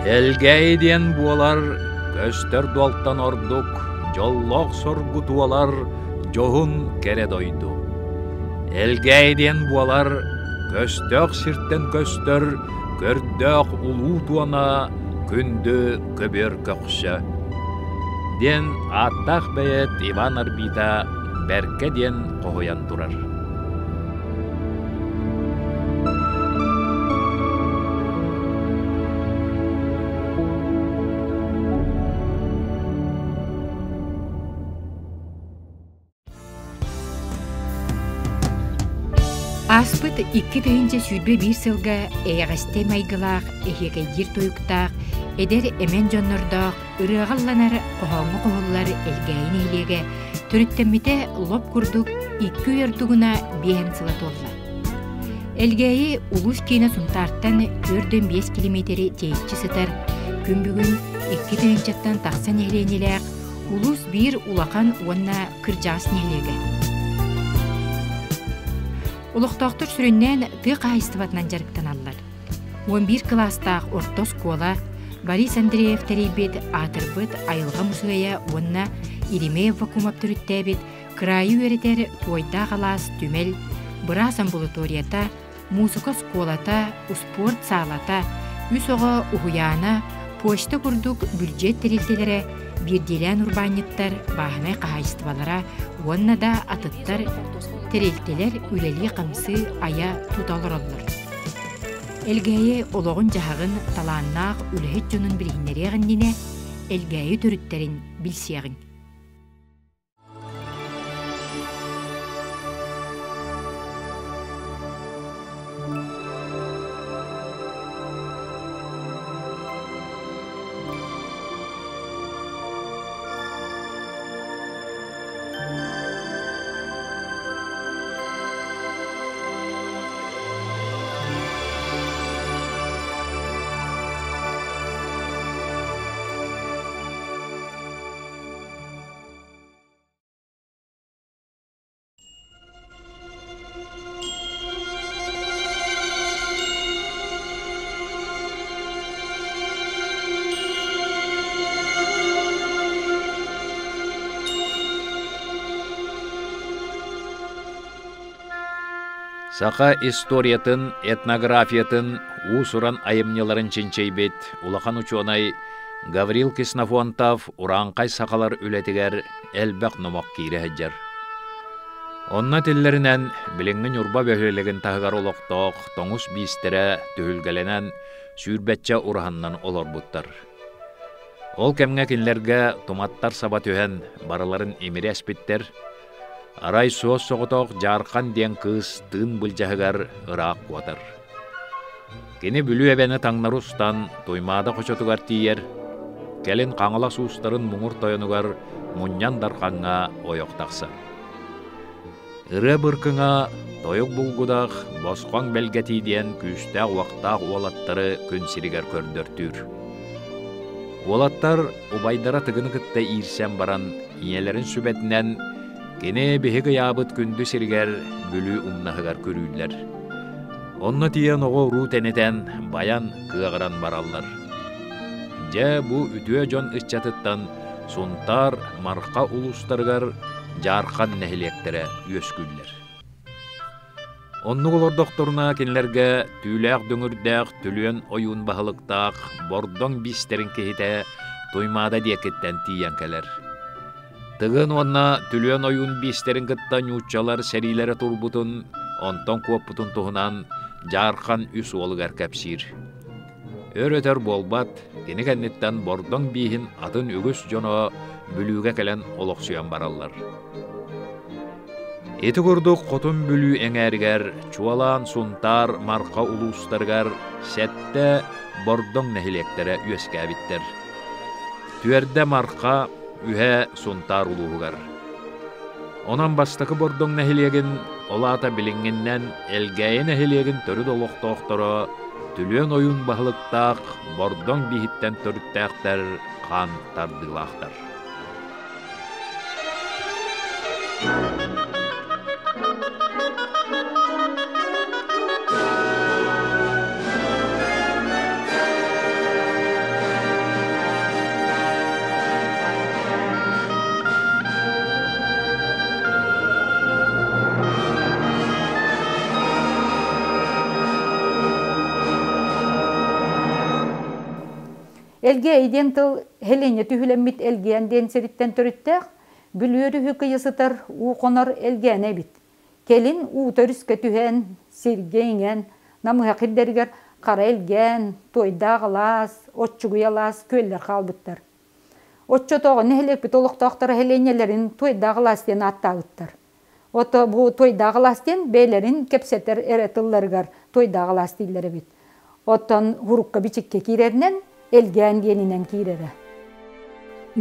Элгейден буалар көстөр дуалтан ордук, жоллок соргутуалар жохун кере дойду. Элгейден буалар көстök сирттен көстөр, көрдök улуу туана күндү көбөр көкшө. Ден аттах бәйет Иван Арбита бәрке ден қоғоян турар. Аспыт 2 сүйбе bir сылга эйгасте майгылаах эхегейдир тойуктаах эдер эмен жоннордоох ырыагалланар кохоңго кохуллар элгейин эйлеге төрүттэммите лоп курдук 2 үйөрдугуна биэн сылатолла. Элгейи улус кийне сунтаартан 4-5 километри тейитчи сытар күн бүгүн 2 тыйынчаттан тахсан эхленелээх улус бир улахан уонна кыржаас нелеге. Улуқтоқтыр сүріннен тык айыстыбатынан жарықтан аллар. 11 класстақ орто скола Борис Андреев терейбет атырбыт айылға мұсығая онна Иремеев вакуумап түріттәбет крайы өретер тойда қалас түмел, бұрас амбулаторията, музыка сколата, спорт салата, үс оға ұғыяна, почта күрдік бюджет терилтелері, бирделен урбаниттар бахынай қағайыстыбалара, онна да атыттар терилтелер үлели қамсы ая туталыр олар. Элгейі олығын жағығын таланнақ үліхет жонын білгінерегіндіне элгейі түріттерін білсеғін. Сақа историятын, этнографиятын, усуран айымнеларын ченчейбет, улахан учуанай Гаврил Киснафонтов уранқай сақалар үлетігер әлбәқ номақ кейрі әджер. Онна теллерінен біліңін урба бөхелеген тағығар олықтоқ, тоңыз бейістері түйілгеленен сүйірбәтчә ұраханнан олар бұттар. Ол кәмге кенлерге томаттар саба түйен барыларын емері әспеттер, арай соос соғытоқ жарқан ден кыз тын бұлжағығар ұрақ қуатыр. Кені бүлі әбәні таңнар ұстан тоймада қошатығар тиер, кәлін қаңылақ суыстарын мұңыр тойынығар мұннян дарқанға ойоқтақсыр. Үрі бұркыңа тойық бұлғудақ босқан бәлгәтейден күштәқ уақтақ уалаттары күн сирігер көрдіртүр. Уалаттар ұбайдара тығыны күтті ирсен баран иелерін сүбәтінен кене беһиге ябыт күндү сиргер бүлү умнахыгар көрүүлер. Онна тиен оҕо уруу тенетен баян кыагыран бараллар. Же бу үтүө жон ыччатыттан сунтар марка улустаргар жаркан нехилектере үөскүллер. Оннугулор докторуна кенлерге түүлээх дөңүрдээх түлүөн ойуун баһылыктаах бордоң бистерин кehите туймаада диэкеттен тиен келер. Тыгын онна түлүөн ойун бистерин кытта нючалар сәрилері турбутун, онтон куоппутун туһунан жархан үс олыгар кәпсир. Өрөтөр болбат, кенекенниттен бордоң бихин атын үгіс жоно бүлүүгө келен олоқсуян бараллар. Эти курдук котун бүлүү эңәргер, чуалаан сунтар марка улустаргар сәтте бордоң нәхилектере үескәбиттер. Түерде марка үһә сунтар улуугар. Онан бастакы бордоң нәхилеген олата билингеннен элгәйе нәхилеген төрү долоқтоқторо түлүөн ойун баһылыктаах бордоң бихиттен төрүттәқтер қан тардылақтар. Elgeeyden tıl helene tühülemit elgeenden seritten törüttəq, bülüörü hüküyasıtar uğonar elgene bit. Kelin uğutörüske tühen, sergeynen, namıha kidderger kara elgen, toydağılas, otçuguyalas köller kalbıttar. Otço toğu nehelek bit oluqtağıtara helenelerin toydağılasten attağıttar. Ota bu toydağılasten beylerin kepseter eretıllargar toydağılas dilleri bit. Otan hurukka biçikke kirerinen elgen yeninen kirere.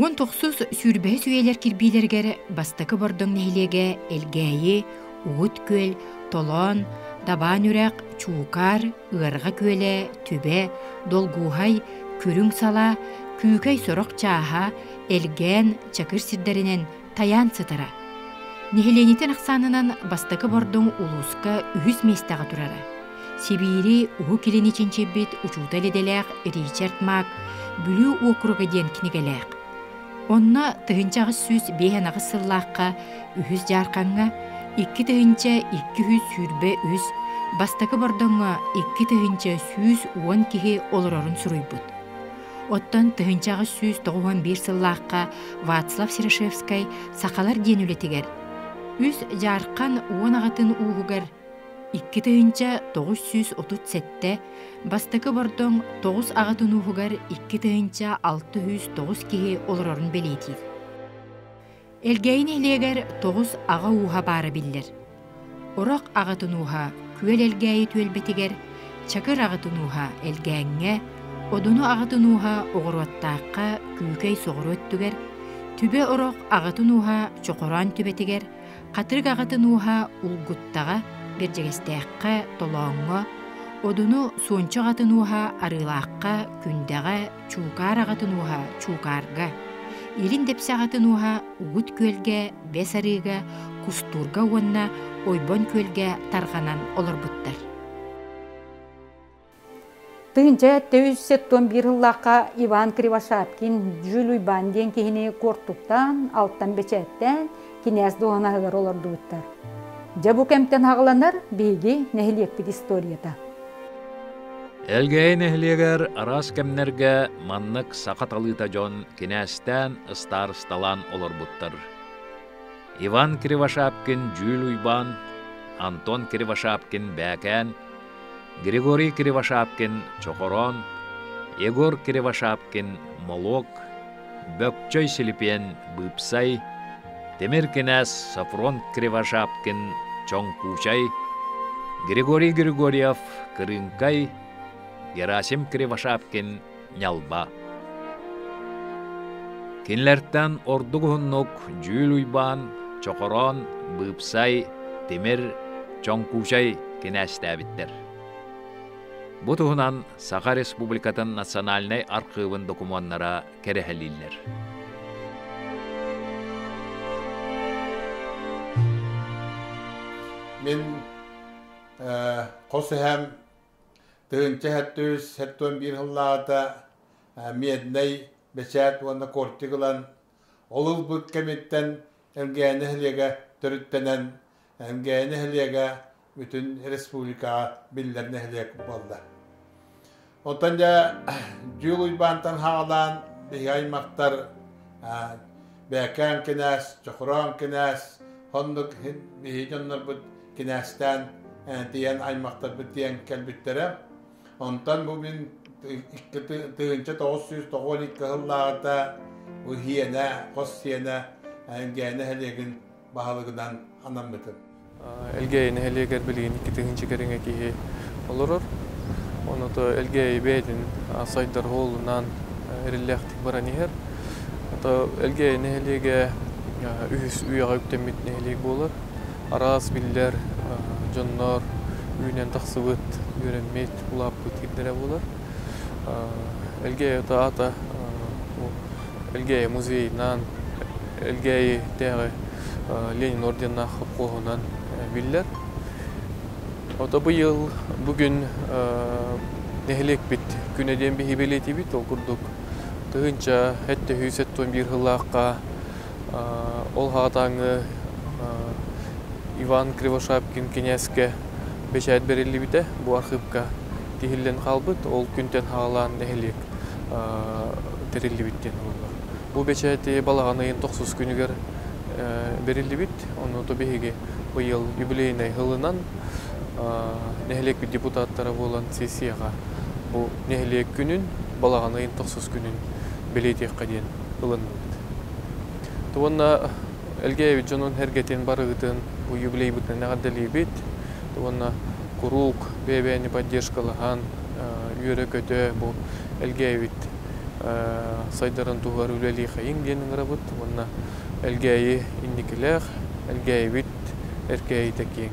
19 sürbe süyeler kirbilerger bastakı bordon nehlege elgeyi, uğut köl, tolon, daban ürek, çuğukar, ığırga köle, tübe, dolguhay, kürün sala, küykay sorok çaha, elgen, çakır sirderinin tayan sıtara. Nehlenitin aksanınan bastakı bordon uluska ühüs mestağı turara. Sibiri uğu kilin için çebit uçuda ledelek Richard Mack, bülü okruga den kinigelek. Onna tıhınçağı süs behen ağı sırlaqqa, ühüs jarqanğa, 2 tıhınça 200 sürbe üs, bastakı bordonğa 2 tıhınça süs 10 kihi olurorun suruybut. Ottan tıhınçağı süs 91 sırlaqqa Vatslav Sirashevskay saqalar den ületiger. Üs jarqan 10 ağıtın uğugar, 2 tıhınça 937, bastakı bordon 9 ağıtın uğugar 2 tıhınça 609 kihi olurorun beleytir. Elgeyin ehleger 9 ağa uğa barı bildir. Orak ağıtın uğa küel elgeyi tölbetiger, çakır ağıtın uğa elgeğine, odunu ağıtın uğa oğruattaqqa küykey soğuru öttüger, tübe orak ağıtın uğa çokoran tübetiger, katırg ağıtın uğa ulguttağa, berjegestəqqa toloğuna, odunu sonçu ağıtın uğa arılaqqa, kündağa, çuğkar ağıtın uğa çuğkarga, ilin depsi ağıtın uğa uğut kölge, besarıga, kusturga uğunna, oybon kölge tarğanan olurbuttar. Tığınca 1971 yıllaqqa Ivan Krivashapkin Juliy Bandien kihini kortuktan, alttan beçetten, kinez doğana hıgar olurdu bittar. Jabu kemten hağlanır, bilgi nehiliyek bir istoriyata. Elgeyi nehliyeger aras kemnerge manныk saqat alıta jon kinästen ıstar stalan olurbuttar. Ivan Krivashapkin Juliy Ban, Anton Krivashapkin Bäken, Grigoriy Krivashapkin Çokoron, Egor Krivashapkin Molok, Bökçöy Silipen Bıpsay, Temir kinäs Safron Krivashapkin Çonkuşay, Grigoriy Grigoryev Kırınkay, Gerasim Krivashapkin Nyalba. Kinlerden orduguhunnuk Juliy Ban, Çokoron, Bıpsay, Temir, Çonkuşay kinästäbitler. Bu tuhunan Saqa Respublikatın Nasionalnay Arxivin dokumanlara kereheliller. Min qosu hem tığınca hettöön bir hıllada miedney beçet vana kortigulan olul bu kemitten elgene heliga törüttenen elgene heliga bütün respublika billerine heliga oldu. Otanja Juliy Bantan hağlan bihayın maktar Bäken kinäs, Çokoron kinäs, honduk bihijonlar bu kinästen diyen aymaktar bitiyen kelbittere. Ondan bu min tığınca 992 yıllarda bu hiyene, kos hiyene, elgene helegin bahalıgıdan anamıdır. Elgene heleger bilgin 2 tığınca gerine ki olurur. Onu da elgeyi beydin saydar holunan erilektik baraniher. Hatta elgene helege ühüs üyağa üptemit nehelik bolur. Aras biller, jonlar, üynen taqsıbıt, öğrenmet, ulapıt gidlere bolur. Elgeye ata elgeye muzeyinden, elgeye değer Lenin ordenine qoğunan biller. Ota bu yıl bugün nehelik bit, güneden bir hibeleti bit okurduk. Tığınca hette 171 yıllaqqa ol hatağı Ivan Krivashapkin kinäske beşayet berilli bite bu arxivka tihillen qalbıt ol günten hağlan nehelik терилли биттен олар. Бу бечәти балаганын 9 күнүгер берилди бит. Оны тобеге быйыл юбилейный хылынан нехлек депутаттары болан сессияга бу нехлек күнүн балаганын 9 күнүн белетек каден кылынды. Туонна Элгеевич жонун хергетен барыгытын бу юбилей бутын нагадали бит. Туонна курук бебени поддержкалаган үйрө көтө бу Элгеевич сайдарын тугар үлели хайын денин рабыт. Туонна Элгеи инникелер, Элгеевич эркей такин.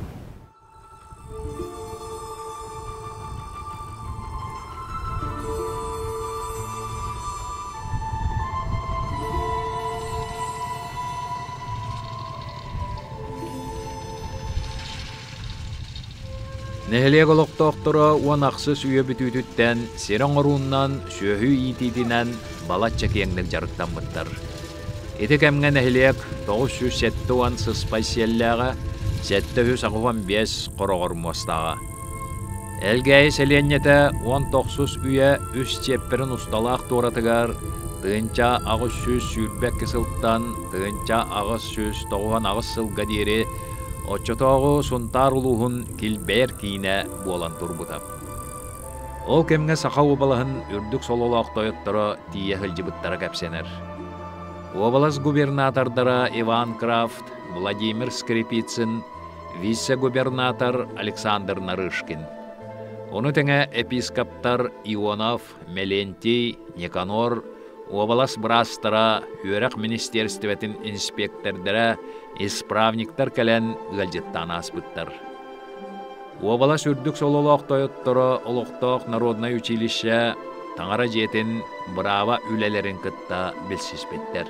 Нехлег олоқтоқтыры уанақсыз үйе бүтүтүттен, серен оруыннан, сөйі итидінен балатча кеңдік жарықтан бұттыр. Еті кәмген нехлег 907 уан сыспай селләға, 715 қорағыр мостаға. Әлгәй селеннеті 19 үйе үс чепперін ұсталақ торатығар, тыынча ағыз сөз сүрбәк кісілттан, тыынча ағыз сөз тоғын ағыз сылға дейірі, Очотоғы сунтар улуғын килбәр кейіне болан турбутап. Ол кемге сақа обалығын үрдік сололақ тойыттыры тие хылжыбыттары кәпсенер. Обалас губернатордары Иван Крафт, Владимир Скрипицын, вице-губернатор Александр Нарышкин. Оны тәңе епископтар Ионов, Мелентий, Никанор, Обалас брастара, Үйрек министерстветін инспектордары, исправниктар кәлән ғалжеттан аспыттар. Обалас үрдік сололақ тойыттыры олықтық народное училище таңара жетін брава үлелерін кытта білсізбеттер.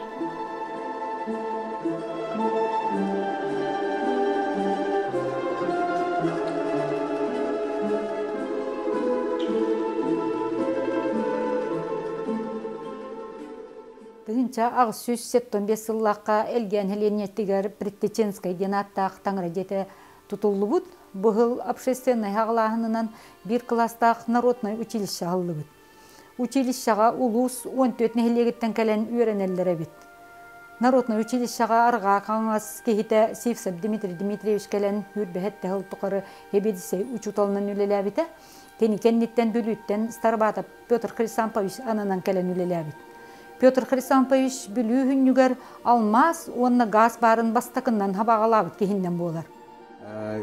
Тыгынча ағыз 175 сыллаққа әлген хеленеттігер Предтеченскай денаттақ таңыра жете тұтылы бұд, бұғыл общественный ағылағынынан бір кластақ народной училище алды бұд. Училищаға улус 14 нәхелегеттен кәлін үйренелері бұд. Народной училищаға арға қаңыз кейті Севсов Дмитрий Дмитриевич кәлін үрбәхетті ғылтықыры ебедісей учуталынан үлелі бұд. Тені кәннеттен бөліттен Старбатов Петр Хрисампович анынан кәлін үлелі бұд. Петр Хрисампович бүлі хүннігер алмаз, онына газ барын бастақыннан хабағалабыт кейіннен болар.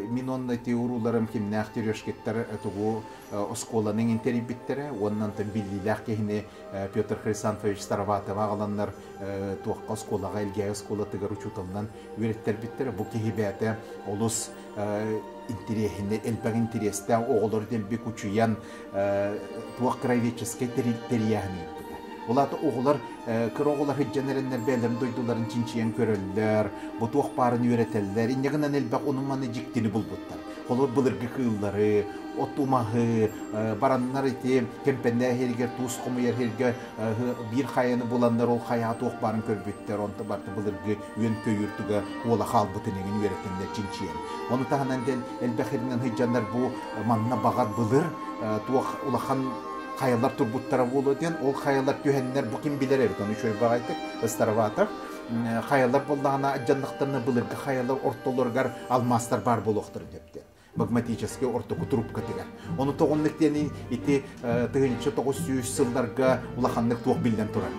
Мен онна те уруларым кемне актер-өшкеттер тугу осколаның интерибиттері, оннан тын біліләқ кейіне Петр Хрисампович Старбатов ағаланнар туаққа осколаға әлгәй оскола тығыр учуталынан өреттер биттері. Бұл кейбәті олыс интересіне, әлбәг интересті оғылыр делбек учуян туақ кравеческе терияғын еді. Олаты оғылар, кір оғылар хыджанерінлер бәлім дойдуларын чинчиян көрілдер, бұтуақ барын өретелдер, инегінен әлбәқ оның маны жіктені бұл бұттар. Олар бұлырғы қыллары, отумағы, бараннар ете, кемпенде әргер, туыс қомыер әрге бір қайаны боландар ол қая туақ барын көрбеттер, онты барды бұлырғы өн көйіртігі ола қал бұтынеген өретелдер чинчиян. Оны тағынан дәл әлбәқерінен хыджандар бұл манына бағар бұлыр, туақ олақан Қаялар турбуттара болу ден, ол қаялар түйеннер бұқын білер әрді, оны шөй бағайтық, Старбатов. Қаялар болдағына жанлықтарына бұлырғы қаялар ортолырғар алмастар бар болуқтыр депті. Магматический ортоку трубка тегер. Оны тоғынлықтен еті тығыншы 900 сылларға улаханлық туақ білден тұрар.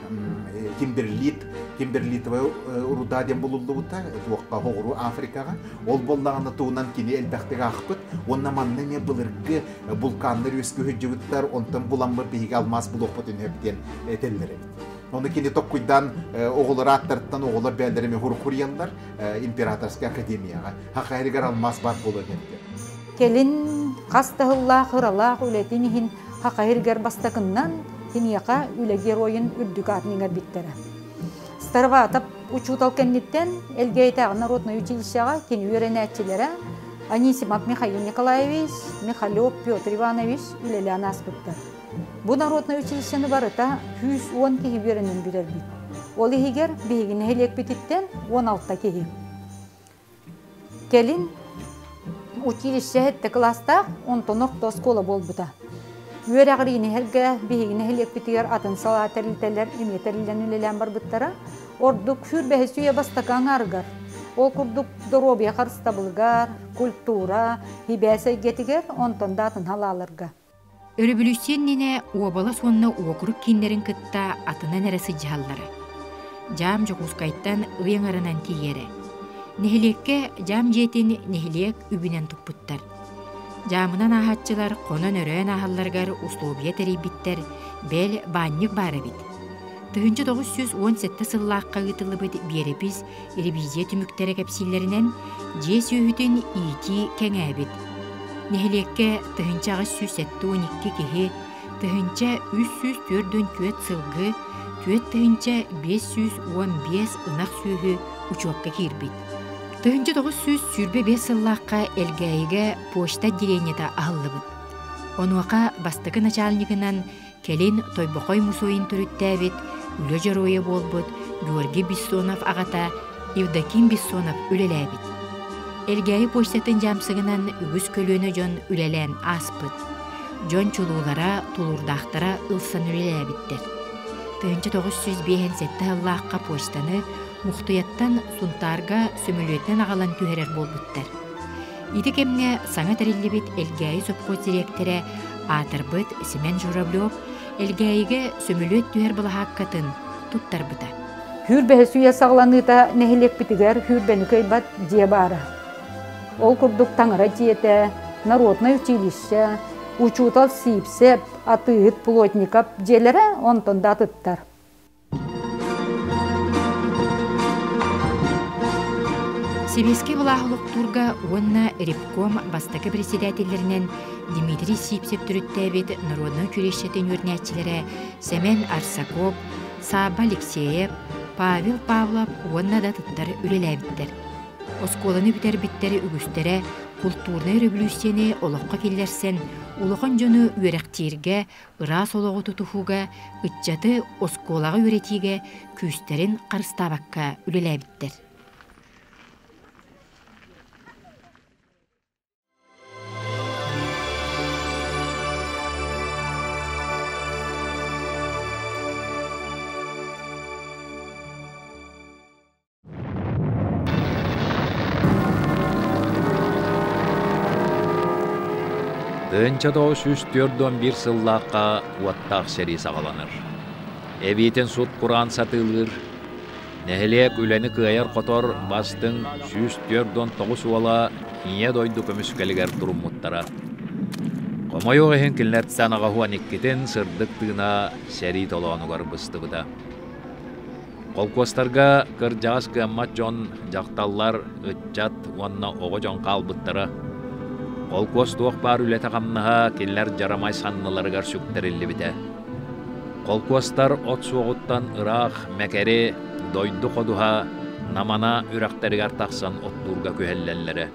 Кимберлитовая уруда ден болулды бұта, туаққа хоғыру Африкаға. Ол болдағына туғынан кені әлбәқтігі ақпыт. Онна манны не бұлырғы vulkanlar өскі хүджігіттар, онтан бұламбыр бейгі алмас бұлық бұтын өптен әтелдері. Оны кені тоққойдан оғылар аттарттан оғылар бәлдеріме хұрқұриянлар императорская академияға. Хақа әрігер алмас бар болыр депті. Келін қастығыллақ, ұралақ үлетінігін хақа әрігер бастақыннан Тиньяка үле геройын үрдік атыныңар биттері. Старбатов учутал кәннеттен Элгейтағы народной училищаға кен үйренәтчілері Анисимов Михаил Николаевич, Михалев Петр Иванович үлелі анас бұттыр. Бұл народной училищені барыта 110 кеге үйренен бірер бит. Ол егер бейгін хелек бітіттен 16 кеге. Келін училище әтті кластақ 10 школа бол бұта. Üyereğrini herge bihigine helek bitiyor atın sala terilteler imeterilen ülelen barbıttara. Orduk fürbehesüye bastakan argar. Ol kurduk dorobiya karıstabılgar, kultura, hibese getiger, ondan da atın halalarga. Örübülüsyenine uobala sonuna uokurup kinlerin kıtta atına neresi cihalları. Jam jokuskayttan ıyın aranan tiyere. Nehiliyekke jam jetin nehiliyek übünen tuputtar. Jamınan ahatçılar konan öröyen ahallargar uslubiye teribitter, bel banyık barabit. Tığınca 917 sıllıqqa gıtılı bıd biyerepis reviziya tümüktere kapsillerinden jes ühütün iti kengäbit. Nehiliyekke tığınca 112 kihi, tığınca 304 küet sılgı, küet tığınca 515 ınaq sühü uçuakka kirbit. Tığınca 900 sürbe 5 sıllıqqa elgäyiga poçta direniyata ahıllıbıd. Onuaqa bastakı начальнигынан kelin toyboqoy musoyun türüttäbit, Üle jaroya bolbut, Georgi Bissonov ağata, Evdakim Bissonov üleläbit. Elgäyi poçtatın jamsıgınan ügüs kölüne jon ülelen aspıt. Jon çululara, tulurdaqtara ılsan üleläbittir. Tığınca 957 hıllaqqa poçtanı muhtuyattan suntarga sömülüyetten ağalan tüherer bolbuttar. İdik emne sana terillibit elgäyi sopkoç direktere Atırbıt Simen Jurablov elgäyiga sömülüet tüher bıla hakkatın tuttar bıda. Fürbehesüye sağlanıda nehilek bitiger fürbeni kıybat diye bara. Ol kurduk tangara jiyete, народное училище, учутал сипсеп, атыыт плотников jelere ondan da atıttar. Себеске бұлағылық турга онна Репком бастакы председательлерінен Дмитрий Сипсеп түріттәбет народный күрешетін өрнәтчілері Семен Арсаков, Саба Алексеев, Павел Павлов онна да тұттар үлеләбіттер. Осколаны бүтер біттері үгістері культурный революцияны олыққа келдерсен, улықын жоны өрәқтерге, ырас олығы тұтуғыға, үтчаты осколағы өретіге күстерін қарыстабаққа үлеләбіттер. Тынча 941 сыллаққа уаттақ сери сағаланыр. Эбитен суд Құран сатылыр. Нәхілек үләні күйер қотор бастың 149 уала хие дойду көміскелігер тұрыммуттара. Қомайоғы хен кілнәттен ағахуан еккетен сырдық тыына сери толуануғар бұстығыда. Қолкостарға кыржағыз кәммат жон жақталлар үтчат онна оғы жон қалбыттара. Қолкос туақ бар үлеті қамныға келлер жарамай санныларығар сүктерілі біте. Қолкостар от соғыттан ұрақ, мәкәрі, дойды қодуға, намана үрақтарығар тақсан оттурға көхеллелері.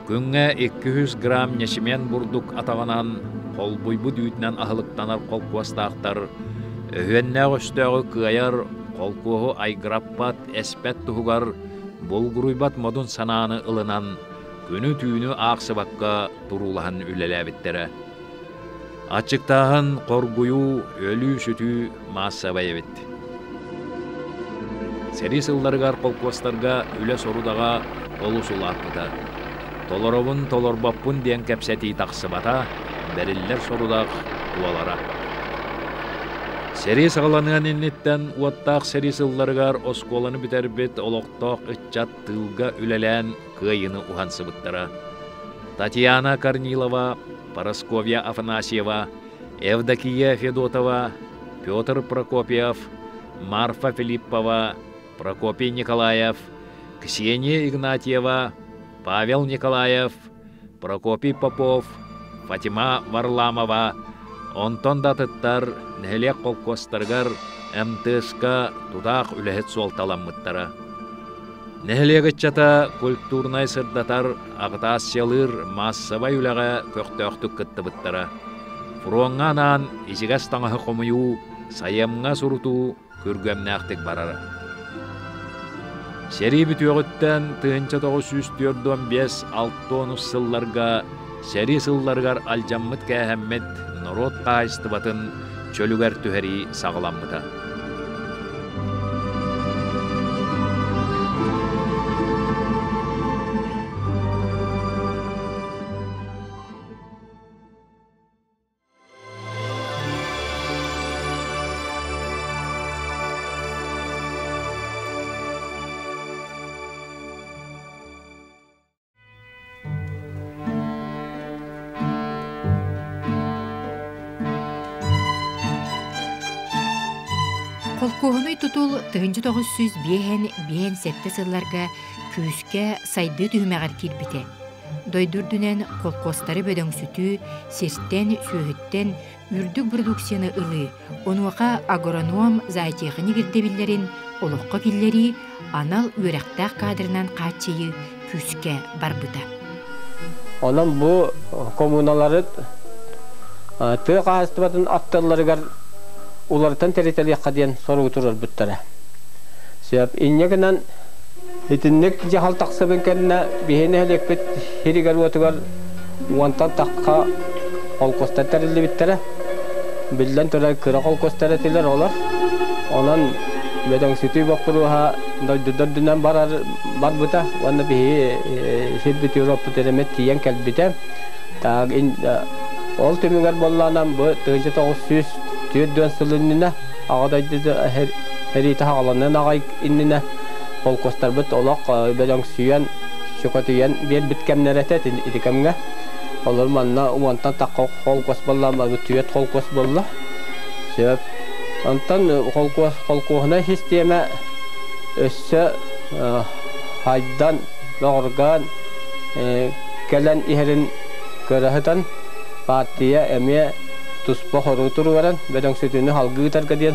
Күнге 200 грамм нешімен бұрдық атағанан, қолбұйбы дүйітінен ахылықтанар қолкостақтар, өйенне өстіғі күйер, қолкоғы айгыраппат, әспәт тұғығар, болғыруйбат модун сананы ылынан, күні түйіні ақсыбаққа тұрулахан үлеләбіттері. Ачықтағын қоргуyu, өлі сүті массабай бет. Сери сылларығар қолқостарға үлі сорудаға олу сулаппыда. Толоробын толорбаппын ден кәпсәті тақсыбата, бәрілер сорудаг туалара. Сери сағаланған еннеттен уаттақ сери сылларығар осколаны бітер бет олықтақ үтчат тылға үлелән күйіні ухансыбыттара. Татьяна Корнилова, Парасковья Афанасьева, Евдокия Федотова, Петр Прокопьев, Марфа Филиппова, Прокопий Николаев, Ксения Игнатьева, Павел Николаев, Прокопий Попов, Фатима Варламова, Онтон датыттар нәлек қолқостарғар МТС-ка тудақ үләхет суалталаммыттара. Нәлек чата культурнай сырдатар ағытасиялыр массабай үләға көқтөқтік кыттыбыттара. Фуруаңғанан изигас таңағы қомыю сайымға сұруту көргөмнәқтік барара. Сери бүтөғіттен 1945-6 сылларға сери сылларғар алжаммыт кәхәммет народ кайыстыбатын чөлүгер түһери сағыламмыта. Колкуһунуй тутул 1905 сетте сылларга күүскэ сайды түһүмэгэр кирбите. Дойдурдунен колкостары бөдөңсүтүү, сирттен, сүүһүттен үрдүк продукцияны ылы, онуака агроном зоотехни кирдебиллерин олоққа киллери анал үөрәхтәк кадрынан каачыйы күүскэ барбыта. Онан бу коммуналары тыа каастыбатын атталларыгар улардан терителиякка диен соруу турар буттара. Себеп иннегенен итиннек жахал таксыбын кенне бихене элекпит хиригер отугар уантан такка колкостар терилди биттара. Билден турай кыра колкостар тилер олар. Онан беден ситүй бакпуруха дойдурдунан бар бута. Ванна бихи хирбит Европа теремет тиен келбите. Так ол төмүгер болланан бу 1900 Түйөддөн сылынына ағадайды әрейті ағаланын ағай инніне қолқостар бұт олақ бәлің сүйен, шөкөтүйен бер біткемнер әтет идікемге. Олар манна умантан таққа қолқос боллан ба, түйет қолқос болла. Сөп, антан қолқоғына хистеме өссі хайдан, лоғырған, кәлін ихерін көріхітан партия әме Туспа хору турваран, бәдәң сөтүнü халгы таргаден,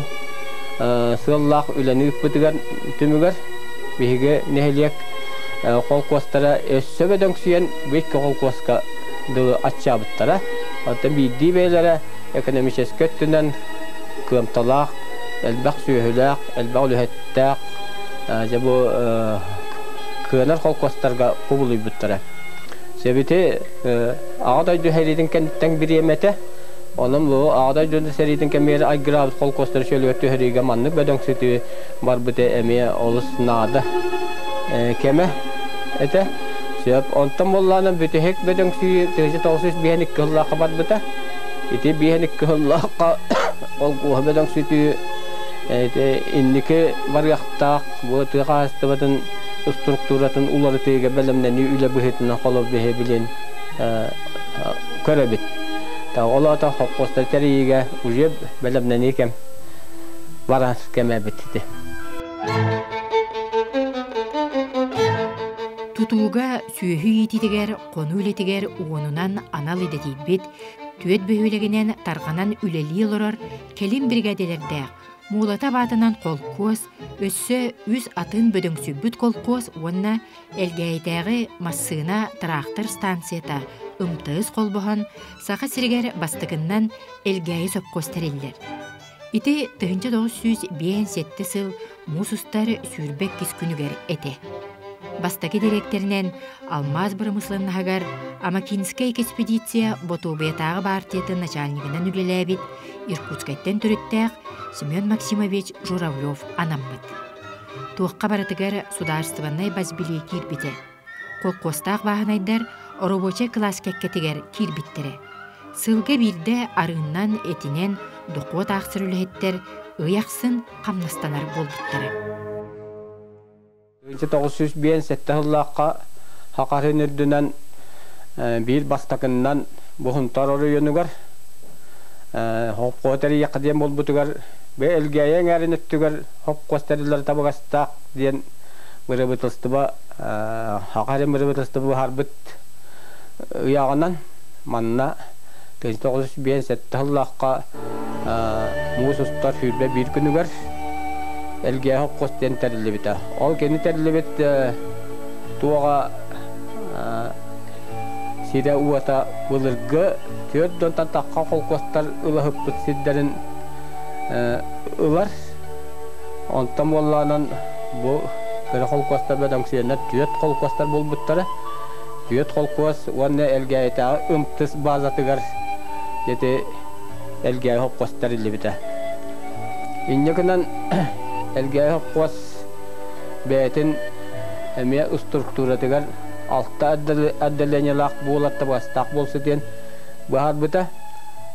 сыллах үләнү үппүтүгәр түмүгәр, биһиге нехелек колкостара өссө бәдәң сүйен бек колкоска ды ачабыттара. Ата бидди бәйләре экономический көттүнән кымталак, элбак сүйөләк, элбак үлһәттәк, жабу көнәр колкостарга кубулый буттара. Себете агыдай дөһәриден кенттән биремәте Onun bu ağda döndü seriden kemeri ay grav kol kostları şöyle ötüheriga manlık bedon sütü var bute emeye olus nada keme ete sebep ondan bollanan bütehek bedon sütü tezi tavsiz bihenik kılla kabat bute iti bihenik kılla ol kuha bedon sütü ete innike var yaktak bu tıkastı batın strukturatın uları tege belemden üle bühetine kolu behe bilen körebit Ta olata hopposta teriga ujeb belemden ikem varas keme bitti. Tutuga sühü yititiger, konu iletiger uğunundan anal edetibit, tüet böhülegenen targanan üleli yılırır, kelim brigadelerde muğlata batından kolkoz, össü üz atın bödöngsübüt kolkoz, onna elgeytegi masına traktör stansiyata ımtığız kolbohan, sağa siriger bastıgından elgeyi söpkosteriller. İti 1907 sıl musustar sürbek kiskünüger ete. Бастаки директоринен Алмаз Бырымыслыннахагар Амакинская экспедиция Ботубетағы партиятын начальнигынан үлеләбит Иркутскайттен түріттәк Семен Максимович Журавлев анамбыт. Туаққа баратыгар сударстваннай базбилей кирбите. Қолқостақ бағынайдар оробоча класс кәккетігер кирбиттері. Сылға бірді арыңнан етінен доқуат ақсыр үлеттер ұяқсын қамнастанар болбыттары. 1907 yıllıqqa Hakarın ürdünen bir bastakından buhuntar oruyunugar. Hopkoteri yakadiyen bolbutugar ve elgeyen erin öttügar hopkosteriler tabakastak diyen mırıbıtıstıba Hakarın mırıbıtıstıba harbıt uyağından manna 1907 yıllıqqa musustar hürbe bir günügar. Elge hopkosten terlibita. Ol kendi terlibit tuaga sida uata bulurga tiyot don tantakka hopkostar ula hıppıt sidderin ular. Ontam vallanan bu kere hopkostar bedang siyenler tiyot hopkostar bulbuttara. Tiyot hopkos vanne elge ita ımtıs bazatıgar. Jete elgey hopqos terillibite. İnnekinden elgey hopqos betin emiye strukturatigar altta addelenelak buolatta bastak bolsa diyen bahar bita.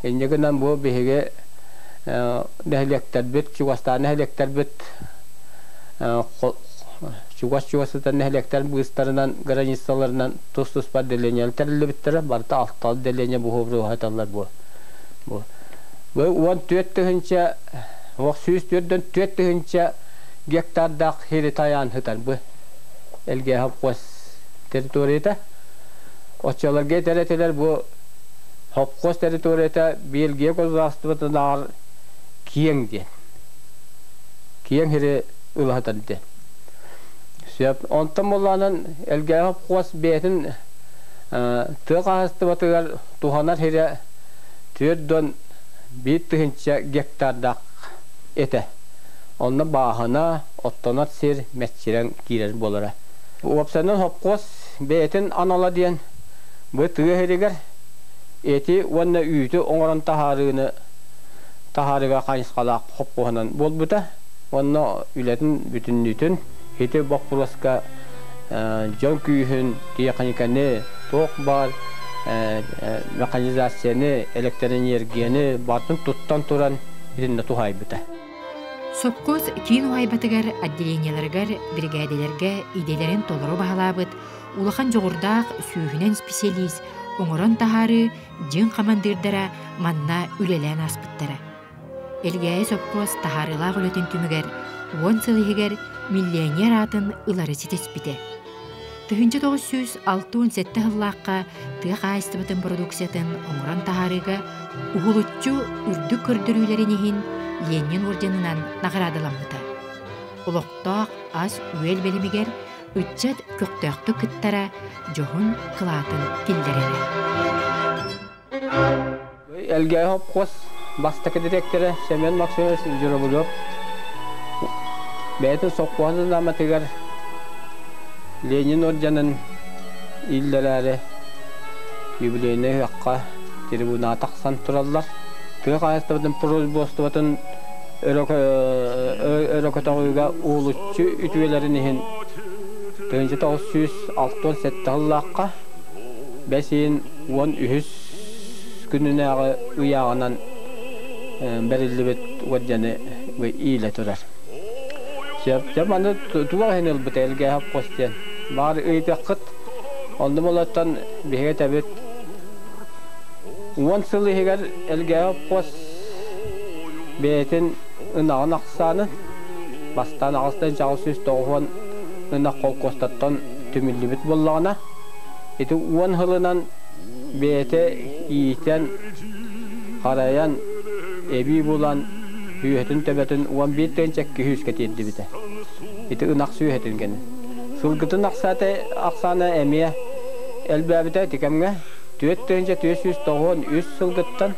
İnnekinden bu bihige nehlekter bit, çuvasta nehlekter bit çuvasıtan nehlekter bıgıstarından granistalarından tuz paddelenel terillibittere barta altta delenya bu hobru hatallar bu. Bu on tüyettiğince Vakşüs dördün tüyettiğince gektardak hiritayan hıtar bu elge hapkos teritoriyete oçalarga tereteler bu hapkos teritoriyete bilgiye kozlaştıvatılar kiyen diyen kiyen hiri ılhatan diyen sebep ontam olanın elge hapkos betin tıqastıvatılar tuhanar hiri tüyerdün bittiğince gektardak ete. Onda bahana ottonat sir metçiren girer bolara. Opsanın hopkos betin anala diyen bu tüye heriger eti onna üytü oңорон taharıga kayıskalak hopkohanan bol buta. Onna ületin bütünlütün eti bakpulaska jon küyhün diyakanikani toq bar mekanizasyonu elektroenergiyani batın tuttan turan idinne tuhay buta. Sopkoz kiin uaybatıgar addeleniyalарыгар brigadelerge idelerin toluru bahalabıt, ulakan joğurdaq sүйhünен spesialist, oңорон taharı, jın kamandırdara, manna ülelen aspıttara. Elgeye sopkoz taharılaq ületin tümüger, 10 sılıhıgar milyoner atın ılары sitespite. Tühünce 967 hıllaqqa tığ qaystıbıtın produksiyatın oңорон taharıga uhulutçu ürdü kürdürülerinihin Lenin ordenынан nagaradılanmıta. Uluqtaq az üel belimiger üccat köktöktü kıttara johun kılatın tillerine. Elgey hopkos bastaki direktörü Semen Maksimov Jurobulov betin sokkuanın amatigar Lenin ordeninin illerleri yubileyine haqqa tribuna taqsan turallar. Tüy qayıstıbıdın prozbostubatın örökötağıga uğulutçu ütüvelerinihin 1967 hıllaqqa besin 13 gününe uyağınan berillibet vajjani ve ile turar. Jamanı tuvağı henel bit elge hap qostiyen. Bar ıytaqıt ondum olattan bihe tabet 10 sılıhıgar elge hapkos betin ınağın aqsanı bastan ağıstan jağısız toğuan ınaq kolkostattan tümüllibit bollağına eti 10 hılından bete iyiten qarayan ebi bulan hüyetin tebetin 11 tençekki hüsket eddi bite eti ınaq süyetin gene sılgıtın aqsana emiye elbabite tikemge Tüet deyince 300 sılgıttan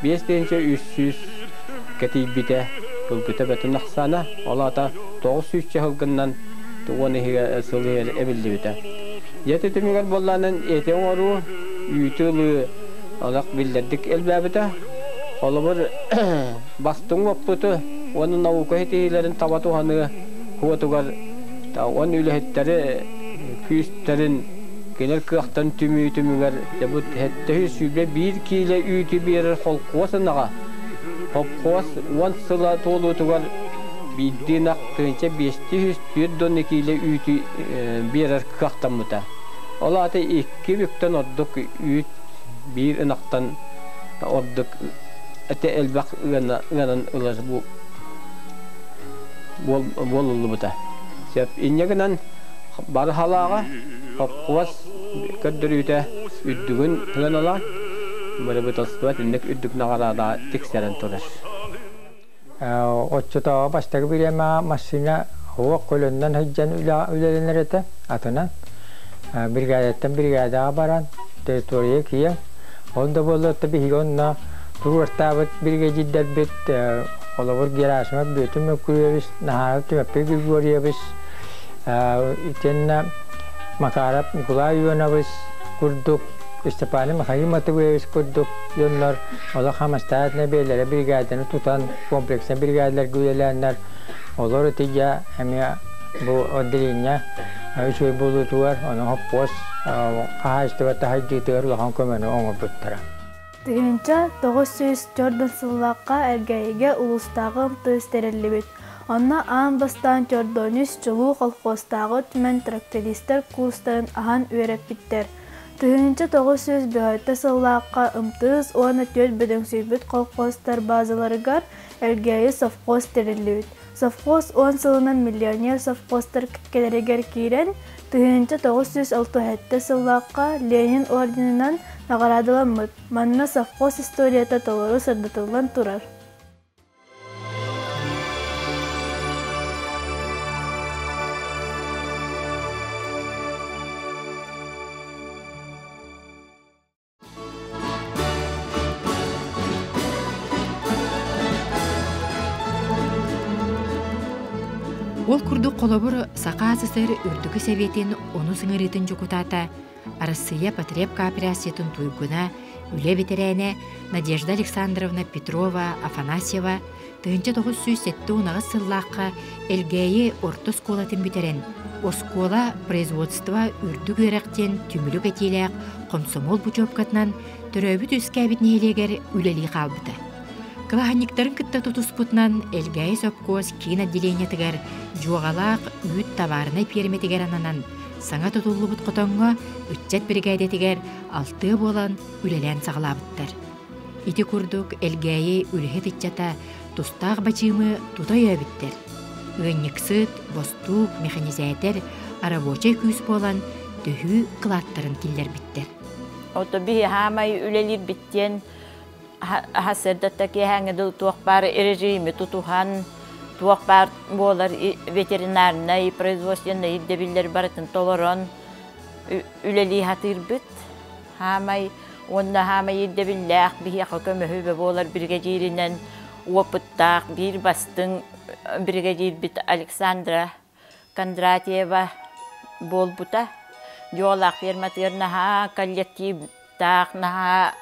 5 deyince 300 ketibite hılgıta betin aqsana ola da 900 hılgından 12 sılgıya ebildi bite. Yeti tümiger bollanın eti oru ütülü alaq bildirdik elbabite. Ola bir bastın vapputu onun avuka hetilerin tabatuhanı huatugar onun ülehetleri küsterin genel kıhtan tümüger yabut hette sübe 1 kilo ütü birer holqosanaga hopqos 10 sıla tolutugar bidinak tınca 500 1 kilo ütü birer kıhtan muta ola ate 2 bükten odduk üt bir ınaqtan odduk ate elbaq ınan ılar bu bolulu muta sep inyeginan bar halaga hopqos köddürüte üddügün hınala böyle bir tasbih innek üddük nagarada tikseren turar. Oçta başta bir masina hava kolondan haccan ülelenirete atına brigadetten baran teritoriye kiye onda bolda tabi higonna tururtabat brigadier bit olabur girasma bütün kuruyabis naharat tümepe guriyabis itenna Makarap Nikolay Yunavus kurduk Степаны Михаил Матвеевич курдук йоннар. Ола хамастаатна белләре бригаданы тутан комплексна бригадалар гүләләннәр. Олар тигә әмә бу отделение үчөй булутуар, аны хоппос каһаштыва тахайдытыр лахан көмәне оңып буттара. Тыгынча 904 сыллакка эргәйгә улустагы тыстерелибит. Онна аан бастан Чордонис чулуу колхозтагы түмен трактористтер курстарын ахан үйрәп биттер. Тыгынча 905 сыллакка ымтыз оны төт бөдөңсүйбүт колхозтар базаларыгар эргәйе совхоз терелибит. Совхоз 10 сылынан миллионер совхозтар киткелеригер кирен, тыгынча 906 сыллакка Ленин орденынан наградыламыт. Манна совхоз историята толору сырдатылган турар. Ол курдук колобур сақаасысыр үрдүгү советин ону сыңырытын жукутата, Россия Потреб кооперациятын туйгуна үле ветерене Надежда Александровна Петрова Афанасьева тыгынча 907 унагыс сыллаакка элгейи орто сколатын битерен. Оскола производство үрдүк өректен түмүлүк этилек комсомол бучопкатынан төрөбүт үскәбит нелегер үлели калбыта. Кылаханниктарын кытта тутуспутнан элгәй сопкоз кийин отделениятыгар жуагалаак үйт товарына перметигер ананан саңа тутуллубут котоңго үтчет бригадетигер 6 болан үлелен сагалабыттар. Ити курдук элгәйи үлеһе титчата тустаак бачымы тутай өбүттер. Ыынниксыт, бостук, механизатор, рабочий күс болан төһү кылаттарын киллер биттер. Ото бии хамай үлелир биттен Hasırdattaki hangıdı tuğbar rejimi tutuhan tuğbar bolar veterinarnay производственный debilleri baratın toleran üleli hatır bit hamay onda hamay debillah bihi hakamı bolar brigadierinden opıttak bir bastın brigadier bit Alexandra Kondratieva bol buta yolak firmatlarına ha kollektiv Tağnaha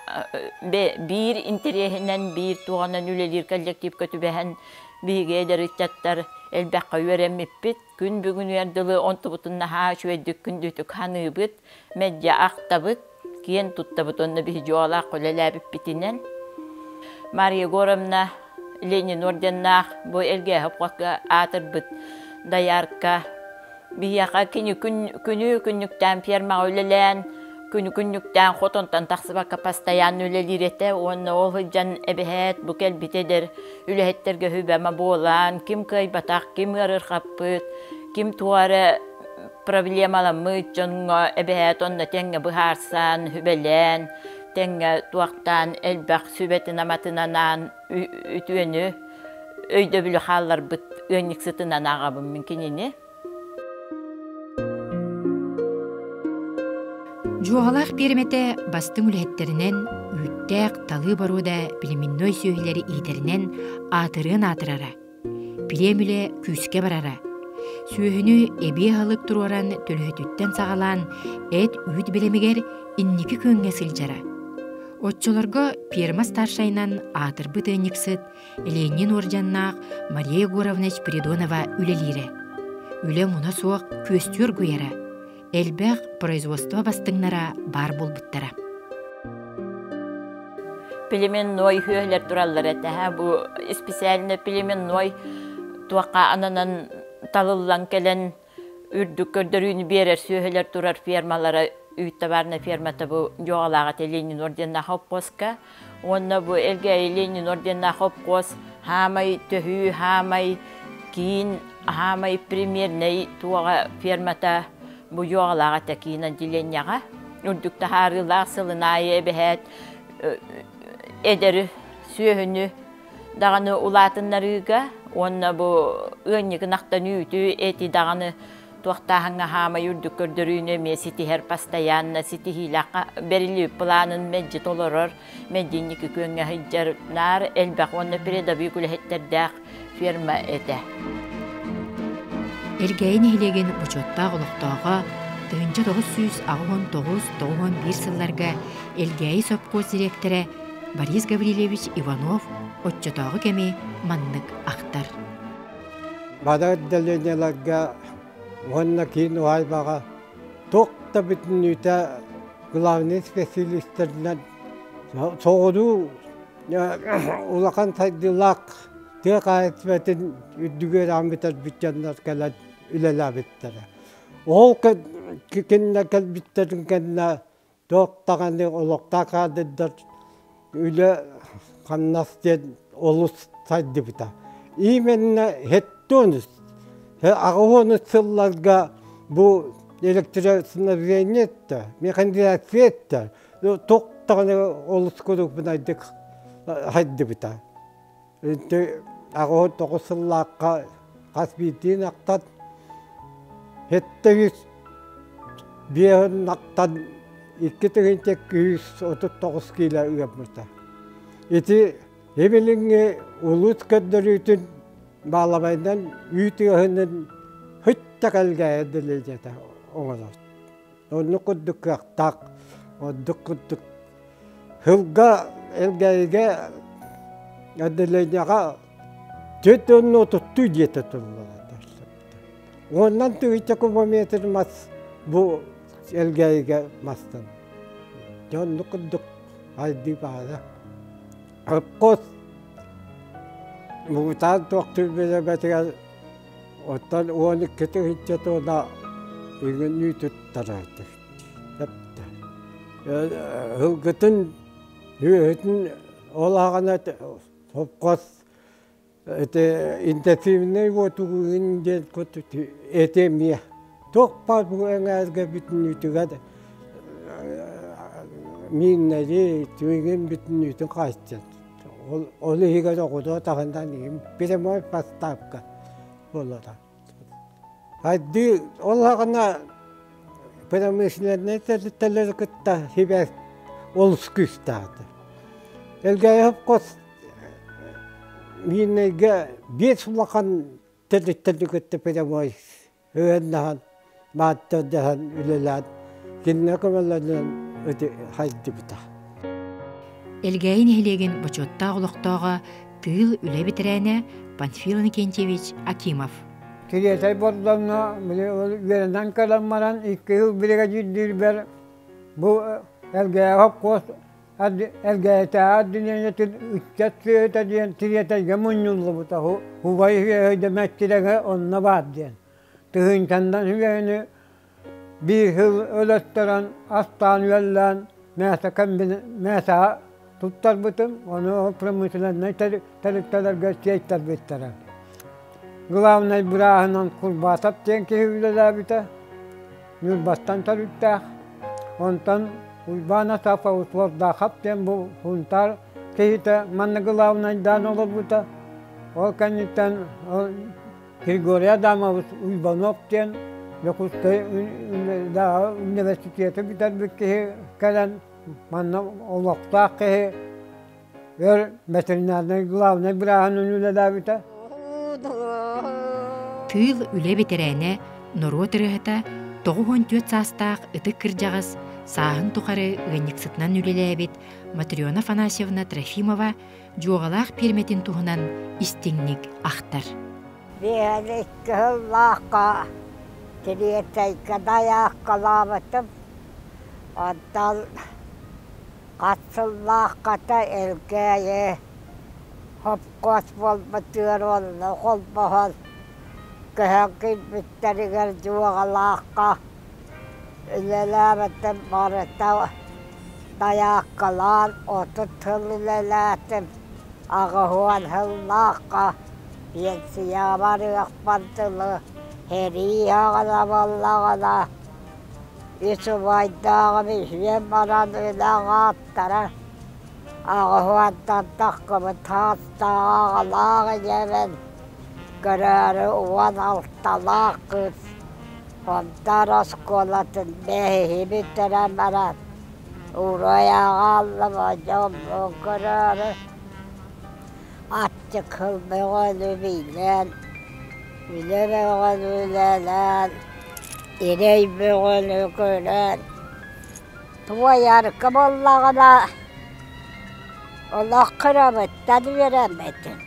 bir interesinden bir tuğanan ülelir kollektif kötübehen bir geyleri çattar elbette öğrenmepit gün bugün yerdilı ontubutunna ha şöydük gündütük hanıbıt medya aktabıt kiyen tuttabıt onna bir jola kolelabip bitinen Maria Goramna Lenin ordenna bu elge hapka atırbıt dayarka bir yaka günlükten firma ölelen Күнүкүннүктен хотонтан тахсыбакка постоянно үлелирете, онна ол хыджан эбехет букел битедер, үлехеттерге хүбәмә болан, ким кайбатак, ким ырыр хаппыт, ким туары проблемаламыт, жонға эбехет онна теңге быхарсан, хүбелен, теңге туақтан элбәк сүбетін аматынанан үтүөнү, өйдө бүлі халлар быт өйніксытынан ағабым мүмкініне. Жуғалақ бермете бастың үлеттерінен үйттәк талы баруда білімінной сөйлері итерінен атырын атырара. Білеміле күске барара. Сөйіні әбе халық тұруаран төлөтүттен сағалан әт үйт білемігер инники көнге сылжара. Отчоларға перма старшайнан атыр бұтынниксыт Ленин оржаннақ Мария Егоровнач Придонова үлелері. Үле мұна соқ көстер көйера. Элбәк производство бастыңнара бар болбуттара. Пелеменной хүйелер тураллар әтәһә бу специально пелеменной туаққа ананан талыллан келен үрдүк көрдөрүүнү берер сөйлер турар фермалары үйттабарна фермата бу жоғалаға Ленин орденна хоппоска. Онна бу элге Ленин орденна хоппос хамай төһүү хамай кийин хамай примерный туага фермата bu yoğalağa tekinen dilenyağa ürdükte harılar sılınayı ebehet ederi sühünü dağını ulatınlarıga onna bu önlük naqtan ütü eti dağını tuaqtahanga hama ürdük gördürüğüne mesiti her pastayanna siti hilaqa berili planın mecit olurur medinlik könge hiccar nar elbaq onna pireda büyükül hetterdaq firma ete. Элгейн хилеген бучоттаа олохтоого тыынча 999-91 сылларга Элгәй совхоз директоры Борис Гаврилевич Иванов отчетогы кеме маннык ахтар. Бада отделенияларга онна кейін уайбаға тоқта бүтін үйті главный специалистерінен соғыду улақан тайдылақ тек айтбетін үддігер амбетер бүтчандар кәләд үлелі біттері. Ол кенне кәлбіттерін кенне тоқтағаны олықта қадыдар үлі қаннастен олыс сайды біта. Именно хеттоныз. Ағуыны сылларға бұл электроснабжение етті, механизация етті. Тоқтағаны олыс көрік бұнайдық хайды біта. Ағуы тоғы сыллаққа қасбейтін ақтан хеттігіз бейін ақтан 239 кило үйепмірді. Еті Емеліңе улус көддір үйтін bağlamaydan ütüğünün hütte kalgaya dileycete oğlan. Onu kudduk tak, odduk kudduk. Hılga elgayge dileyceye tütünü tuttu diye tutulmalı. Ondan tüyüce kumametirmez bu elgayge mastan. Onu kudduk haydi bağda. Kos muhtar doktor bile beter otan onu kötü hicret ona ilgini tuttaraydı. Yaptı. Hılgıtın hüyetin olağına topkos intensivne votuğunca kötü etemiye. Tokpa bu engazga bütün ütüge minleri tüyün bütün ütün kaçtı. Onu hiç okudu tavandan iyiyim. Bir de moy pastapka olarak. Hadi olağına peramişlerine teller kıtta hibe olsküstadı. Elgaya hep kos minege bir sulakan teller kıtta peramoy. Öğrendahan maddedahan ülelan. Kinne kamelladan öde haydi bita. Элгәйін хелеген бочотта олықтауға тыл үлі бітірәне Панфил Никентьевич Акимов. Тиретай бордамна верендан каламмаран 2 yıl birega ciddir ber bu elgeye hop kos elgeye taat dünyanetün üççet suyeta diyen tiretay gemunyullu bu tahu huvayı hüyeyde mettirege onna vaat diyen. Tığıncandan hüyeyini bir yıl ölettiren astan yellen mesa tuttar bütün onu promosyonlarına telikteler gösterikler bittiler. Главный брахнан курбасап тенки hüvleler bite. Nürbastan tarıkta. Ondan uybana safa usvazda kapten bu huntar kehite manna главный dan olur bite. O kanitten Grigorya Damavus uybanopten yokusta daha üniversiteye biter bir kalan manna olakta kehe ver veterinerden главный brahnан hüvleler bite. Тыл үле бетерәне Норо тырыһыта 94 састаах ытык кырдьаҕас сааһын тухары ыанньыксытынан үлелээбит Матрёна Афанасьевна Трофимова жуоҕалаах пирметин туһунан истиңник ахтар. Биэлекки хыллаахка тилиэтэйка даяахкалаабытым онтон катсыллаахката элгээе hopkos bolbatıyor oldu, kolbahol. Köhökin bitteriger juoğalaakka. Yleläämätön maretta dayaakkalaan otut hyllelähtön. Agahuan hyllaakka. Piensi jaamarıak pantılı. Heri hagana vallagana. Isu vaiddaagami hyvän maran ylägaattara. Ağahuantan takkamın haastaa ağalaaga jäven. Körääry uvan altta laakkus. On taraskolatın mehi himittärämärät. Uroja allava jommon körääry. Attik hılme on ymilään. Yleve on ylelään. İrey böğünü gören. Tuva yarkı bollağına Allah kıramıttan veremedin.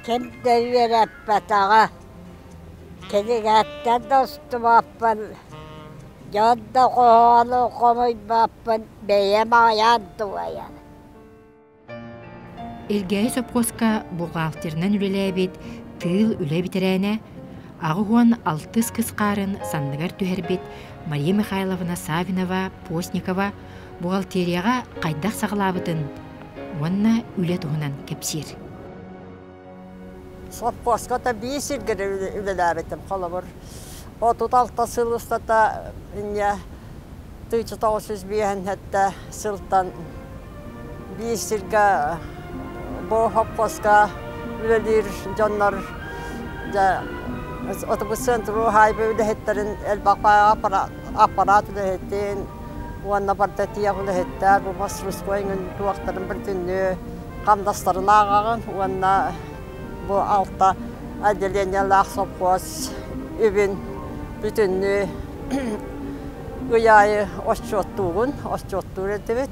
Kim de veremedi ağa. Kedigatten dostum apın. Yanda koğalı komuy apın. Beyem ayan tuvayan. Elgäi sopkoska buğaltyrынан ülelebit, tığıl üle bitiräne, ağı huan altыс kısqарын sanныгар түһэрбит Мария Михайловна Савинова, Постникова buğalteriyaga qaydak sağlabıtın, уанна үле туһунан кепсир. Sopkoska da bir silgiri üleläbitim kalamır. 36 sılışta da inne 1901 hatta sıltan bir silga bu hopkoska ülelir canlar da otobüsün ruhay böyle hetlerin el bakma aparat ülehettin uanna partetiya ülehetler bu masrus koyun tuakların bir tünlü kamdastarına ağağın uanna bu altta adelenyalar sopkos übün bütünlü uyayı oşçottuğun evet.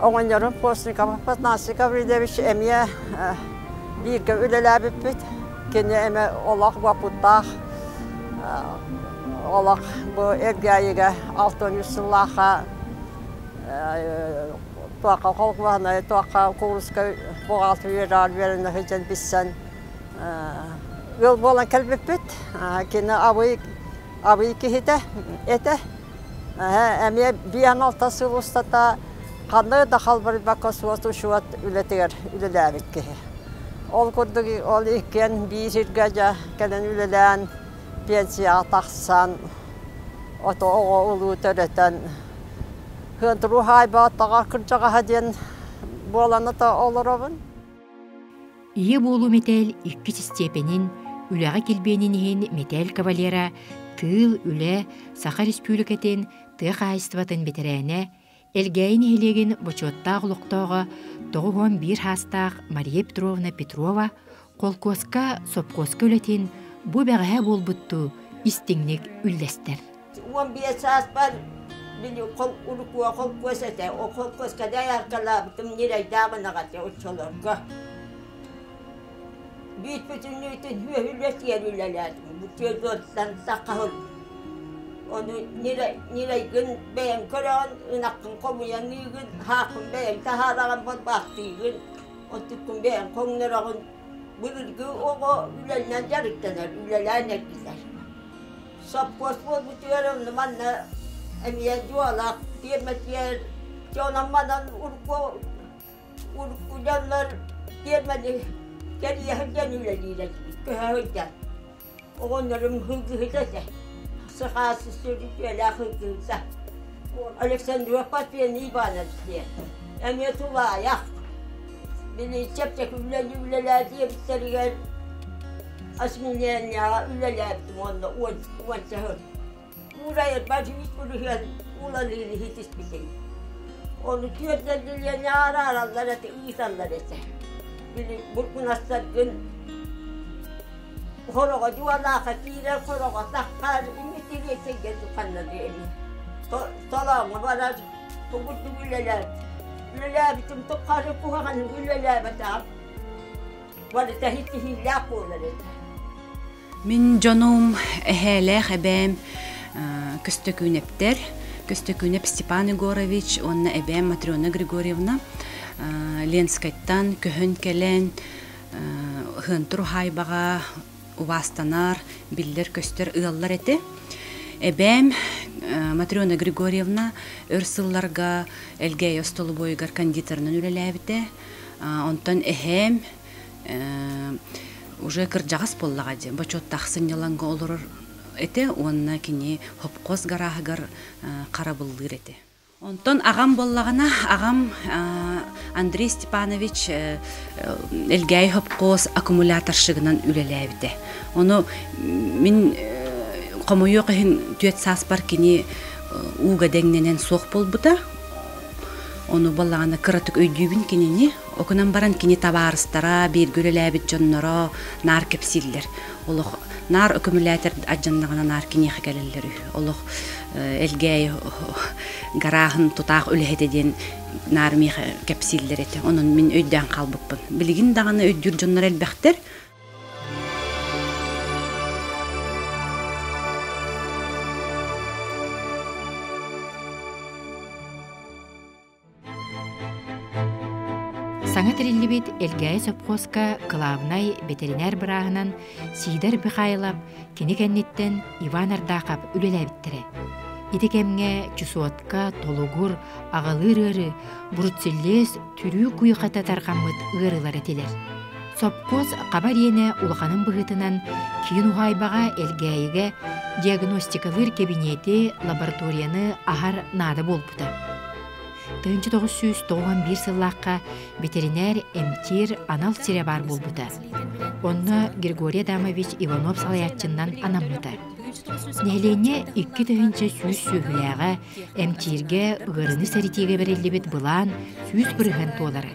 Onun yarım Postnikova Patnasikova demiş emiye bir gün üleler bipit. Kendi eme olak vaputtak. Olak bu ergeyiga 600 yıllaha tuaka kolkvahna, tuaka kuruska boğaltı verin hıcan bissen. Yol bolan kelbipit. Kendi avı ki hite ete. Emiye bir an altası ustata kanlı da kalbari bakası uşuat ületiger ülelavit ki. Ol kurduk ol iken bir sirgaca gelen ülelen pensiya taksan oto ulu töreten hınturu hayba tağa kırcağa hadiyen bolana da olurabın. İyi boğulu metel iki stepinin ülağa kilbeninihin metel kavalera tığıl üle Saha Respublikatin tığ kayıstvatın bitiräne Elgäin hilegen boçottaq luqtoğa 91 hastaq Maria Petrovna Petrova kolkoska sopkoska ületin bu bäğe bolbuttu istinglik üllester. Uan biasas par bili kol ulukua kolkosete o kolkoska dayarkala bitim nirey dağınagate uçolorga. Büyük bütünlüğütün hühüllet yerülelerdim. Bu tiyodottan sakahıl. Onu nirey gün beğen kören, ınakkın komuyan gün, hakın beğen taharağın baktı gün, o tükkün beğen konlarağın bırırgı oğu ülelenen yarıktanar, ülelener gider. Sapkos bu tüyerim numanla emiye dualak, diyermet yer, canamadan urku canlar diyermedi, geriye hırcan üleliyle gibi, köhe hırcan. Onların hırgı hırcası. Sıkası sürüklüyle hırgıysa. Aleksandrova Patpiyen ibanet diye. Emniyetullah ayak. Beni çepçek üleler diye bitleri gel. Asminleyen ya üleler bittim onunla uvan çahır. Buraya bacı hiç buraya ulalıyla hiç hiçbir şey. Onu tüyetlerdiler ya ararlar ete, ıyısallar ete. Beni burkunaslar gün Horoga dualaqa tirar horoga taqqar imitiri teggetu qannadi talama barar tubutu bilalat bilalat bitum tuqqari kuhan bilalat batar wala tahitihi laqulalet min jonum ehele ebem Köstökünep Stepan Igorovich onna ebem Matriona Grigorievna Lenskayttan köhön kelen hınturu haybaga Uvastanar, biller köster ığallar eti. Ebem Matriona Grigorievna örsıllarga Elgäi Ostoluboygar kandidatının üleläbite. Ondan ehem уже kırjağız pollağadı. Boçot taqsın yalanga olur eti. Onna kini hopqoz garahgar qarabıldır eti. Ondan ağam bollağına ağam Andrei Stepanovich Elgäi hopqoz akkumulatorşıgынан üleläbite. Onu min qomoyu qehin tüet saspar kini uga dengnenen soq bolbuta. Onu bollağına kıratık öydübün kinini okunan baran kini tabarыстara bir göleläbit jonnoro nar kepsiller. Olu нар аккумулятор аджаннагана нар кинех келеллери олох элгей гарахын тутаак үлехетеден нар мих кепсиллерете онун мен өйдөн калбыкпын билигин даганы өйдүр жоннор элбектер. Саңа тириллибит элгәй сопхоска главнай ветеринар бырағынан сидар бихайлап, кені кәннеттен Иван Ардақап үлеләбіттірі. Итекемге чусуатка толугур ағалыр-ыры бұрытсыллес түрі күйіқата тарғамыт ырылар етелер. Сопхоз қабар ені улақанын бұғытынан кейін уғайбаға элгәйіге диагностикалыр кабинеті лабораторияны ағар нады болбыды. 1991 сыллаққа ветеринар эмтир анал сире бар болбыта. Онны Григорий Адамович Иванов салаятчыннан анамыта. Нәлене 2 сүйіс сүйіліға эмтирге ғырыны сәритеге берелебет бұлан сүйіс бұрыған толары.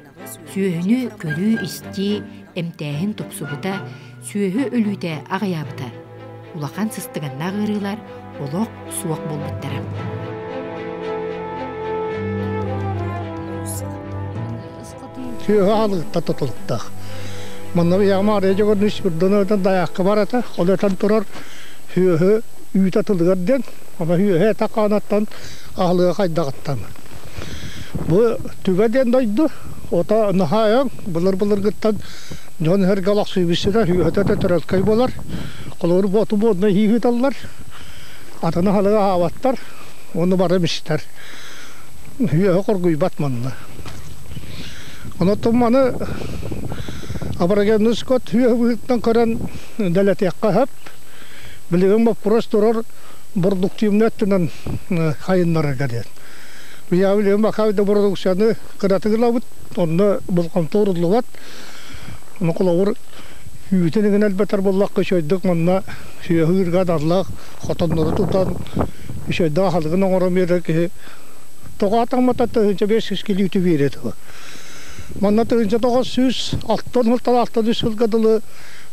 Сүйіні көрі істі эмтәхін тұпсубыта, сүйі өліде ағаябыта. Улақан сыстығанна ғырылар олық суақ болбыттары. Сүйі алығытта тұтылықтақ. Мұнны яғма арайжы көрініш бірден өтін даяққа барата, ол өтін тұрар сүйі үйті тұлығырден, ama сүйі тақанаттан ағылыға қайдағыттан. Бұл түбәден дойды, ота нұхайын, бұлыр ғыттан жон әр қалақ сүйбісіде сүйі өтәті түрәлкай болар, қолыр боту бодына хейхет алылар, атыны қалыға аваттар, оны бары містер. Сүйі қорғый батманына. Онотом маны абарагеннус кот хүйөбүттен көрөн дәлетекка хап билигин вопрос турар продуктивнеттен хайыннара гадет. Бия билигин бакайда продукцияны кыратыгылабыт, онны булган торулубат. Оны коловур хүйөтенеген албатар боллакка шойдук манна хүйөгүргө дарлак хотоннору тутан шойда халыгын оңоромерек тоғатамататы 500 километр берет. Манна тыгынча 900 алтын хылтан алтын үсілгадылы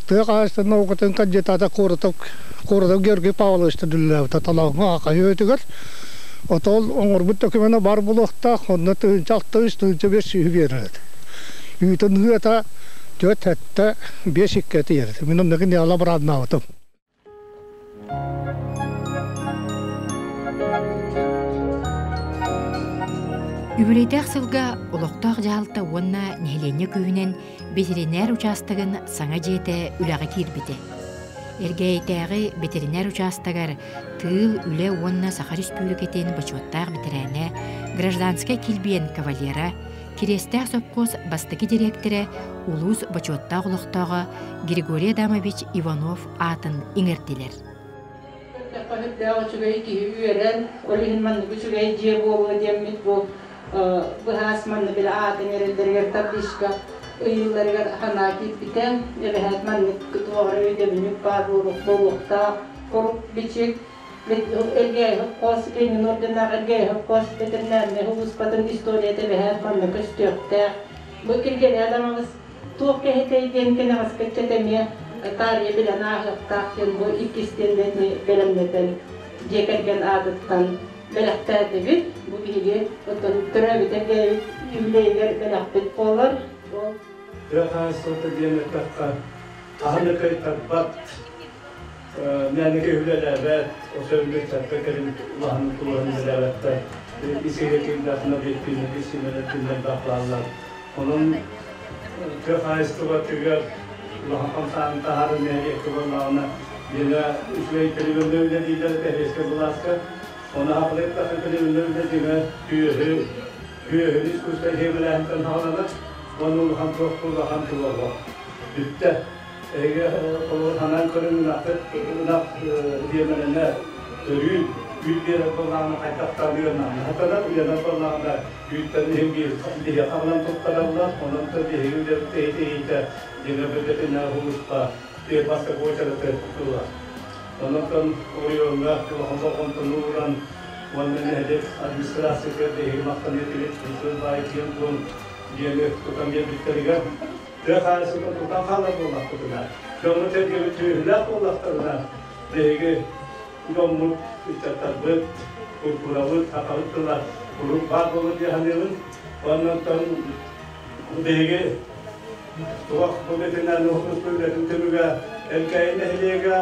тыға қайыстан ауқытын кандидата қорытып Георгий Павловичті дүлі талауға қайы өтігір. Отол оңыр бұт докумені бар бұлықта, онына тыгынча 600 тыгынча 500 беріледі. Үйтін ғыта 4 әтті 5 еккеті ерді. Мен онығы не ала бұрадына ауытым. Үбілейтәк сылға ұлықтақ жалты онна нәлене күйінен ветеринар участығын саңа жете үліға кербіді. Әргәйтәғі ветеринар участығар тыл үлі онна Сахар Республикетін бачуаттақ бітірәне гражданская келбен кавалера, керестәк сопқоз бастығы директоры Улус бачуаттақ ұлықтағы Григорий Адамович Иванов атын еңіртелер. Бұхас манны білі атын ерелдергер таблишка үйілдергер хана кетпітен ебехет манны күтуағыр өйде бүнік бар болуқта қоруп бічек әлгей қос кенін орденақ әлгей қос ветеринарный ғұспатын историята бехет манны көстөкті бұл келген адамыңыз туық кехетейден кенағыз көтчетеме тария білен ағықтақен бұл икістен белемнетен жекерген ағыттан Belakta devir, bu bilgi, otan türevide üyleğler belaktık olur. Trakan sotu diyemek takka, ahını kayıtak bat, nâni köyüleler, o sövülük çarpı kerim Allah'ın kulağını bilevetter. İsiyle kimdatına bekliyor, isimler kimden baklarlar. Onun trakan sotu tüger, Allah'ın kamsanın taharı nehri ektibarlarına, yine üsveyi keliminde öyle değiller, tehreske bulaska. Ona hafılayıp da kırkılığında dediğime hüyehün iskustan hevlâhından havalanır. Onun ham çok kurda ham tuvalı. Bitti. Eğer olur hanan kırın nakit diyemeyenler örüyün büyükleri kulağına kaytaktan diyorlar. Hatta da uyanan kulağına büyüklerin hem bir diye havalan tuttararlar. Onun da diye hüyüler tehite yine böyle nahuspa diye başka koyçalı tuttular. Ondan oraya kulağında konturan wannan hedef administrasi kerja maktan itu itu baik yang pun dia tukang dia berteriak dia harus tukang hal itu lah Жону тергеби түйүләк олақтарына деги жомут итатабыт, куркурабыт, акалыттылар, куруп бар болу дияханебін. Оннан деги туақ көбетінен оқыз көбетін түміге әлкайын әхлеге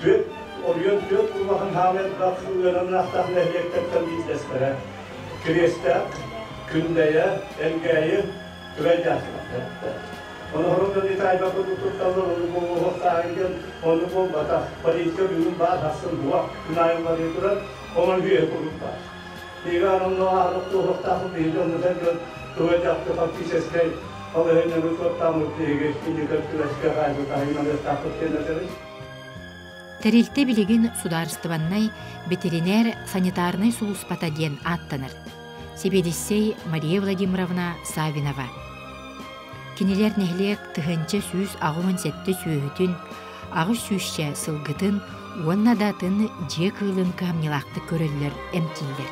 түет, орген түет құрбақын хамет бақ өлінің ақтақ нәхлектіктен бизнесбәрі. Крестақ, күндәйі, әлкайы, түрәй жасылық. Оны ғұрымды детайба құдықтықталыр, оны бұл ғоқтағын оны бұл батақ, полиция бүгін бар, асыл бұақ, күнайын бар етұрын, оның үйе құрып бар. Неге анымды ағылық ғоқтағын дейді, оны сәнген түрәй жақты фактисескай, Тәрелте билеген сударыстыбаннай ветеринер санитарный сулуспата ден аттаныр. Себедиссей Мария Владимировна Савинова. Кинелер нәхлек тыхынчы сүйіз ағуын сәтті сүйігітін, ағы сүйізші сылғытын, уанна датын же кылын камнелақты көрілер әмтілдер.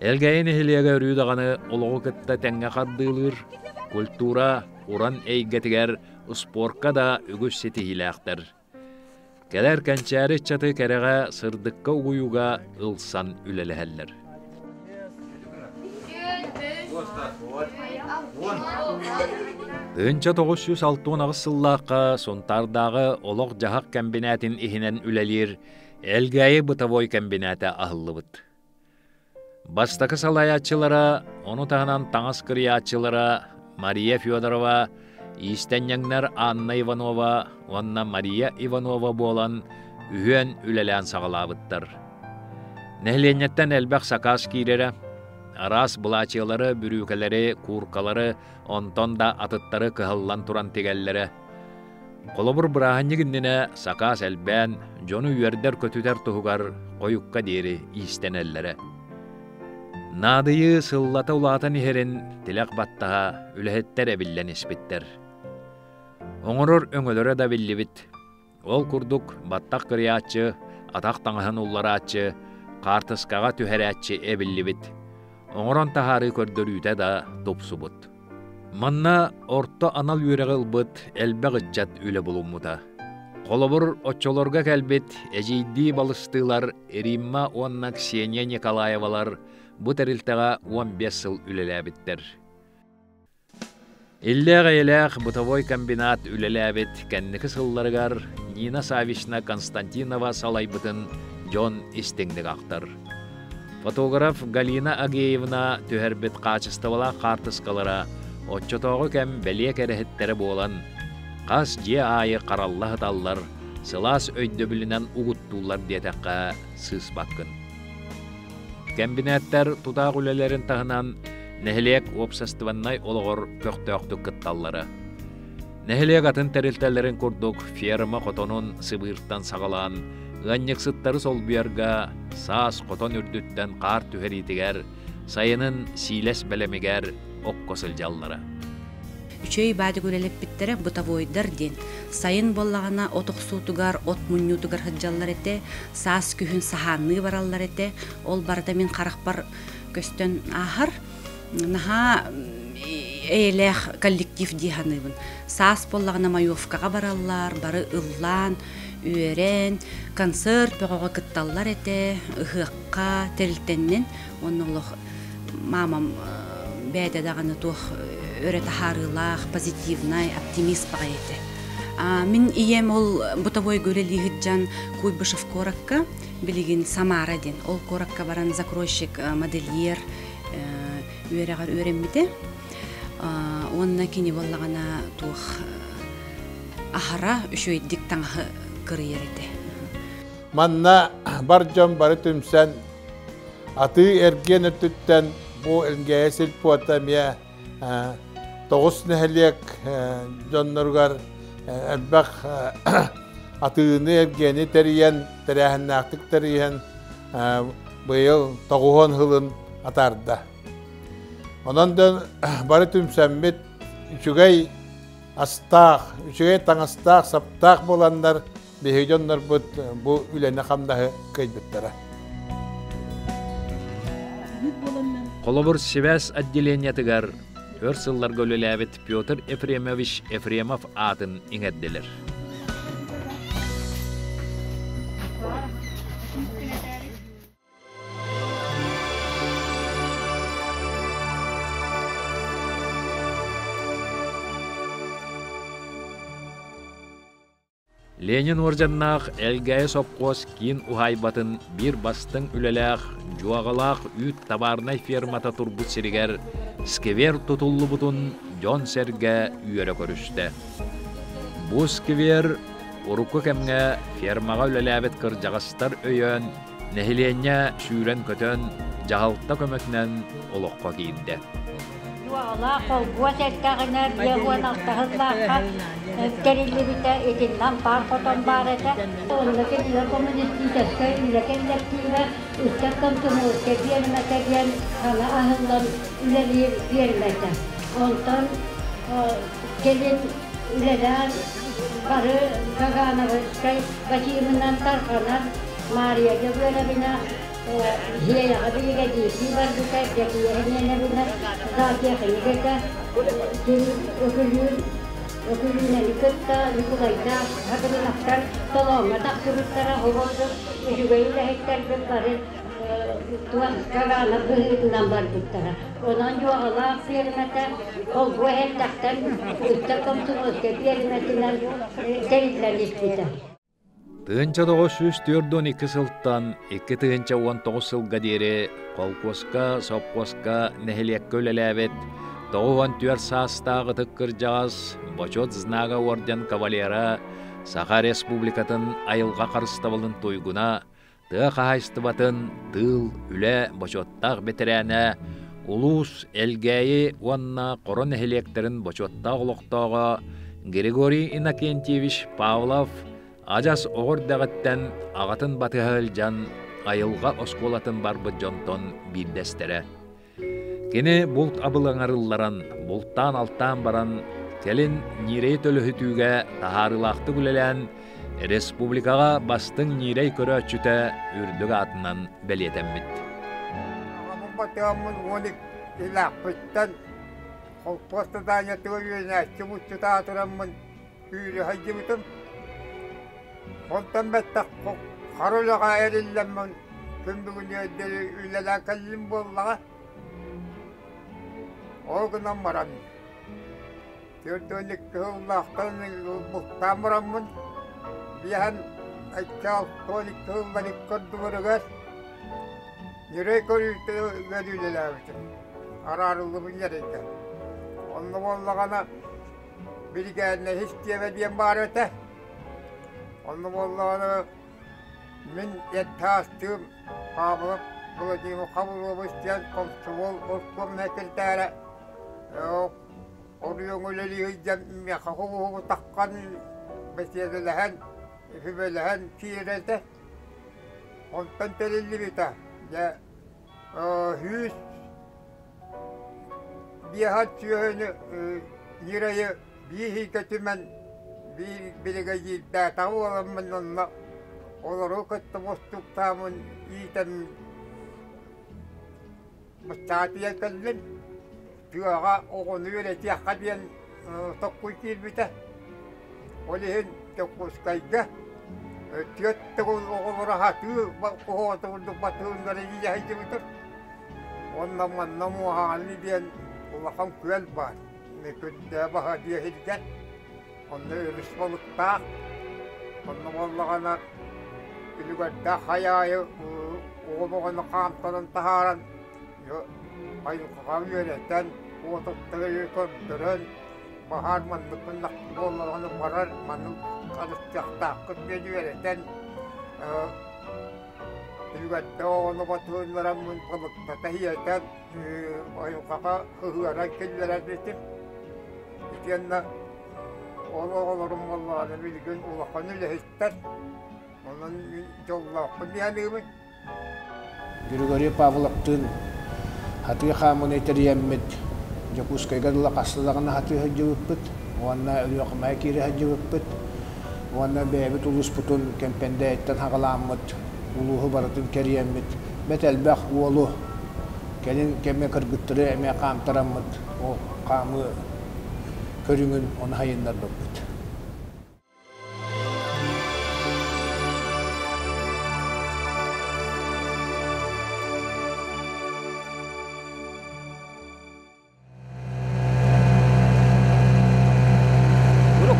Элгейн хилеге рүйдағаны олығы кітті тәңге қаддылыр, культура, уран әйгетігер, спортқа да үгіс сеті хиләқтір. Кәлер кәнчәрі чаты кәреға сырдыққа ұғыюға ұлсан үлеліхәллер. 1906 сыллаққа сонтардағы олық жағақ комбинатын ихінен үлелер, Элгейі бұтавой комбинаты ағылы бұд. Бастакы салаятчылара, оны тағынан таңыз кыриятчылара Мария Федорова, Истеньяңнар Анна Иванова, онна Мария Иванова болан үйен үлелән сағалабыттыр. Нәхленеттен әлбәқ сақас кейлері, арас бұлачылары, бүрүкелері, куркалары, онтон да атыттары кығыллан туран тегеллері. Қолыбыр бұрағынны күнніне сақас әлбән, жону үйердер көтүтер тұғығар қойыққа дері истенеллері. Надыйы сыллата улатан ихерин тилек баттаға үлэхеттер эбиллен испиттер. Оңорор өңөлөрө да биллибит. Ол курдук баттақ кыриятчы, атақ таңахан улларатчы, қартыскаға түхәрәтчы эбиллибит. Оңорон тахары көрдөрүүтэ да топсубут. Манна орто анал үйрәгы ылбыт элбэ гыджат үлэ булуммута. Қолыбыр отчолорга кәлбет эжейди балыстылар Римма онна Ксения Николаевалар bu tәрілтіға 15 сыл үлеләбіттер. Илләғ-еләғ бұтавой комбинат үлеләбіт кәннікі сылларығар Нина Савична Константинова салайбытын Джон Истеңдік ақтар. Фотограф Галина Агеевна түхәрбіт қачыстывала қартысқалара отчотоғы кәм бәле кәріхеттері болан, қас же айы қараллағы таллар, сылас өйдөбілінен ұғыттулар детаққа сыз баққын. Комбинаттар тутақ үлелерін тағынан нәхілек опсастываннай олығыр көқтөқтік кытталлары. Нәхілек атын тәрілтәлерін көрдік ферма қотонын сыбырттан сағалан, ғаннықсыттары сол бұярға саас қотон үрдіттен қар түхәритігер, сайының силес бәлемігер оққосыл жаллары. Үчөй бады көрелеп биттері бұтавойдар ден. Сайын боллағана отықсуутугар, от мұннютугар хыджаллар эте, саас күхін саханны бараллар эте, ол барда мен қарақпар көстен ахар, наха эйлэх коллектив диханыбын. Саас боллағана майовкаға бараллар, бары ыллан, үйерен, концерт бөғіға кытталлар эте, ұхыққа, тәрілтеннен, оны олық мамам бәйді дағаны тух өрет харылах, позитивнай, оптимист бағайты. Мен ием ол бұтавой көрелі ғыджан Куйбышев коракка, білеген Самара ден. Ол коракка баран закройщик, модельер, үйерағар үйренмеді. Онына кені болағана тух ахара үшөйдік таңғы кырыйер еді. Манна бар жон бары түмсен, аты әрген өттіттен бұл әлгәйесіл пуатамия тоғыз нәхілек жоннырғар әлбәқ atığını ergeni teriyen, terehennaktık teriyen bu yıl toğuhon hılın atardı. Ondan bari tümsemmit üçügey astaq, üçügey tangastaq, saptaq bolanlar behijonlar bu ülene kamdağı kıybettere. Kolobur Sivas отделениятыгар өр сыллар гөлеләбет Петр Ефремович Ефремов атын иңәдделер. Ленин оржаннақ әлгәйі сопқос кин ухайбатын бір бастың үлеләқ, жуағалақ үйт табарнай фермата турбут сиригер, скевер тутуллу бутун Джон Серге үйері көрішті. Бұ скевер урукку кәмге фермаға үлеләбет кыр жағастар өйен, нәхиленне сүйрен көтен, жағалта көмөкнен олыққа кейінді. Вала колгуас эткагынар ягуан алтахызлака терилли бита этиннан пар хотон барета ондакен ила коммунистическа илекендер кийме үстәккан тумурке биермәтәген хана ахылдан үлелер биермәтә. Онтан келин үлеләр бары каганавыскай бачимынан тарханар Мария Гебрелевна هي غبية جيسي بردك جاكية هني نبنا ذاتي خيجك وكلنا لكتا لكوغيدا هذا نختار طلعنا تأكل ترى هو يجوي له هكتر بالقرن توان كذا نبه نمبر بالترى ونانجو الله في المتا هو واحد تختار وتكم تموت كبير مثلا تريد للإسبيتا Тыынча 942 сылттан 2 тыынча 19 сылга дере колкоска, сопкоска, нехелек көлеләбет, тоғуан түер састағы тыққыр жағыз, бочот знага орден кавалера, Саха Республикатын айылға қарыстабылын тойгуна, тыға қағайстыбатын тыл, үлі, бочоттақ бетерәне, улус, әлгәйі, уанна қорон нехелектерін бочоттақ ұлықтауға Григорий Иннокентьевич Павлов Ажас оғырдағыттан ағатын батығыл жан айылға осколатын барбы жонтон билдестере. Кені бұлт абылаңарылларан, бұлттан алттан баран, келін нирей төліхітуге тахарылақты күлелен республикаға бастың нирей көрі өтчіті үрдігі атынан бәлетеммет. Ағамын батығамын 12 илақ бұттан қолпостыдан етігіліне чүмүтчіта атырамын үйілі хайжымытым. Ondan bettaq qarulağa erillemmen kümbüğünü ödeli ülelâ kellim bollağa oğunan maran. Gördüğünlük kıhıllağdan muhtamuramın bihan açal tonik kıhıllanik kırdıvırıgaz yürek örüktü ödülelâ bütün. Ararıldığın yerinde. Onu bollağına bir gelene hiç diyemediğim barete. Onu vallahi min yettastım kabul bulacağım kabul olmuşken kontrol ortam nekiltere oruyun öleli hicam yakahu takkan besiyedelehen hübelehen kirete ondan telilli bita ya hüs bir hat yönü yirayı bir hikatimen bir gecikte tavırımın onunla olur kötü bostuk tamın item mustatiye kalın tüyağa oğunu öğretiye kadiyen tokkuy kilbite olihin tokkus kayga tüyette oğulu rahatı kuhuatı vurduk batığınları yiyahıcı bitir ondan namu hali diyen Allah'ın küel var ne kötü baha diye hilgen onu rüşvalıkta, onu vallağına ilgötte hayayı, oğluğunu kamtanın taharan, ayıkığa yöneten, oğutukları kördürün, bahar manlıkın naklı oğluğunu varar, manlık karışacakta, kıtmeni yöneten, ilgötte onu batığınlara münfalıkta tahiyeten, ayıkığa hıhıyarak kellere bitim. İkiyenle Oğullarım vallahi bilgin ulaqanı lehitler. Onun yollaqı diyelim. Григорий Павловтың хаты хамын етериеммет, Жакускайга дула қасылығына хаты хаджыбыппыт, оғанна өліоқымай кері хаджыбыппыт, оғанна бәйбіт улыс бұтын кемпенде еттен хағаламмыт, улуғы барытын кериеммет, бәт әлбәқ уолу, келін кеме кыргыттыры әме қамтараммыт, о қамы көріңін оны хайындар бөппіт.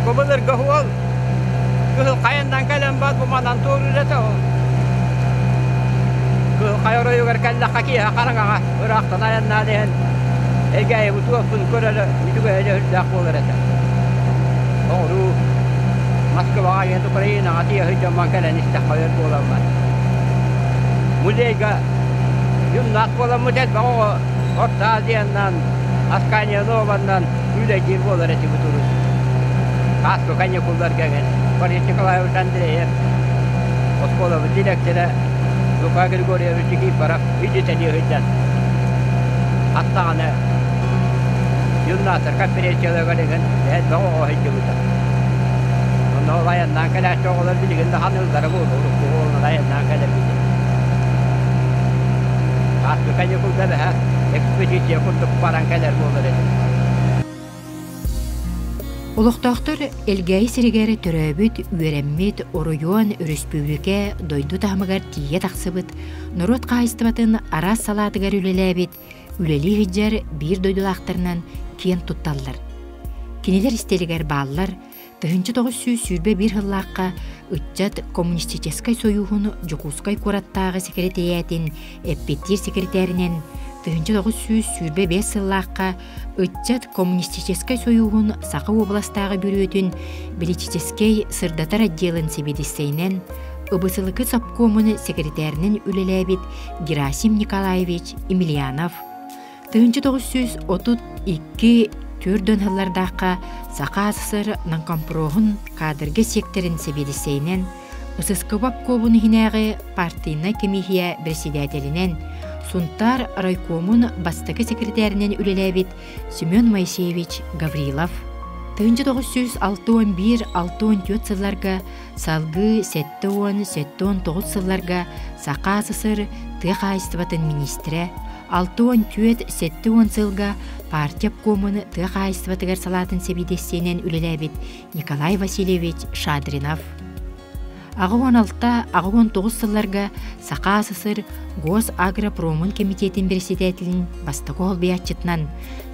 Kobalar gahwal, kehul kayandan kalan bat bumadan toru rata o. Kehul kayoro yugar kalla hakiya karanga urak tanayan nadihan. Egay butuh pun korala itu gaya dak bolarata. Oru Moskva ayan tu Ukraina ati hijam makalan istahayar bolamad. Mulega yun nak bolam mudat bago orta dianan askanya novandan udah jir bolarati butuh. Kasko kanya kullar gagan. Boris Nikolaevich Andreyev, Oskolov direktörü Luka Grigorievich Gipara, ücretini hüccet. Hatta ana yıllardır konferansiyalar gelen evet bağı o hüccet. Onun olayından kadar çok olur bilgin de hanımları bu onun olayından kadar bilgin. Kasko kanya kullar ha ekspedisiya kurduk paran kadar bu olur. Улуқтақтар элгәй сиригәре төрәбіт, үерәммет, оруйуан, республика, дойду тахмагар тие тақсыбыт, нұрот қайыстыбатын арас салатыгар үлеләбіт, үлелі хиджар бір дойдулақтарынан кен тутталлар. Кенелер истелігер баллар, 1900 сүрбе бір хыллаққа үтчат коммунистическай союхун Жокускай кураттағы секретариятин эппеттир секретаринен 1900 сүрбе 5 сыллаққа үтчат коммунистическай союхун Сақы областағы бүрөтін Беличическай сырдатар отделын себедістейнен Обысылықы сапкомын секретаринен үлеләбет Герасим Николаевич Емельянов. 1932 түрдөн хыллардаққа Сақы асысыр нанкомпроғын кадырғы секторын себедістейнен Усыскыбап кобуны хинағы партийна комиссия председателинен Сунтар райкомун бастакы секретаринен үлеләбит Семен Моисеевич Гаврилов. 1961-64 сылларга салгы 7-9 сылларга Сақы асысыр тыға айстыбатын министрі, 6-7 сылга партия комуны тыға айстыбатыгар салатын себедестенен үлеләбит Николай Васильевич Шадринов. Ағы 16-19 сылларга Сақы асысыр Госагропромын комитетин председателин бастакы олбиятчытынан,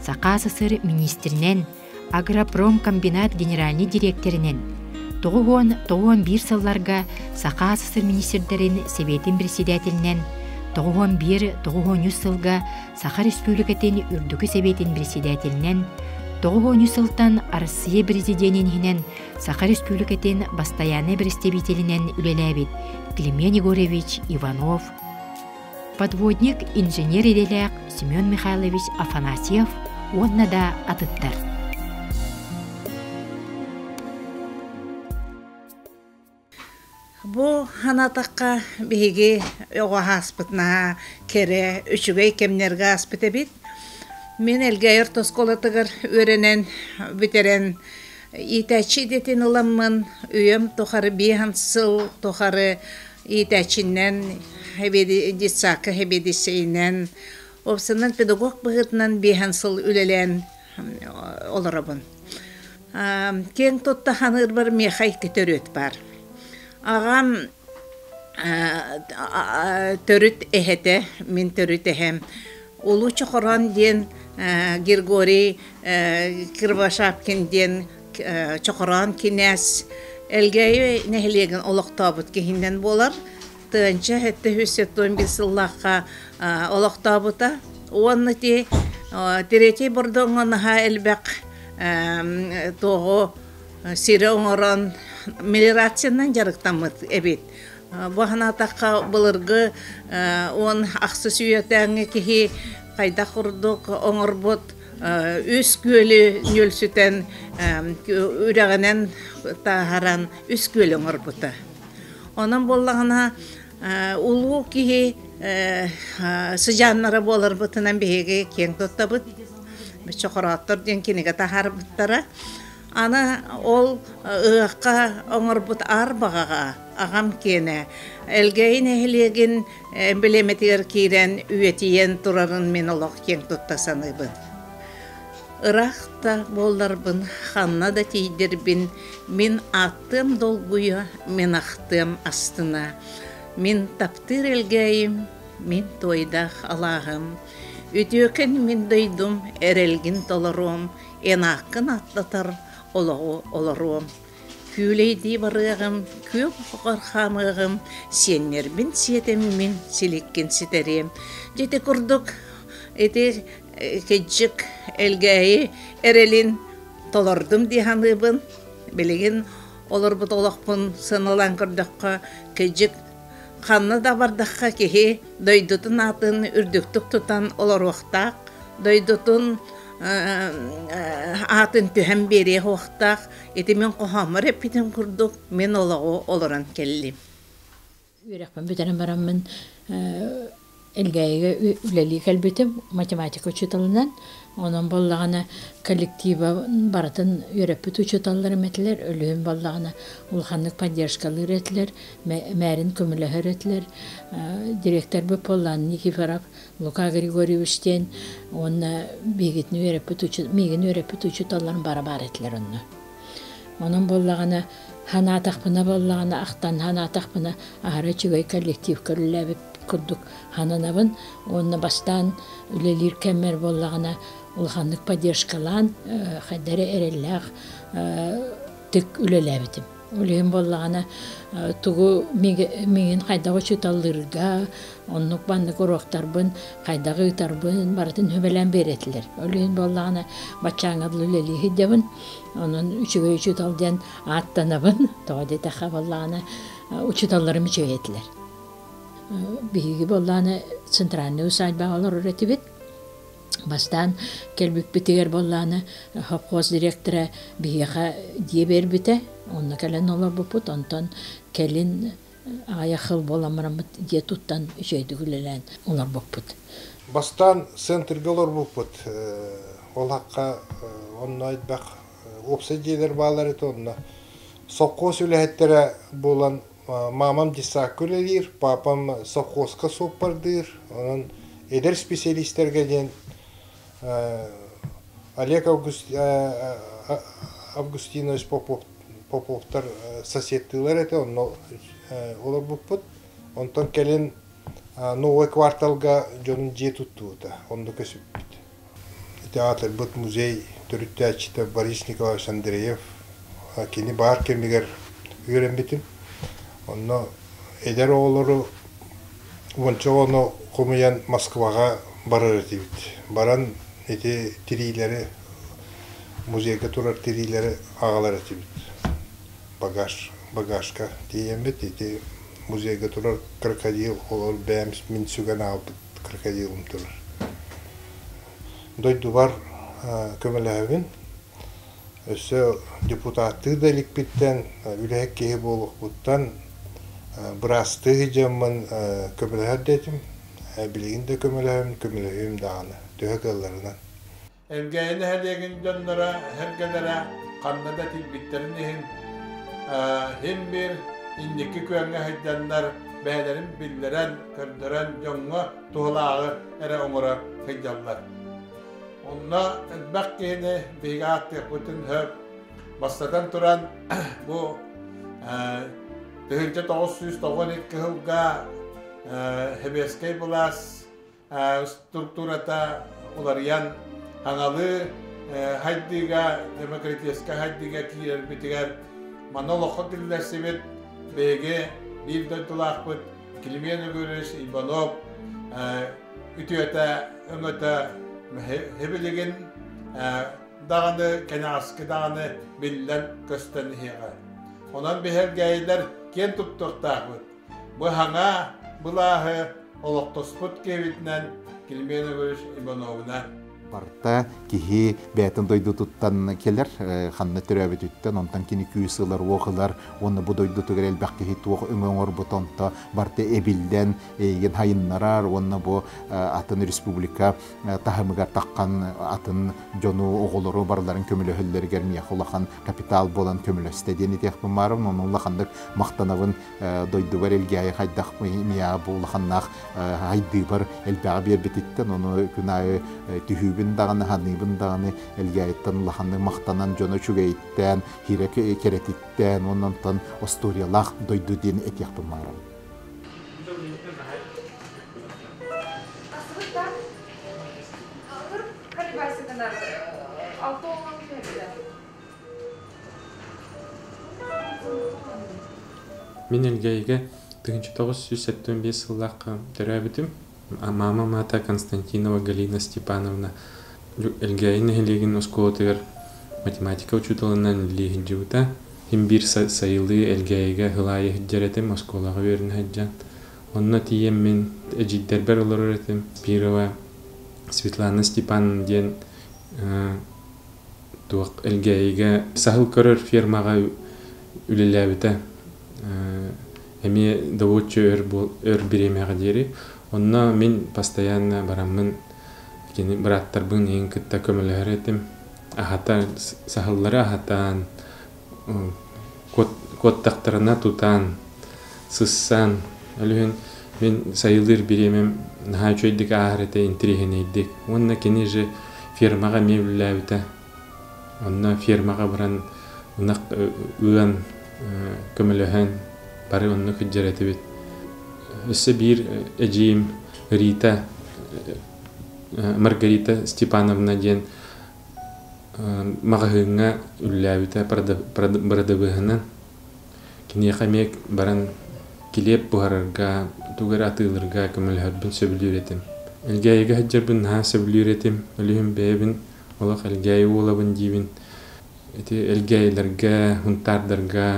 Сақы асысыр министринен, Агропром комбинат генеральный директоринен, 9-11 сылларга Сақы асысыр министрдерин Советин председателинен, 9-11-9 сылга Сақы республикатын үрдігі Советин председателинен, 9 сылтан Россия президентинен Сақы республикатын постоянный представителинен үлеләбит Климен Егорович Иванов. Подводник инженер еделяк Семен Михайлович Афанасьев онна да атыттар. Бу ханатаққа беге оға аспытна кере үшігей кемнерге аспыты бит. Мен әлгәйір тосколатығыр өренен бітерен итәчі детін ұламын, үйім тоқары бейхан сыл, тоқары итәчінен, дисақы хебедісейнен, опсынан педагог бұғытынан бейхан сыл үлелен оларабын. Кен тотта ханыр бір мехай көтөрөт бар. Ағам төріт әхеті, мен төріт әхем. Улу чоқыран ден Григорий Кирбашапкин ден чоқыран кинәс әлгәйі нәхілеген олықтабыт кехінден болар. Тыңча әтті 111 сыллаққа олықтабыта. Оны те терети бұрдыңынаға әлбәк тоғы сирі оңыран мелирациянан жарықтамыд әбет. Бұғана таққа бұлырғы он ақсы сүйетәңі кехи қайда құрдық оңыр бұд үс көлі нөлсүтен үрәгінен тағаран үс көлі ұрбыты. Onun bollağına ulu ki sıcanlara bolar bıtınan bihege keng tuttabıt. Çokorattır diyen kinege tahar bıttara. Ana ol ıqqa oңor bıt arbağa ağam kene. Elgeyin ehlegin emblemetiger kiren üyetiyen turarın men olaq keng tuttasanıbın. Irakta bolarbın, xanna da tiydirbin, min attım dolguya, min aktım astına. Min taptır elgeyim, min toydaq alağım. Ütöken min doydum, erelgin tolarom, en akın atlatar olağı olarom. Küleydi barığım, köp qarxamığım, senler bin siyetem min silikkin siterim. Jete kurduk, eti kecik elgeyi erelin tolardым dihanыбын, bilgin olur bu dolaqpın sınılan kurdukka kecik kanlı da bardakka kehi doydutun atın ürdüktük tutan olur vaqtaq, doydutun atın tühem beri vaqtaq, eti men qohamır epitin kurduk, men olağı oluran kellim. Yürekben bütenen baramın elgeye üleli kelbetim matematik uçutalından onun bollağına kollektiva baratın yörepüt uçutalları metler ölüğün bollağına ulhanlık padyarşkalı retler merin kömüle retler direktör bu pollan Nikiforov Luka Grigoryevich'ten onun bilgitini yörepüt uçutalların barabar etler onu. Onun bollağına hana taqpına bollağına aqtan hana taqpına ahara çigay kollektiv körülebip kurduk hananabın onu bastan ülelir kemer bollağına ulhanlık padyarşkalan xaddere erellaq tık ülelebitim. Uleyim bollağına tuğu mingin qaydağı çutallarga onluk bandık uruqtarbın qaydağı ütarbın baratın hübelen beretler. Uleyim bollağına baçağınadlı üleli hiddebin onun üçüge uçutaldan attanabın toğde taqa bollağına uçutallarım üçüge etler. Bihigi bollağına centralne usayba olur üretibit. Bastan kelbük bitiger bollağına hopkoz direktore bihiga diye berbite. Onna kelen olur buput, ondan kelin ayakıl bolamıramıt diye tuttan şeydi gülelen olur buput. Bastan centerge olur buput. Ol haqqa onna aytbaq obsediyeler bağlar et onna. Sokkoz ülehettere bolan mamam disakülelir, papam sokkozka soppardır. Onun eder spesialistler gelen Олег Августинович Поповтар соседтылар эте, олар буппут. Онтон келен новый кварталга жонун же туттуута, онду көсүппүт. Театр бут музей төрүттәчите Борис Николаевич Андреев кини бар кемигер үйренбитим. Онно эдер оолору вончо оно комуян Москвага барар этибит. Баран эти тирилери музейге турар тирилери агалар этибит. Багажка диембит эти музейге турар крокодил олор бәмс мин сүгөн алып крокодилым турар. Дойду бар көмөлөбүн. Өсө депутаты да ликпиттен үлек кеhe болук буттан брасты жаман көмөлөр детим. Bilginde kömülüğüm dağını, tühekallerinden. Elgeyini hedegin canlara, hergelere, kannada tilbitlerini hem bir indiki köyüne heydenler, beylerin billeren, kırdıran jonga, tuğlağı, ere onlara heydallar. Onunla elbek kehine bigat yapıtın hep, bastadan turan bu 1992 yılga Hebeskey bulas strukturata ularian hangalı haydiga demokratiyaska haydiga kiyer bitiger manolog dillersibet BG bir döntülakpıt kilimiyene görüş İbanov ütüyete öngöte hebeligin dağını kenaskı dağını billen kösten higa onan biher geyler ken tuttuktakpıt bu hanga Bulahı oloktosput kevitnen kilmeyene görüş İbanov'una Барта кихи бәтін дойду туттан келер, ханны түрәбі түттен, онтан кені күйісілер, оғылар, оны бұ дойду түгер әлбәк кихи туғы үңөңір бұтонта, барта әбілден еген хайыннарар, оны бұ атын республика тахымығар таққан атын жону оғылыру барларын көмілі хөллергер мияқ олақан капитал болан көмілі стадиен етек бұмарым, оны олақандық мақтанавын дойду бар әлге айы қайдақ мия бұл олақаннақ айды бар әлбәға бер бететтен, оны күнайы түхі бындағаны, ханы бындағаны әлгәйттен лаханы мақтанан жоны чүгәйттен, хирек керетиттен, оннан осториялах дойду ден этияқ бұмарым. Мен әлгәйге 1975 жыллақ төрәбітім. Мама мата Константинова Галина Степановна элгейне хелеген оскотер математика учуталынан леген жута химбир сайылы элгейге хылайы хиджаретем осколага берин хаджан онна тием мен эжиддербер олоретем Пирова Светлана Степановна ден туак элгейге сахыл көрөр фермага үлеләбите эми доводчу өр биремега дери. Онна мен постоянно барамын кені браттар бұн ең күтті көмілер етім. Ахата сахыллары ахатан, коттақтарына тұтан, сыссан. Әліген мен сайылыр біремем наға чөйдік ағырыты интрихен еддік. Онна кені же фермаға мевілі әуті. Онна фермаға баран ұнақ ұған көміліген бары онны күджер әті бет. Өсі бір әжейім Маргарита Степановна ден мағығыңа үлләуіті бардабығынан кене қамек баран келеп бұғарарға, туғыр атылырға көмілербін сөбілі өретім. Әлгәйігі хаджарбын наға сөбілі өретім, өлігім бәйбін, олақ әлгәйі олабын дейбін. Әлгәйілерге, ұнтардарға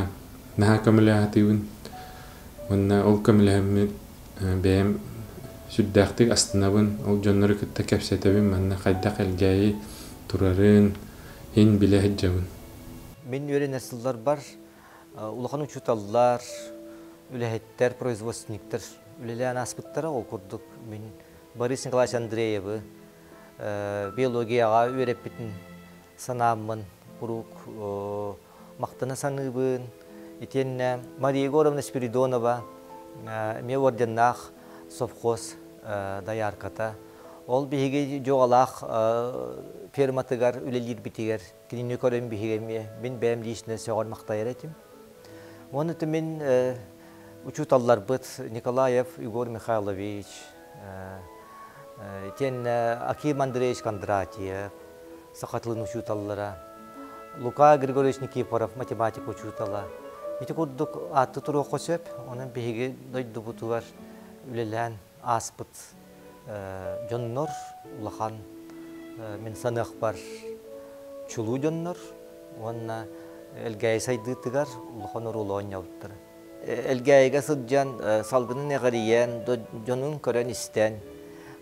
наға көмілі атыйбын. Онна ол көміләмі бәйім сүрдәқтік астынабын, ол жонлары күтті кәпсетабын, манна қайдақ әлгәйі тұрарын, ең біле хаджабын. Мен өре нәсілдер бар, улақан учуталылар, үләхеттер, производственниктер, үлелән аспыттары ол күрдік. Мен Борис Николаевич Андреевы биологияға өреп бітін санамын, құруқ мақтаны саңыбын. Итенне Мария Егоровна Спиридонова ме орденнах совхоз даярката. Ол биһиге жоғалақ ферматыгар үлелер битигер, кинини көрем биһиге мен бәм личне сөгөр мактайыр этим. Оны мен учуталлар быт Николаев Егор Михайлович, итен Аким Андреевич Кондратьев, сакатлын учуталлара, Лука Григорьевич Никифоров, математик учутала. Ити курдук атты туру қосып, оның бейге дойды бұтуар үлелән аспыт жоннор, улахан мен санық бар чулу жоннор, онна әлгәй сайдытыгар улахан орулуан яуттыр. Әлгәйге сыджан салгының әғариян, жонын көрен істен,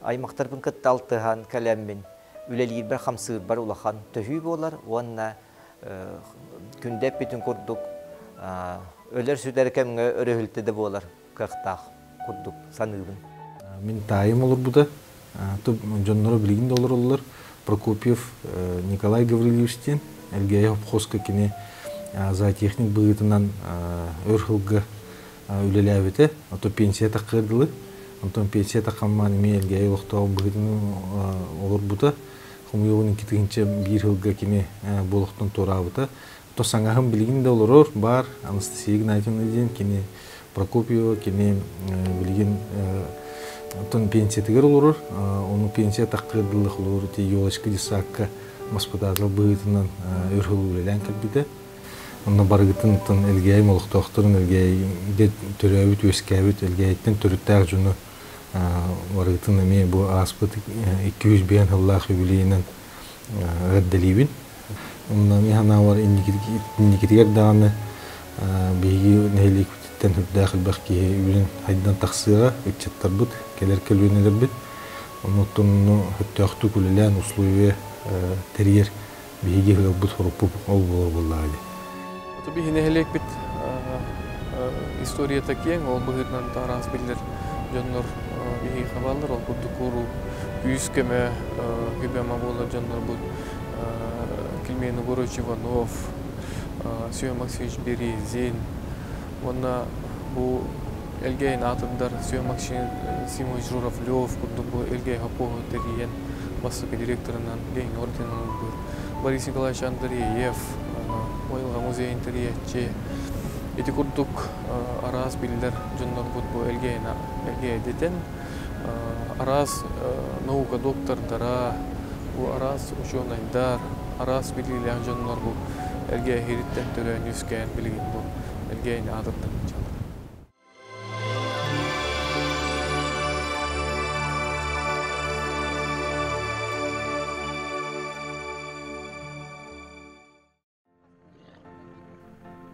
аймақтарбын кытталтыған кәлеммен үлелер бір қамсығыр бар улахан төхүй болар, онна күндеп бетін курдук өлер сүдер кәміңе өрөһілтеді болар қақтақ құрдық санығын. Мен тайым олар бұда. Жонлары білгенде олар. Прокопьев Николай Гаврилевичтен әлгәй обхозка кене зоотехник бұғытынан өрхілгі үлеләбеті. Ото пенсия тақырдылы. Антон пенсия тақамманы мен әлгәй оқтау бұғытынан олар бұда. Құмыйығының кетігінші бір хылға кене болықтың торабыта. Тосаңағым білгенде олар бар, Анастасия Игнатьевна ден, кене Прокопьева, кене білген пенсия тегер олар, оны пенсия таққырдылық олар, те елашқы десаққа маспатадыл бұғытынан өрхіл өлелән кәлбеді. Оны барғытын әлгәй молықтақтырын, әлгәй түрәуіт, өскәуіт, әлгәйттен түріттәқ жүні барғытын әме бұл аспыт 200 бейін ғыллақ өбілейінен ғаддалейбін. Онна механа var indiketiger dağını bilgi nehlik bitten hüddâhil bakki ülün haydan taksıra ütçattar bud keler kelüneler bit Онуттунну хөттөктү күлелен условия терьер биги хылбут хоруппу ол боллаали. То бихине хелек бит история такие, ол быгырнан тарас билер жоннор биги хабалдар ол куру үйскеме гибема болар жоннор бут Кельмен Егорович Иванов, Сём Максимович Березин, онна бу элгейн атымдар Сём Максимович Журавлев, курду бу элгей хапого териен басыка директорынан Ленин орденин бу Борис Николаевич Андреев, Ойылга музейин териетчи. Эти курдук араз билдер жоннор бут бу элгей детен араз наука доктордара, бу араз ученыйдар, араз билилен жоннор бу элгей хириттен төрөн үскән билген бу элгейн адырдан чалар.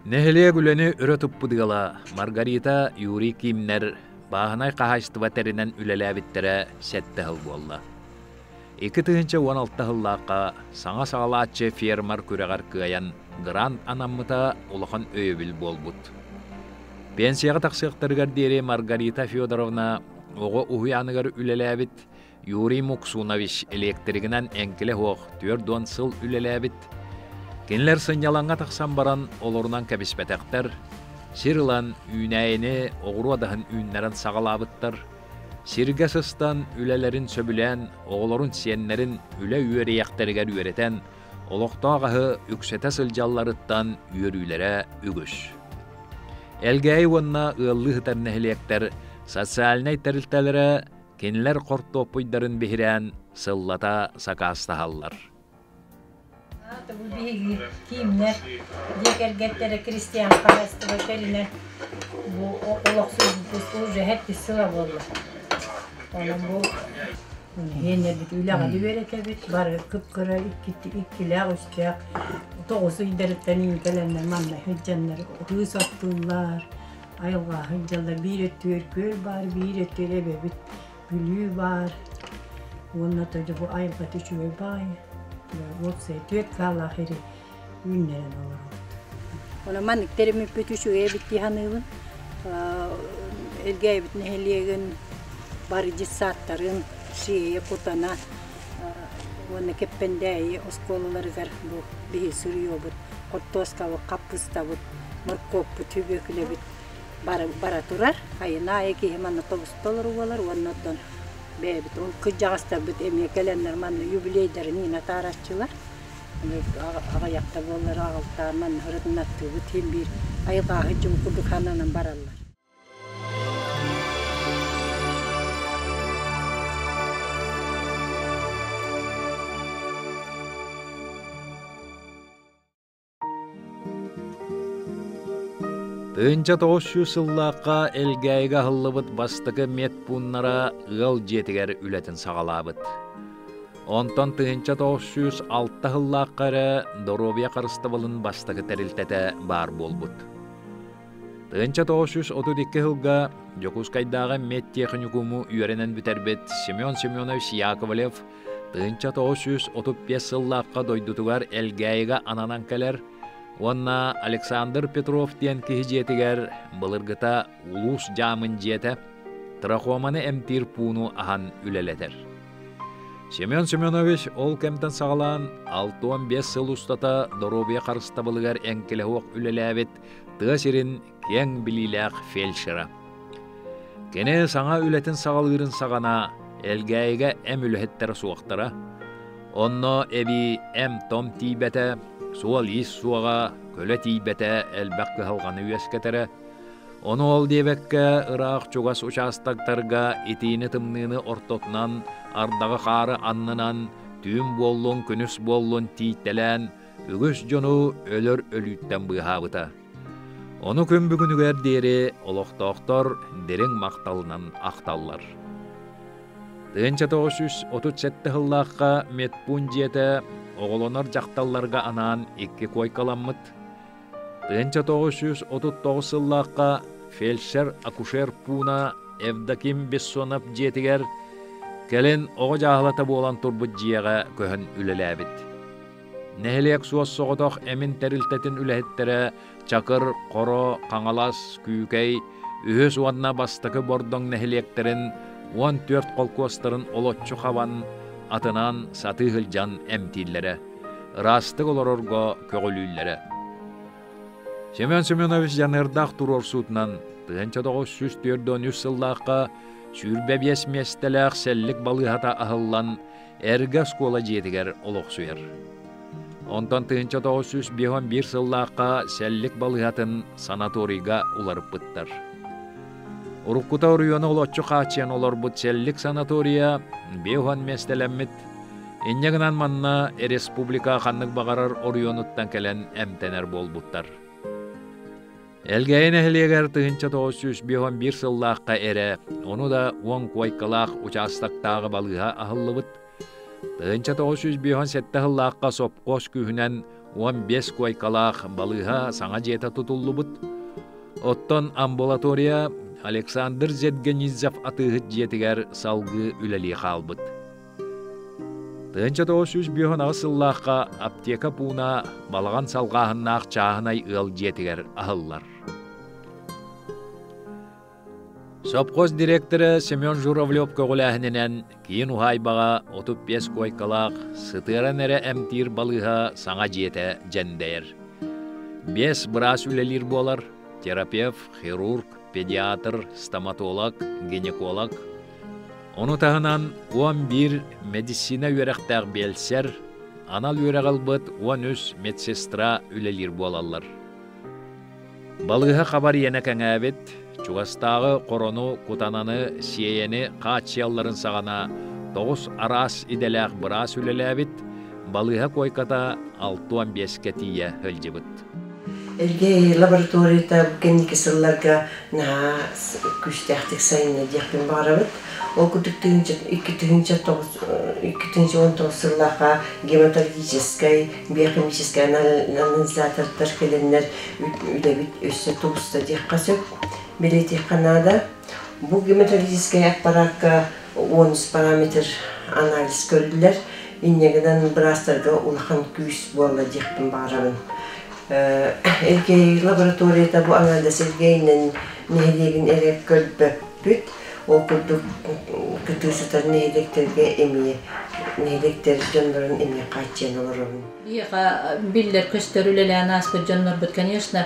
Нехеле гүлені үрі тұппыдығала Маргарита Юрий Кимнер бағынай қағайстыва тәрінен үлеләбіттері сәтті ғыл болла. 2016 ғыллаққа саңа сағалатчы фермар күрәғар күйаян грант анаммыта ұлықын өйбіл болбұд. Пенсияға тақсықтырғар дері Маргарита Федоровна оғы ұхуянығыр үлеләбіт Юрий Муксунович электригінен әңкілі хоқ 4 сыл үлеләбіт. Кенлер сыняланға тақсан баран олорунан кәбіспәтәқтер, сирылан үйнәйіні оғыру адағын үйнәрін сағалабыттар, сирге сыстан үлелерін сөбілен, оғылорын сиеннерін үле үйері яқтарығар үйеретен, олықтағығы үксеті сылжалларыттан үйерүйлері үгіш. Әлгәй онна ұллы ғытарнәхілектер социальнай тәрілтәлері кенлер қорттопойдарын бейрен сыллата сақастағалар. Bu bihi kimler diğergetlere Hristiyan parastivaterine bu olaksız уже hep bir sıra oldu. Onun bu yine bir ulağı veretebit var kıpkıra ikkiler uçacak. Doğusu idaretten ingelenler manla hüccanlar hız attılar. Ayılga hüccanlar bir ötüyor göl var bir ötüyor ebebit bülü var. Onunla da bu ayılga düşüyor bay. Olsa tüet kala heri ünleren olur. Ona manık terimi pötüşü bitti hanımın. Elgey bitne heliyen barıcı saatların şeye kutana ona keppendeyi oskolaları gar bu bir sürüyor bu. Kortoska bu kapusta bu morkop bu tübekle bit bara turar. Hayna eki hemen otobüsler olar ondan bebet on kıcağısta bit emye gelenler manlı jubileylerini yine taratçılar. Ağayakta bollar ağıltar manlı hırıdınattığı bit hem bir ayıqa hıcım kuduk hananan barallar. Тынча 900 сыллаққа әлгәйгі ғылыбыт бастығы мет бұннара ғыл жетігер үлетін сағалабыт. Онтан тынча 906 ғыллаққары Доробия қарыстыбылын бастығы тәрілтеті бар болбыт. Тынча 932 ғылға Жокускайдағы мет техникуму үйеренен бүтербет Семен Семенович Яковлев тынча 935 сыллаққа дойдутугар әлгәйгі ананан кәлер Онна Александр Петров тен кихижетигер былыргыта улус жамын жете трахоманы эмтир пуну ахан үлелетер. Семен Семенович ол кемтен сағалан 6-15 сыл устата Доробия қарыстабылыгар әңкелі оқ үлеләбет тығасерін кен білиләқ фельдшера. Кене саңа үлетін сағалырын сағана әлгәйге әм үлеттер суақтара. Онно әбі әм том тейбәті Суал ис суаға көлі тейбәті әлбәқкі халғаны үйескетері. Оны ол дебәкке ұрақ чуғас участактарға етейіні тымныны ортотнан, ардағы қары аннынан, түйім болуын, күніс болуын тейттелән, үгіс жону өлір өліттен бұйхабыта. Оны күн бүгінігер дері олықтақтар дерің мақталынан ақталлар. 1937 ғыллаққа метпун жеті оғылонар жақталларға анан 2 койкаламмыт. 1939 сыллаққа фельдшер акушер пуна Евдоким Бессонов жетігер Kelin oğa jahılata bolan turbut jiyaga köhün ülelebit. Nehelek suos soğutoq emin teriltetin ülehettere çakır, koro, kangalas, küykey, ühüs uanna bastakı bordong nehelekterin 14 kolkuostların olotçu havan atınan satıhılcan emtillere, rastık olororgo kögülüllere. Semyon Semyonovich janırdaq turor suutnan, 1904 yıllaqqa sürbe bies mestelaq sellik balıhata ahıllan erge skola jetiger oloq suyar. Ondan 1901 yıllaqqa sellik balıhatın sanatoriga ularıp bittar. Urukkuta uruyonu olotçu qaçyan olor but sellik sanatoriya behon mestelemmit, enyeginan manna Respublika xanlık bağarar oruyonuttan kelen emtener bol buttar. Elgeyin ehliyeger 1901 yıllaqqa ere, onu da 10 koykalaq uçastaktағы balığa ahıllıbıt. 1907 yıllaqqa sopqos kühünen 15 koykalaq balığa sağa jeta tutullubut. Otton ambulatoriya Aleksandr Zedgenizov atıhıt jetiger salgı üleli qalbıt. 1909 yıllaqqa apteka puna balğan salgahınnaq çahınay ıl jetiger ahıllar. Sopqos direktörü Semyon Jуравлев kögülähinenen kiyin uhaybağa 35 koykalaq sıtıran ere emtir balığa sağa jete jendeyer. 5 bras ülelir bolar, terapevt, xirurg, pediatr, stomatolog, ginekolog. Onu tahınan 11 medisina yöreqtaq belser, anal yöreqalbıt 13 medsestra ülelir bolallar. Balığa xabar yene kəngəbet, Çugastağı koronu kutananı siyeni qaçyalların sağana 9 aras idelaq bras ülelebit, balığa koykata 6-15 ketiye hıljibit. Elge laboratoriyada geniki sıllarga na küstəxtik sayını diyaqbin bağırabit. O kuduk 2019 sırlaqa gematologiskay, biyokimiskay analizatorlar kelenler ülebit üstü tuğusta diyaqasıp. Bileti Kanada. Bu gematologiskay akbarakka 13 parametr analiz gördüler. İnnegiden brastarga ulağan küs bolla diyaqbin bağırabin. Elge laboratoriyada bu analiz elgeyinin nehilegin erek gölböpüt. O kurduk kütüsütar nehilegterge emiye. Nehilegter canların emiye qaçyan olurun. Biller köstörülelen aspı canlar bud, конечно,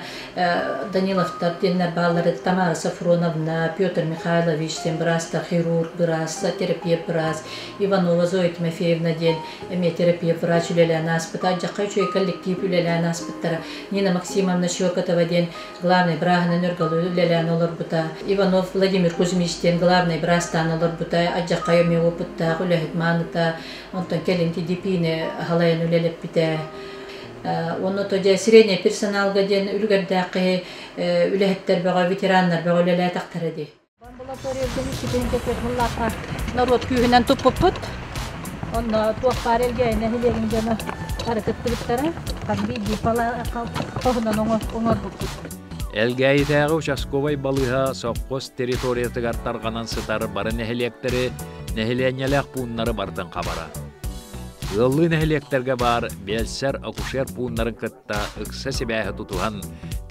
Даниловтар денler bağları Tamara Safronovna, Pyotr Mikhailovich, Tembrasta, хирург, brasta, terapiyat bras, Ivanova Zoya Timofeyevna den, terapiyat vraç ülelen aspı, acaqay çoy kollektiv ülelen aspıttara, Nina Maksimovna Shokotova den, главный brahının örgalı ülelen olur buta, Ivanov Vladimir Kuzmich den, главный brastan olur buta, acaqay öme oputta, ülehit manıta, ondan kelinti dipine halayan ülelep bite. Onu toja srednya personalga den ülgerdaqi ülehetler baga veteranlar baga ülele taqtaradi. Ambulatoriyada işitинче hıllaqa narod kühünen topuput. Onu tuaqar elgeyne hilegin jana hareketliktara qanbi dipala qohnan oңор buput. Elgeytägi uçaskovay balığa sopqos territoriyatygar targanan sıtar barı nehelekteri nehelenýelek puunları bardan qabara. Yıllı nehelekterge bar belser akuşer puunların kıtta ıksa sebähi tutuhan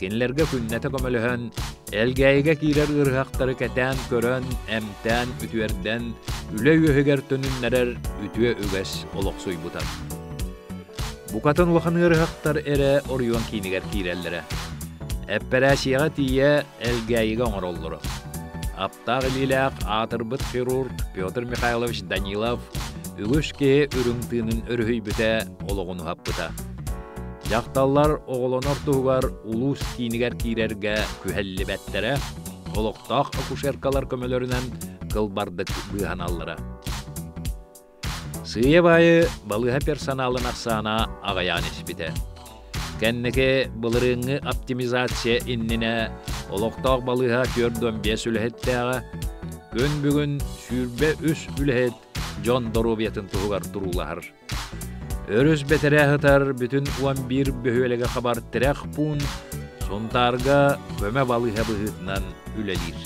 kinlerge künnete kömölühön elgeyge kirer ırhaqtары ketän körön emtän ütüerden üle üheger tönünnerer ütüe üges oloqsuy butar. Bukatan ulaqan ırhaqtar ere oryon kiniger kirellere. Epperasiyaga tiye elgeyge oңorolluru. Aptaq ililaq atırbıt xirurg Pyotr Mikhailovich Danilov ügüske ürüntünün örhüybüte oloğunu hapbıta. Jaqtallar oğulonor tuğgar ulus kiniger kirerge kühellibettere, oloqtaq akuşerkalar kömölörünen kılbardık bıhanallara. Sığıya bayı balığa personalın aqsana ağayan isbite. Kenneke bılırıngı optimizasiya innine oloqtaq balığa kördön bes ülehetteğe, gün bugün sürbe üs ülehet John Dorobiyatin tuğgar durulahar. Örüs betere hıtar bütün 11 böhölege xabar terek pun sontarga köme balığa bıhıtnan ülelir.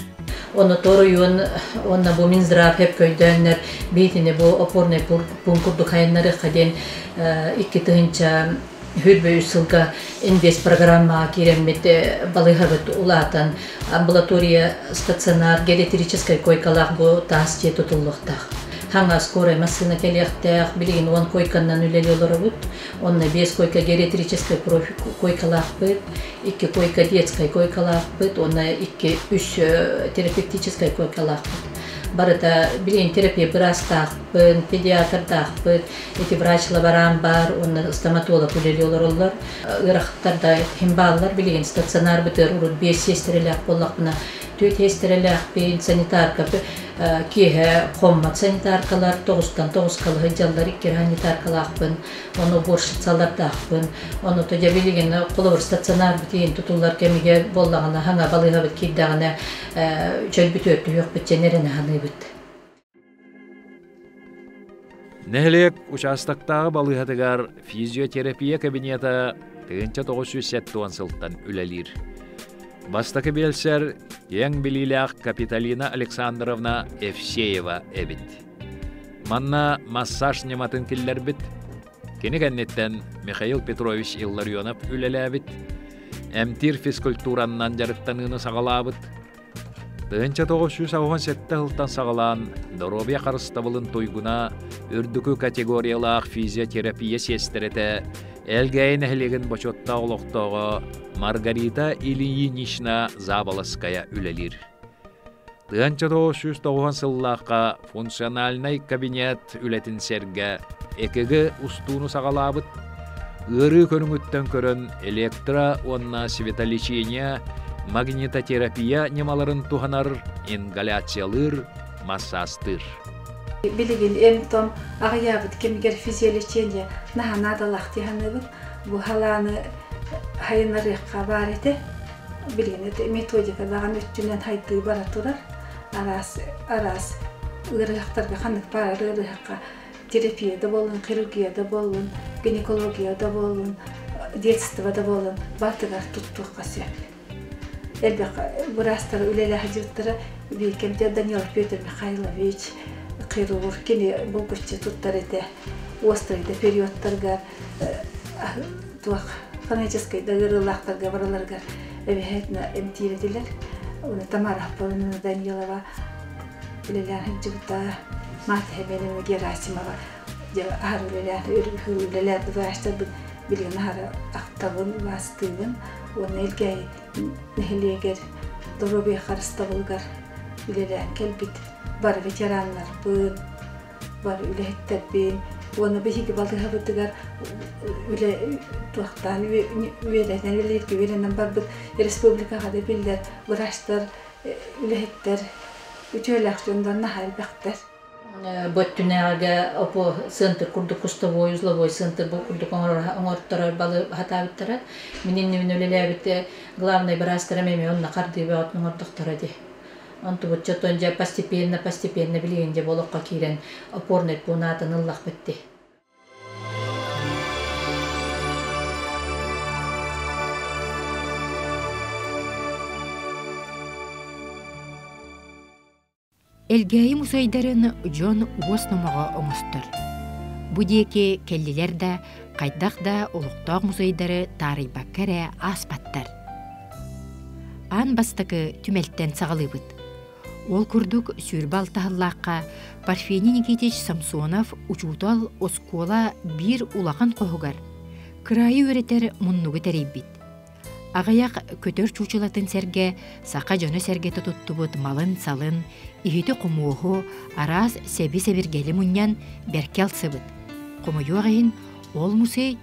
Onu toruyun, onna bu Minzdrav hep köydenler, beytini bu oporne punkurduk hayınları kadın iki tığınca hürbü sılga invest programma kiremmet balıhabıt ulatan ambulatoriya staционар geriaтрической койкалах bu tasçı tutulluqta. Hangi skora masına keliyaqtaq bilgin 10 койканнан үлели olurubut. Onna 5 койка geriaтрической койкалах bit, 2 койка детской койкалах bit, onna 2-3 терапевтической койкалах bit. Barıda bilgin terapiya biraz taqbın, pediatr taqbın, eti vraç laboran bar, onna stomatolog үлели olurlar. Iraqtarda himballar bilgin staционар bitер urut 5 sestirelaq bollaqbına. 4 sestirelaq bin sanitarka kihe qommat sanitarkalar 9'dan 9 kalığı jallar 2 sanitarkalaqbın, onu borşitsalar taqbın, onu toja bilgin qolur staционар bitiyin tutullar kemige bollağına hanga balığa bit kiddağına çöl bütörtü yok bitçenerine hanı bit. Nehlek uçastaktağı balıhatıgar fizyoterapiya kabineta tığınca 970 sılttan ülelir. Bastaki belser yen bililaq Kapitalina Alexandrovna Evseyeva ebit. Manna massaj nematın killer bit. Keni kennetten Mikhail Petrovich Illaryonov ülelabit. Emtir fiskulturannan jarıttanını sağalabit. Tığınca 997 hıltan sağalan Dorobya Karıstabılın toyguna ürdükü kategoriyalaq fizyoterapiya sestirete elgäyin ehlegin boçotta oloqtoğu Margarita Ilyinishna Zabalaskaya ülelir. Tığınca 990 sıllıqqa funksiyonalnay kabinet ületin serge ekegi ustunu sağalabıt. Irı körüngütten körün elektro onna svetolечения magnetoterapiya nemaların tuhanar ingaляциялыр массастыр. Bilgin emtom ağyabıt kemiger fizyolojiyya nahanadalaq dihanıbıt bu halanı hayınlarıqqa var edi. Bilgin metodika dağın öttünden haydığı bara turar. Aras ırıqtarga xanık bara ırıqqa terapiyada bolun, kirurgiyada bolun, ginekologiyada bolun, детствоda bolun, batıgar tuttuqqa söp. Elbette burastar ülele hacıttıra bir kemde Daniel Petr Mikhailovich kirurg kini bulguşçı tuttar ete ostrayda periyodlarga tuaq xanayçaskayda ırılaqtarga baralarga evetna emtirediler. Onu Tamara Polonina Danielova ülele hacıtta Mathebelina Gerasimova ahar ülele duvashtar bilgin ahar aqtavın vastığın onu elgay nehliyeger Dorobya Karıstabılgar ülele kelbit var veteranlar bığın var ülehetler bığın onu behigi balığa bıtıgar üle tuaqtan üyelenen ülehetki verenen bar bıt Respublika qada biller vraçlar ülehetler ütölaqjondan nahal baqtar. Bottünaga opo center kurduk Kustovoy Узловой center bu kurduk oңорттора балы хатабыттара менин өлелебит главный брастара меми онна кардыбы отнун ордуктара ди. Онту бутчотонжа постепенно билгенже болохка кирен опорный пунатын ыллак битти. Элгәйи мусайдарын Джон Уосномаға оңыстыр. Бұ деке келлилер да, қайдақ да олықтақ мусайдары тарайбаккәрі аспаттар. Ан бастықы түмелттен сағылыбыд. Ол күрдік сүрбал тағыллаққа Парфений Никитич Самсонов учутал оскола бір улақан қоғығар. Кырайы өретер мұннуғы тәрейбіт. Ағаяқ көтөр чучылатын сәрге, сақа жоны сәрге тұттыбыт малын салын, ихіті құмуғы араз сәбі-сәбіргелі мұньян бәркел сыбыт. Құмыйу ағайын ол мұсей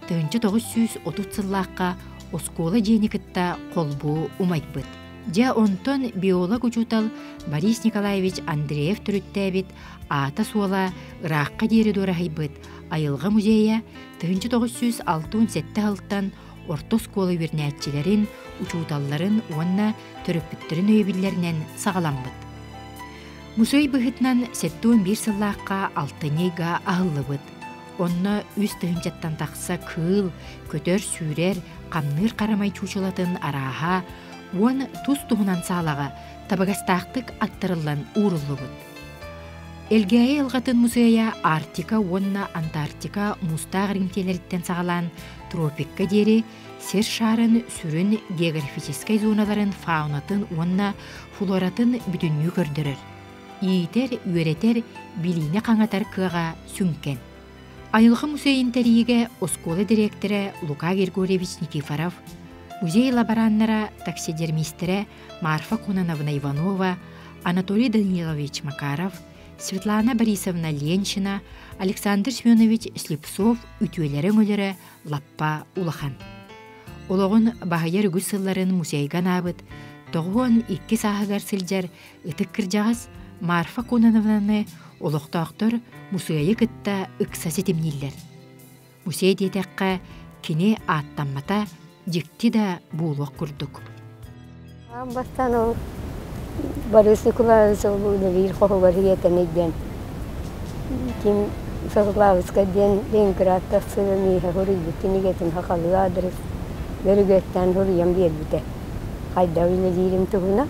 1930 сыллаққа оскола жейникітта қолбу умайтбыт. Жа онтон биолог учутал Борис Николаевич Андреев түріттәбіт ата суала ыраққа дері дорағайбыт. Айылға музейя 1967 ғылттан орто сколы вернәтчілерін, учуталларын, онна төрөппүттөрүн өйбіллерінен сағаламбыт. Мусой бұғытнан 71 сыллаққа алтынейга ағылыбыт. Онна үз тыгынчаттан тақса кыл, көтөр сүүрер, қамныр қарамай чучулатын араға, он туз туһунан саалаға табагастаақтык аттырылан ууруллубут. Элгәйе ылғатын музея Арктика, онна Антарктика мустақ римтелеріттен сағалан тропикка дери сер шарын сүрін географическай зоналарын фаунатын, онна флоратын бүтінні көрдірір. Иетер, үйретер, билине қаңатар кыға сүнкен. Айылғы музейін тәріге осколы директоры Лука Григорьевич Никифоров, музей лабораннара таксидермистері Марфа Конановна Иванова, Анатолий Данилович Макаров, Светлана Борисовна Леншина, Александр Семенович Слепцов үтүелерін өлері лаппа улахан. Олығын бағайар үгіз сылларын музейган абыт, тоғуын 2 сағығар сылжар үтік кіржағыз Марфа Конановнаны олықтақтыр музейі кітті үксасы темнелер. Музей детекқа кене аттанмата жекті да бұлық күрдік. Бастан Борис Николаевич bir хоғығар етінеден. Кем Соғылауызға Ленинградта сылымиға ғұрый бүтінігетін хақалы адрес бөрігеттен ғұрыям бербіді. Қайда өйлі дейрім тұғына.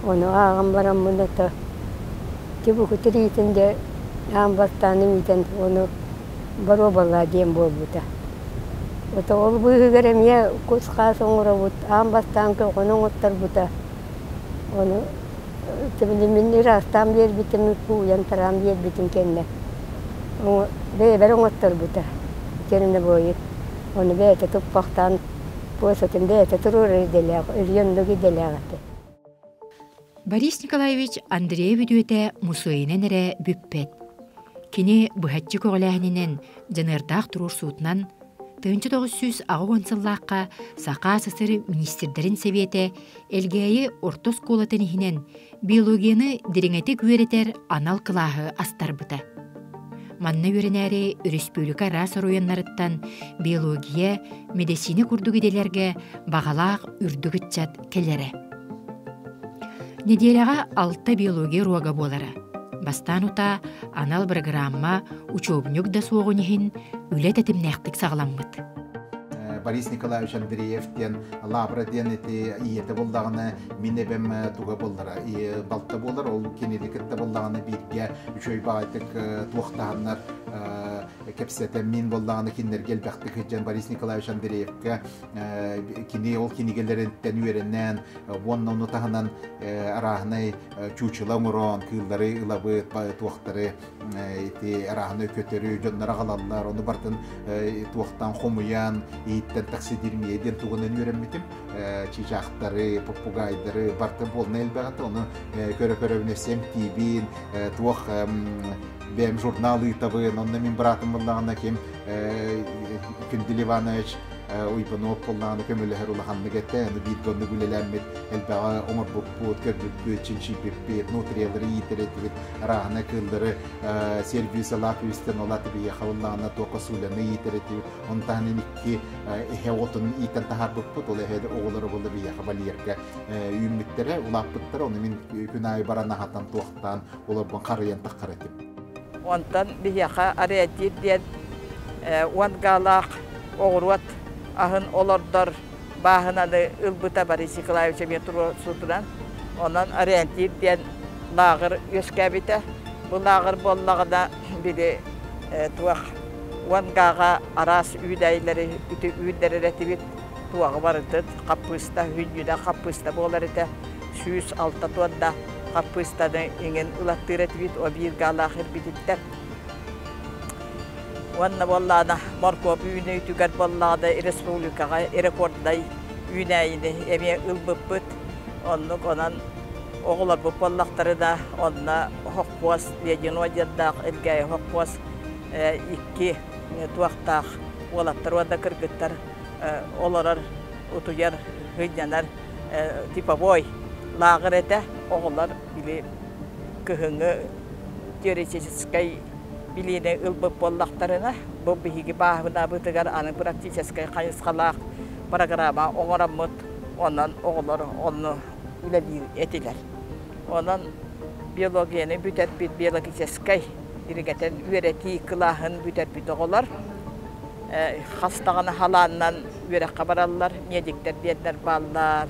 Оны ағам барам мұнаты. Кебі күтір етінде ағам бастаны мүйтен оны бару бала дем болбыды. Ота ол бұйығырым е көсқа соңыра бұд. Ағам бастан көғының оттар бұда. Onu tebilimin rastam bir bitim kuyan taram bir bitim kenne. O beberon otur buta. Kendine boyu. Onu bete topaktan posatin bete turur edela, yönlü gideler. Борис Николаевич Андреев үдүете мусуйнен эре бүппет. Кини бұхатчы көғіләхінінен жанырдақ тұрур суытынан 1900 ағуансыллаққа сақа сысыры министрдерін сәбеті әлгәйі ортос колатынихінен биологияны диреңеті көретер анал қылағы астарбыта. Манна өрінәрі республика рас оруянларыттан биология, медицина күрдігіделерге бағалақ үрдігітчат келері. Неделяға 6 биология руага болары. Бастан ута анал программа учебнюк да соғынығын үлет әтімнәқтік сағыламмыд. Борис Николаевич Андреевтен лабраден иеті болдағыны мене бәм туға болдары. Балта болар, ол кенелікетті болдағыны бірге үшөй бағайтық туақтағынар кәпсеті мен болдағыны кенлер келбәқтік жан Борис Николаевич Андреевке кене ол кенегелерінттен үйерінен онна ұнытағынан арағыны чучылан ұрон, кылдары ылабы туақтары арағыны көтері жонлары қалалар, оны бартын туақтан қомуян, еттен таксидермиеден туғынан үйренметім. Чичақтары, попугайдары барты болны әлбәғаты, оны көрі-көрі-өнесем тибин, туақ бәм журналы табын, онны мен братым болағына кем Күнділ Иванович Уйбанов болағына көмілі ұлағанны кетті, бидгонны гүлеләмет, әлбәға оңыр бұппуд, көрбүппуд, чинши беппет, нутрелері итеретівет, арағына кылдары сервисы лапивістен олаты бейеқа олағына тоқа суланы итеретівет, онтағын емекке әхе отын итен тахар бұппуд, ол әхеді оғылары болы бейеқа балиерге үйімметтері, ұлаппыттары, оны мен күн айы барана хатан тоқтан, олар бұн қарыян таққар етіп. Ondan biyaka arayetiyden Vangalak oğruat ahın olordar bahınalı ılbıta Boris Nikolaevича metro suturan ondan arayetiyden lağır göskebite bu lağır bollağına biri tuaq Vangaga aras üydeyleri ütü üydleri retibit tuağı varıdır kapısta hünyüde kapısta bolarıda süs altta tuanda kapıstadan ingen ulattır etibit o bir galahir bititter. Vanna bollada Markov üyne ütüger bollada Respublikaga rekordday üyneyini eme ılbıppıt onluk onan oğular bu bollakları da onna hokwas diyen ojaddaq elgay hokwas iki tuaqtaq olattır vada kırgıttar olarar utuyar hıyanar tipa boy lağır ete oğullar bile kıhını teoretической bilene ılbıp bollaklarına bu bihigi bahına bıtıgar anı praktiçeskay kayıskalaq programa oğuramıt ondan oğullar onu üle bir etiler. Ondan biyologiyanı büter bir biyologической dirigeten ürettiği kılahın büter bir oğullar hastağını halandan üre kabarallar, medikler, bedler ballar,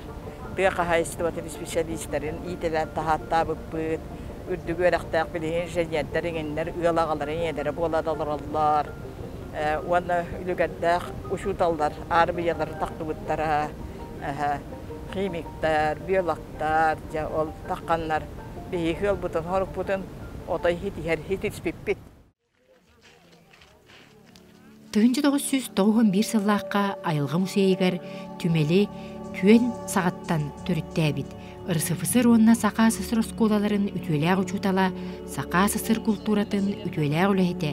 Tıqa haystuvatın spesialistlerin iyitelen tahatta bıbbıt, ürdügü öğrektağ bilin jeniyetlerin enler, ıyalağaların yenlere boladalarlar. Ona ülügəddəq uşutallar, arbiyalar taqtıbıttara, kimikler, biyologlar, ol taqanlar, bihi ol butun, horuk butun, otay hitis pippit. Тыгынчы 991 сыллаққа айылға мусейгер түмели күен сағаттан төріттәбіт. Ырсыфысыр онна сақа сысыр осколаларын үтөләғ учутала, сақа сысыр культуратын үтөләғ үләхеті.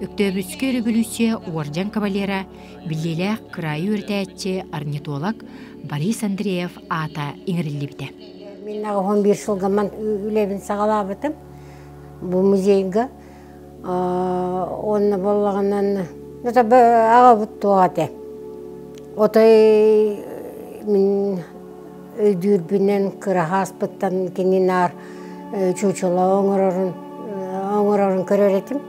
Өктөбүске рүбүлүссе Уорджан кавалера, білеләғ крайы өртәйтчі орнитолог Борис Андреев ата иңірілі біті. Мен 11 жылғаман үлебін сағалабытым. Бұл музейге. Онны болғанан аға бұтты оғаты. Отай мен өйдүрбүнен кырахаспыттан кенинар чучула оңорорун көрөретим.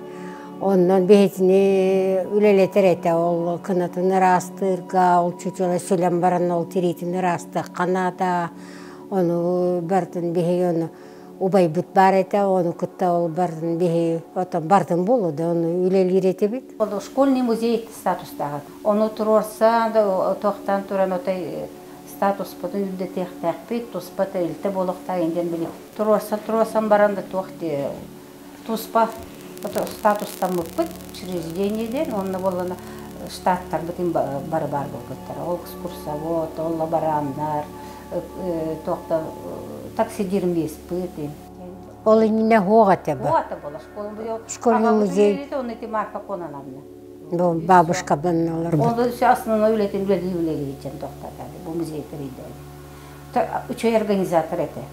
Ondan behetini üleleter ete ol kınatını rastırga ol çuçula söylem baran ol tiritini rastı kanada onu bardın behe onu ubay bit bar ete onu kıtta ol bardın behe otan bardın bolu da onu ülelir ete bit. O школьный музей статустағы. Onu turorsa da tohtan turan otay status потом de tehpit tuspata ilte bolokta inden bili. Turorsan baranda tohti tuspa статустан мыппыт учреждениеден, онны боланы штаттар бітін бар-бар болғыттар. Ол экскурсовод, ол лаборанттар, тоқта таксидермес пыт. Ол именно хоғаты ба? Хоғаты бола. Школьный музей. Он эти марка конанамны. Бұл бабушка банналар ба? Он основно үлетін үлелі етен тоқтатады. Бұл музей тірейді. Үчөй организатор еті.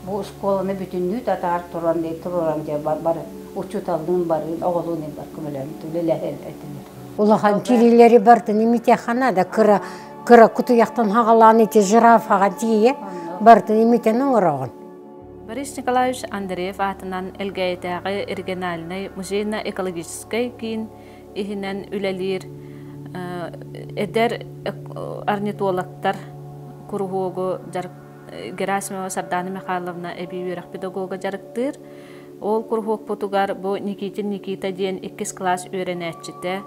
Бұл школаны бүтін нүт атар тұран бары. Uçutaldığın var, oğlunun var, kümelerin tüleler ettiler. Улахан кирилleri барды немите ханада кыра кутуяктан хагаланы те жираф хага тие барды немите норогон. Борис Николаевич Андреев атынан элгейтәгы региональный музейна экологический кин ихинен үлелир эдер орнитологтар кургого Герасимова Сардана Михайловна эбиюрак педагога жарыктыр. Ол кургук потугар бу Никита ден 2 класс үйренәтчите.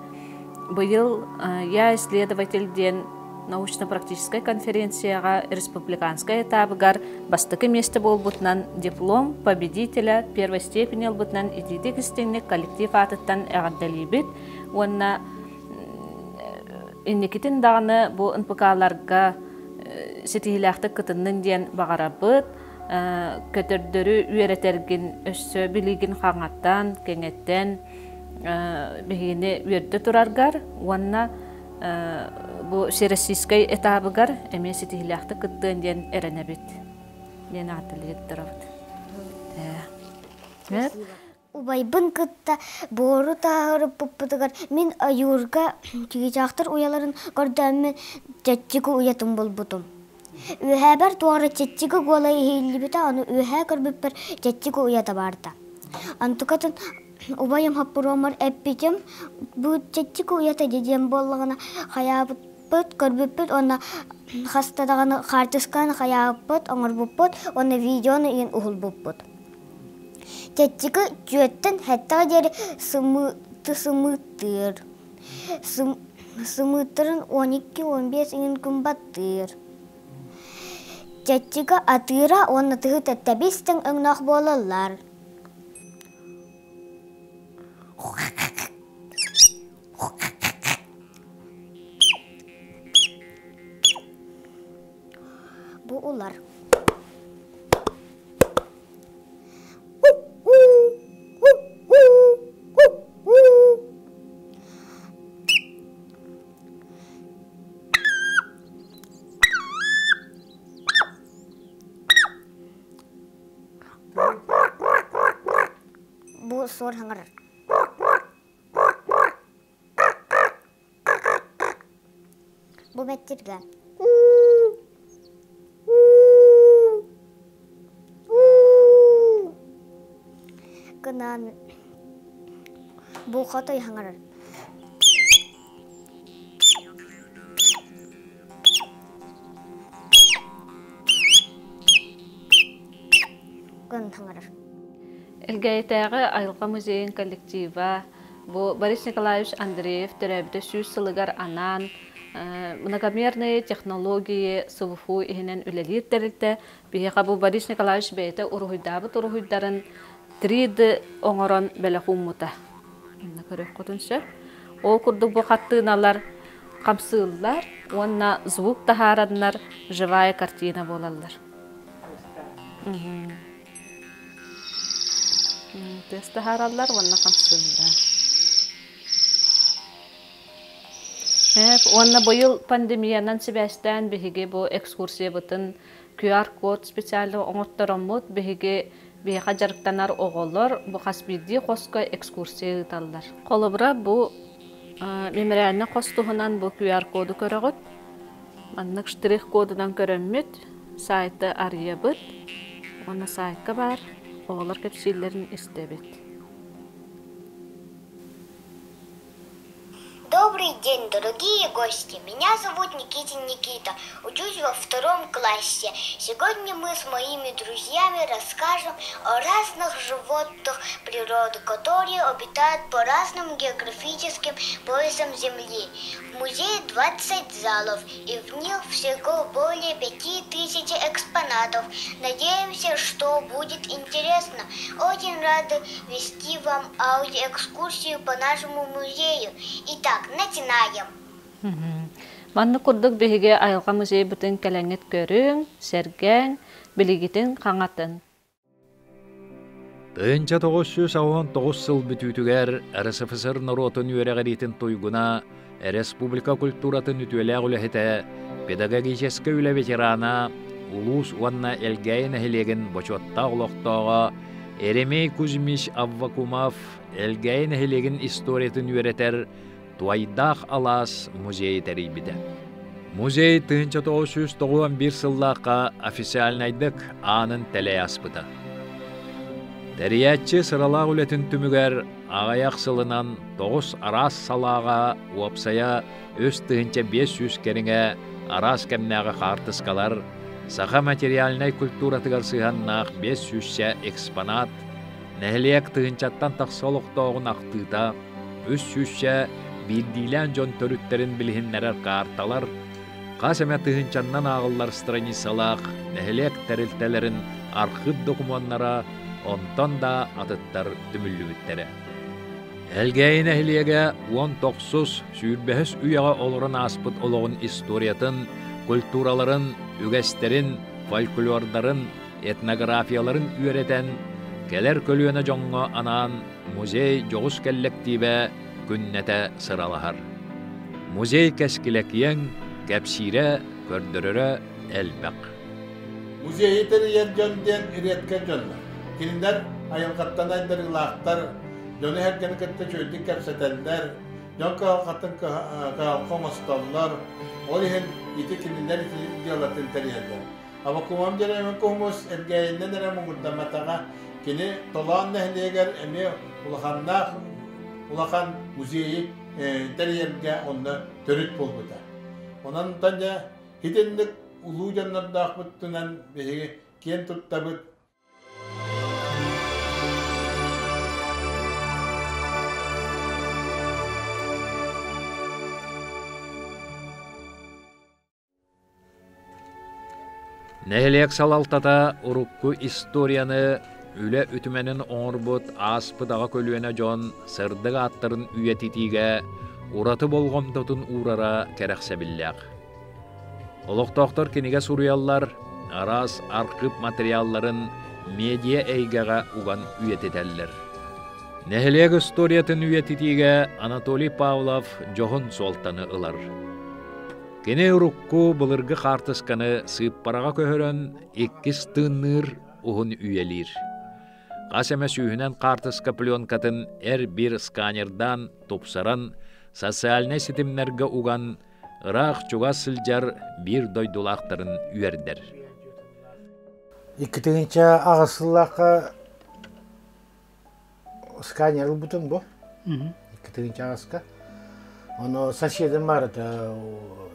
Быйыл я исследователь ден научно-практической конференцияға республиканская этабыгар бастыкы месте болбутнан диплом победителя первой степени болбутнан идидик истенник коллектив атыттан әғаддалибит. Онна Никитин дағыны бу НПК-ларга сетихилақты кытыннын ден бағарабыт. Көтөрдөрү үйретергин өссө билигин хаңаттан, кеңеттен бигини үйерде тураргар, уанна бу всероссийской этабыгар эме сетихилақты кыттын ден эренебит. Ден атылыгыттырабыт. Убайбын кытта бору тағырып бұппытығар. Мен аюрга түйгечақтыр уяларын көрдәмін жәттігі уятым бол бұтым. Үхәбәр туары жәттігі голай хейлі біта, оны үхә көрбіппір жәттігі уята барды. Антықатын убайым хаппыромар әппетім, бұл жәттігі уята дедем болығына қаябыт көрбіппіт, оны хастадағаны қартысқан қаябыт, оңыр бұппыт, оны видеоны ең ұғыл бұппыт. Жәттігі жөттін хәттіға дері сымыттыр. Сымыттырын 12-15 ең күн баттыр. Жәттігі атыра оны тұғы тәттәбестің өңнақ болалар. Бұл олар. Bu sor hangar. Bu mettirge. Kenan bu kata hangar. көн таңарар. Элгәйтәгы Айылга музейин коллектива бу Борис Николаевич Андреев төрәбите сүз сылыгар анан многомерные технологии сывыфу ихинен үлелир терилте бихека бу Борис Николаевич бейте уруйдабыт уруйдарын 3D оңорон белехуммута. Инна көрөк котунча. Ол курдук бу хаттыналар камсыллар, онна звук тахараднар, живая картина болалар. Тест тахаралар, онна камсыллар. Онна быйыл пандемиянан себәстән беһиге бу экскурсия бутын QR код специаль оңоттороммут беһиге беха жарыктанар оголор бу хасбиди коска экскурсия таллар. Колобра бу мемориальный костугунан бу QR коду көрөгөт. Маннык штрих кодунан көрөммүт сайты арыябыт. Оны сайтка бар, оголор кепсиллерин истебит. Добрый день, дорогие гости! Меня зовут Никитин Никита. Учусь во 2 классе. Сегодня мы с моими друзьями расскажем о разных животных природы, которые обитают по разным географическим поясам Земли. В музее 20 залов, и в них всего более 5000 экспонатов. Надеемся, что будет интересно. Очень рады вести вам аудиоэкскурсию по нашему музею. Итак, начинаем. Манны курдук беһиге Айылга музей бүтүн кэлэңит көрүң, сэргэн, билигитин каңатын. Тыынча 919 сыл бүтүтүгер РСФСР наротун үерэгэритин туйгуна республика культуратын үтүэлээг үлэхите педагогическа үлэ ветерана улус уанна элгэйн эхилеген бочотта олохтоога Эремей Кузьмич Аввакумов элгэйн эхилеген историятын үеретер Туайдах Алас музей терибиде. Музей 1991 сыллаққа официальнайдык анын теле аспыта. Териятчы сыралақ үлетін түмігер ағаяқ сылынан 9 арас салаға уапсая өз 500 керіңе арас кәмнәғы қартыскалар, саха материальнай культура тыгарсығаннақ 500 экспонат, нәхілек тыгынчаттан тақсолықтауғын ақтыта, 300 билдилен жон төрүттерин билихиннерер карталар, қасеме тыгынчаннан ағылар страницалақ, нәхілек тәрілтелерін архив документнара, онтон да атыттар түмүллүбүттері. Әлгейін әхілеге 19 сүйірбәхіс үйаға олырын аспыт олығын историятын, культураларын, үгестерін, фольклордарын, этнографияларын үйретен, келер көлüöne жоңға анан музей жоғыз коллективе күннәтә сыралахар. Музей кәскилекиен, кәпсире, көрдөрөрө әлбәк. Музей терiyен жөнден иреткен жонна. Киндер айылгаттан айдырылақтар, жоны herkeni кытты чөйдік кәпсетәлдер, жон калқатын қомасталлар, ол ехен ити киндер диалатын терiyендер. Ава кумам жеремен кумус эргейінен әрі мұңырдаматаға кені толан нәхлегер әме улахан музейі терiyенге онны төрүт болбыта. Онан тanja хитендік улуу жаннардақ бұттынан беге кен тұттабыт. Нәхелек салалтата урукку историяны үле үтіменін оңырбыт аспыдаға көлуіне жон сырдығы аттарын үйетитиге ураты болғымдытын урара керексебілләк. Олықтоқтар кенеге суруяллар арас архив материалларын медиа эйгеға уган үйететеллер. Нәхелек историятын үйетитиге Анатолий Павлов жоғын солтаны ылар. Кене урукку былыргы қартысканы сыппараға көхөрөн 2 тынныр уһун үйелир. Қасеме сүйінен қартыска пленкатын бір сканердан топсаран социальный сетимнерге уган ырақ чуга сылжар бір дойдулақтарын үйердер. 2-нче ағысылаққа сканер бұтын бұ? 2-нче ағысқа. Оны соседім бар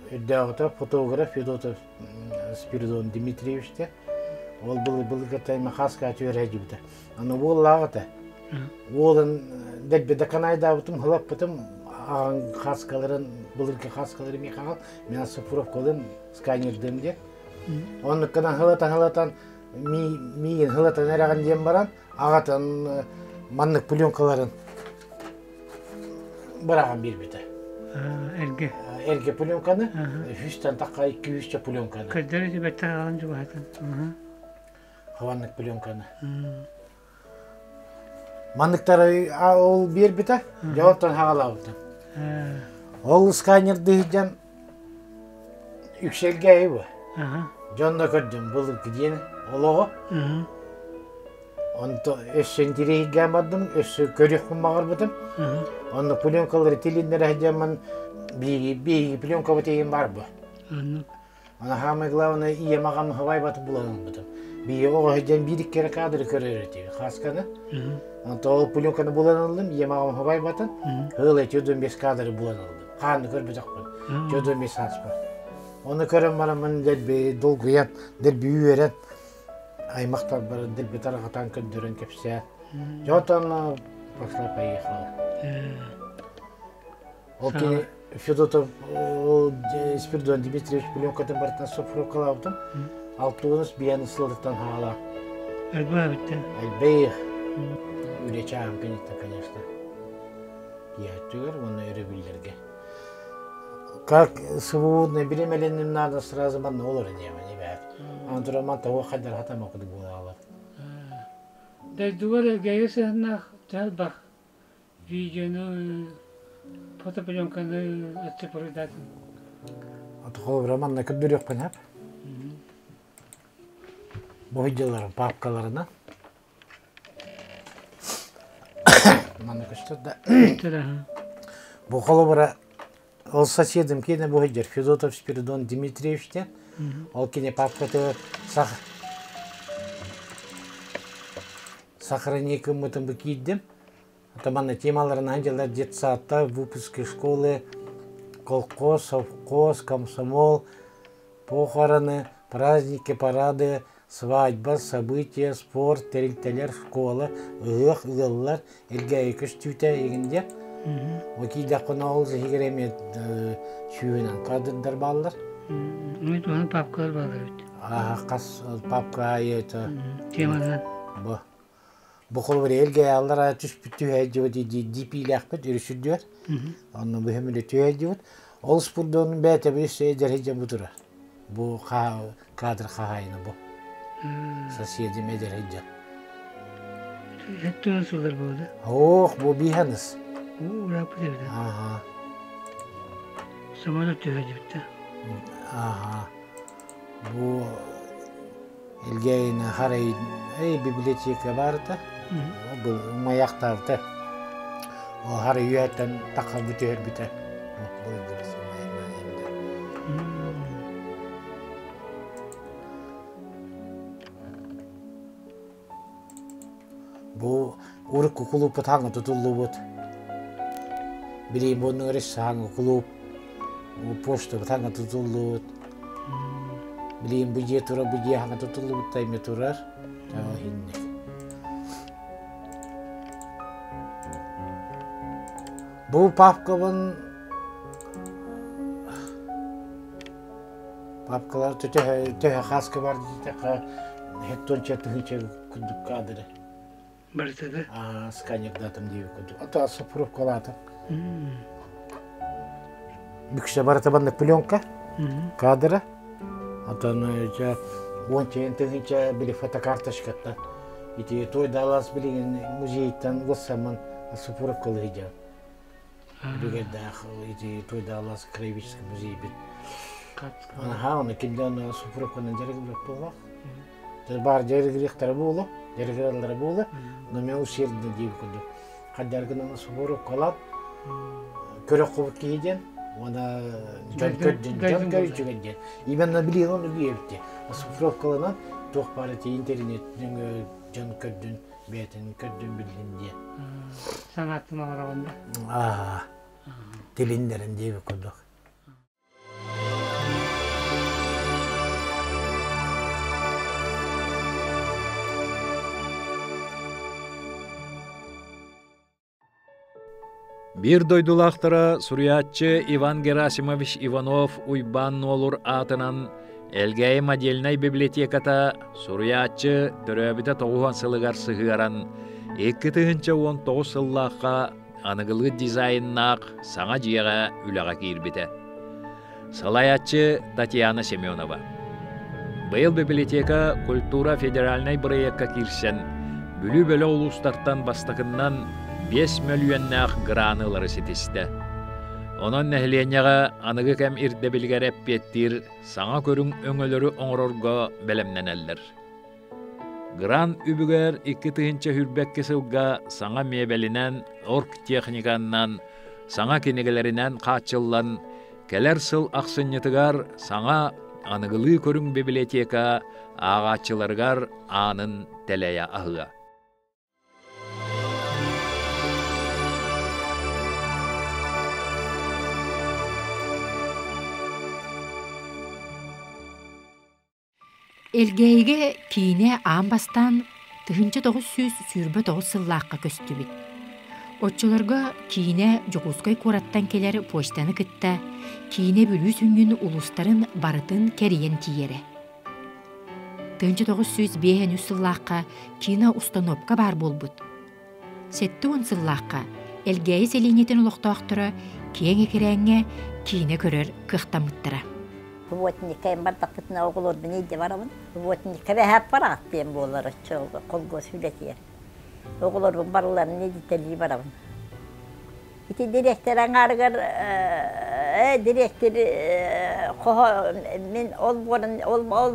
өйдәғыта фотограф Федотов Спиридон Дмитриевичте. Ол бұлғытайма қасқа түйер әжібді. Аны ол лағыты. Олын дәлбеді қанайда бұтым, ғылап бұтым, ағын қасқаларын, бұлырға қасқалары ме қағал, мен сыпырып қолын сканердім де. Оны қынан ғылатан, миін ғылатан әраған дем баран, ағатын маннық пленкаларын бараған бір біті. Әрге пленканы, 100-тан таққа 200-ча пленканы. Көддері де бәтті ағалан жұбы атын. Хаваннық пленканы. Маннықтары ол бір біті, жауаптан хағалауыды. Ол сканерді жан үкселге айыбы. Жонда көрдім бұлып кедені, олығы. Онды өссен терейге амадым, өссі көрек құмағыр бұдым. Онды пленкалары теліндер әжемін бейгі пленка бұтеген бар бұ. Оны хамы главны ие маған хавай батып бұлағын бұдым. Бейгі оғы әжем бірік кері қадыры көрер өтегі, қасқаны. Онды ол пленканы бұлан алдым, ие маған хавай батын, ғылы 15 кадры бұлан алдым. Қанды көрбі жақпын, 15 аспыр. Оны көрім барамын дәлбі долғыян, дәлбі үйерен, аймақтар бар, дәлбі тарағатан көндерін кепсе. Жотан бақсылап поехала. Ол кені Федотов Спиридон Дмитриевич пленкатын барытан софровкала аудым. Алтуыныз бияны сылдықтан хағала. Әлбәй бітті? Әлбәй. Үречі ағым кенеттен, конечно. Яттігер, оны өрі білдерге. Как свободно беременным надо сразу манна олар не бәр. Антура манта о қадар хатам оқыды бола алар. Дәйдугар гәйесінақ жалбақ видеоны, фотопленканы атып ұрыдатын. Аты қолы романна күддір өкпен әп. Бұл видеоларын, папкаларына. Манна күштірді. Бұл қолы бұра ол соседім кені бұл жер Федотов Спиридон Дмитриевичтен. Ол кені папкаты сохранейкі мұтын бұ кейдім. Атаманна темаларын анжалар детсадта, выпуски школы, колхоз, совхоз, комсомол, похороны, праздники, парады, свадьба, события, спорт, теректелер, школа, ығық, ығылылар, елге екіш түйті егінде. Окейді қона ол зәйгеремет шүйінен қадырдар балылар. Үміт оны папкалар балыр өт. Қас папка айеті. Темадан. Бұқыл бір елге аллар түш бүтту әйді өті дипейлі ақпет үрішілді бар. Оның бұхымылы түй әйді өт. Ол спұрды оның бәті бір үсті әйдер әйден бұтырар. Бұл қадыр қағайыны бұл. Соседім әйдер әйден. Әтті өсілдер болды? Оқ, бұл бейханыз. Рапы деді. Самолет түйеді бітті. Бұл елгейіні қарай библиотека барды. Бұл маяқтарды. Ол қарай үйәттен таққа бүтер біті. Бұл ұрыққы клубы таңы тұтылы бұд. Білейін бұның өресі саңы клуб. Почта таңы тұтылы бұд. Білейін бұде тұра бұде аңы тұтылы бұд тайме тұрар. Бұл папкабын папкалар төте қасқы бар дейді. Хеттон чәтігінше күндік қадыры. Барытады? Сканер датым дейі күндік. Ата сыпырып қалады. Бүкші барытабандық пленка кадыры. Атаны ончайын тігінше білі фотокарташкаттан. Ити тойда алас білеген музейттен ғылсамын сыпырып қылы жан. Бүгерді ити тойда алас краеведческий музей бет. Оны келді оны сыпырып қылын жарығылық болға. Бар жарығылықтары болы, жарығылары болы. Но мен ұсерді дейіп күнді. Қаддарғын сыпырып қалап, көрек құбыт кейден. Ona can görücüğünden. İmenle biliyor onu bir evde. Sıfırlıklarından çok parati internetten can kördün, beyten kördün bildin diye. Sanatın ağırlığında. Dilinlerin diye bir kurduk. Bir doydulақтыра суриятчы Иван Герасимович Иванов уйбан олур атынан Элгей модельнай библиотеката суриятчы төрөбіті 9 сылыгар сыгыран 2-19 сыллаққа анығылы дизайннақ саңа жияға үліға кирбіті. Салаятчы Татьяна Семенова. Бұл библиотека культура федеральнай проектка кирсен, бүлі-бөлі улустартан бастықыннан 5 миллионнақ гранылары сетісті. Онын нәхленяға анығы кәм ирді білгәрәп беттір, саңа көрің өңілері оңырорға бәлемненәлдір. Гран үбігер 2-тыгынча хүрбәкке сылға саңа мебелінен, орк техниканнан, саңа кенегелерінен қатчыллан, кәлер сыл ақсыннетігар саңа анығылы көрің библиотека ағатчыларғар анын тәләя ахыға. Элгейге кийне аамбастан 1900 сүрбө 9 сыллааққа көстүбүт. Отчолорго кийне жогускай кураттан келер почтаны кытта, кийне бүлүү сүнгүн улустарын барытын кериен тиере. 1905 сыллааққа кийне установка бар болбут. 7 сыллааққа элгей селенетин улуктоохтора киең экереңе кийне көрөр кыхтамыттыра. Работникайым бардақытына оғылыр біне де барамын. Работникайы әп барағат бен болар, қолғы сөйлетер. Оғылыр бұн барыларын не детелі барамын. Ити директор аңарғар, директор қоға, мен ол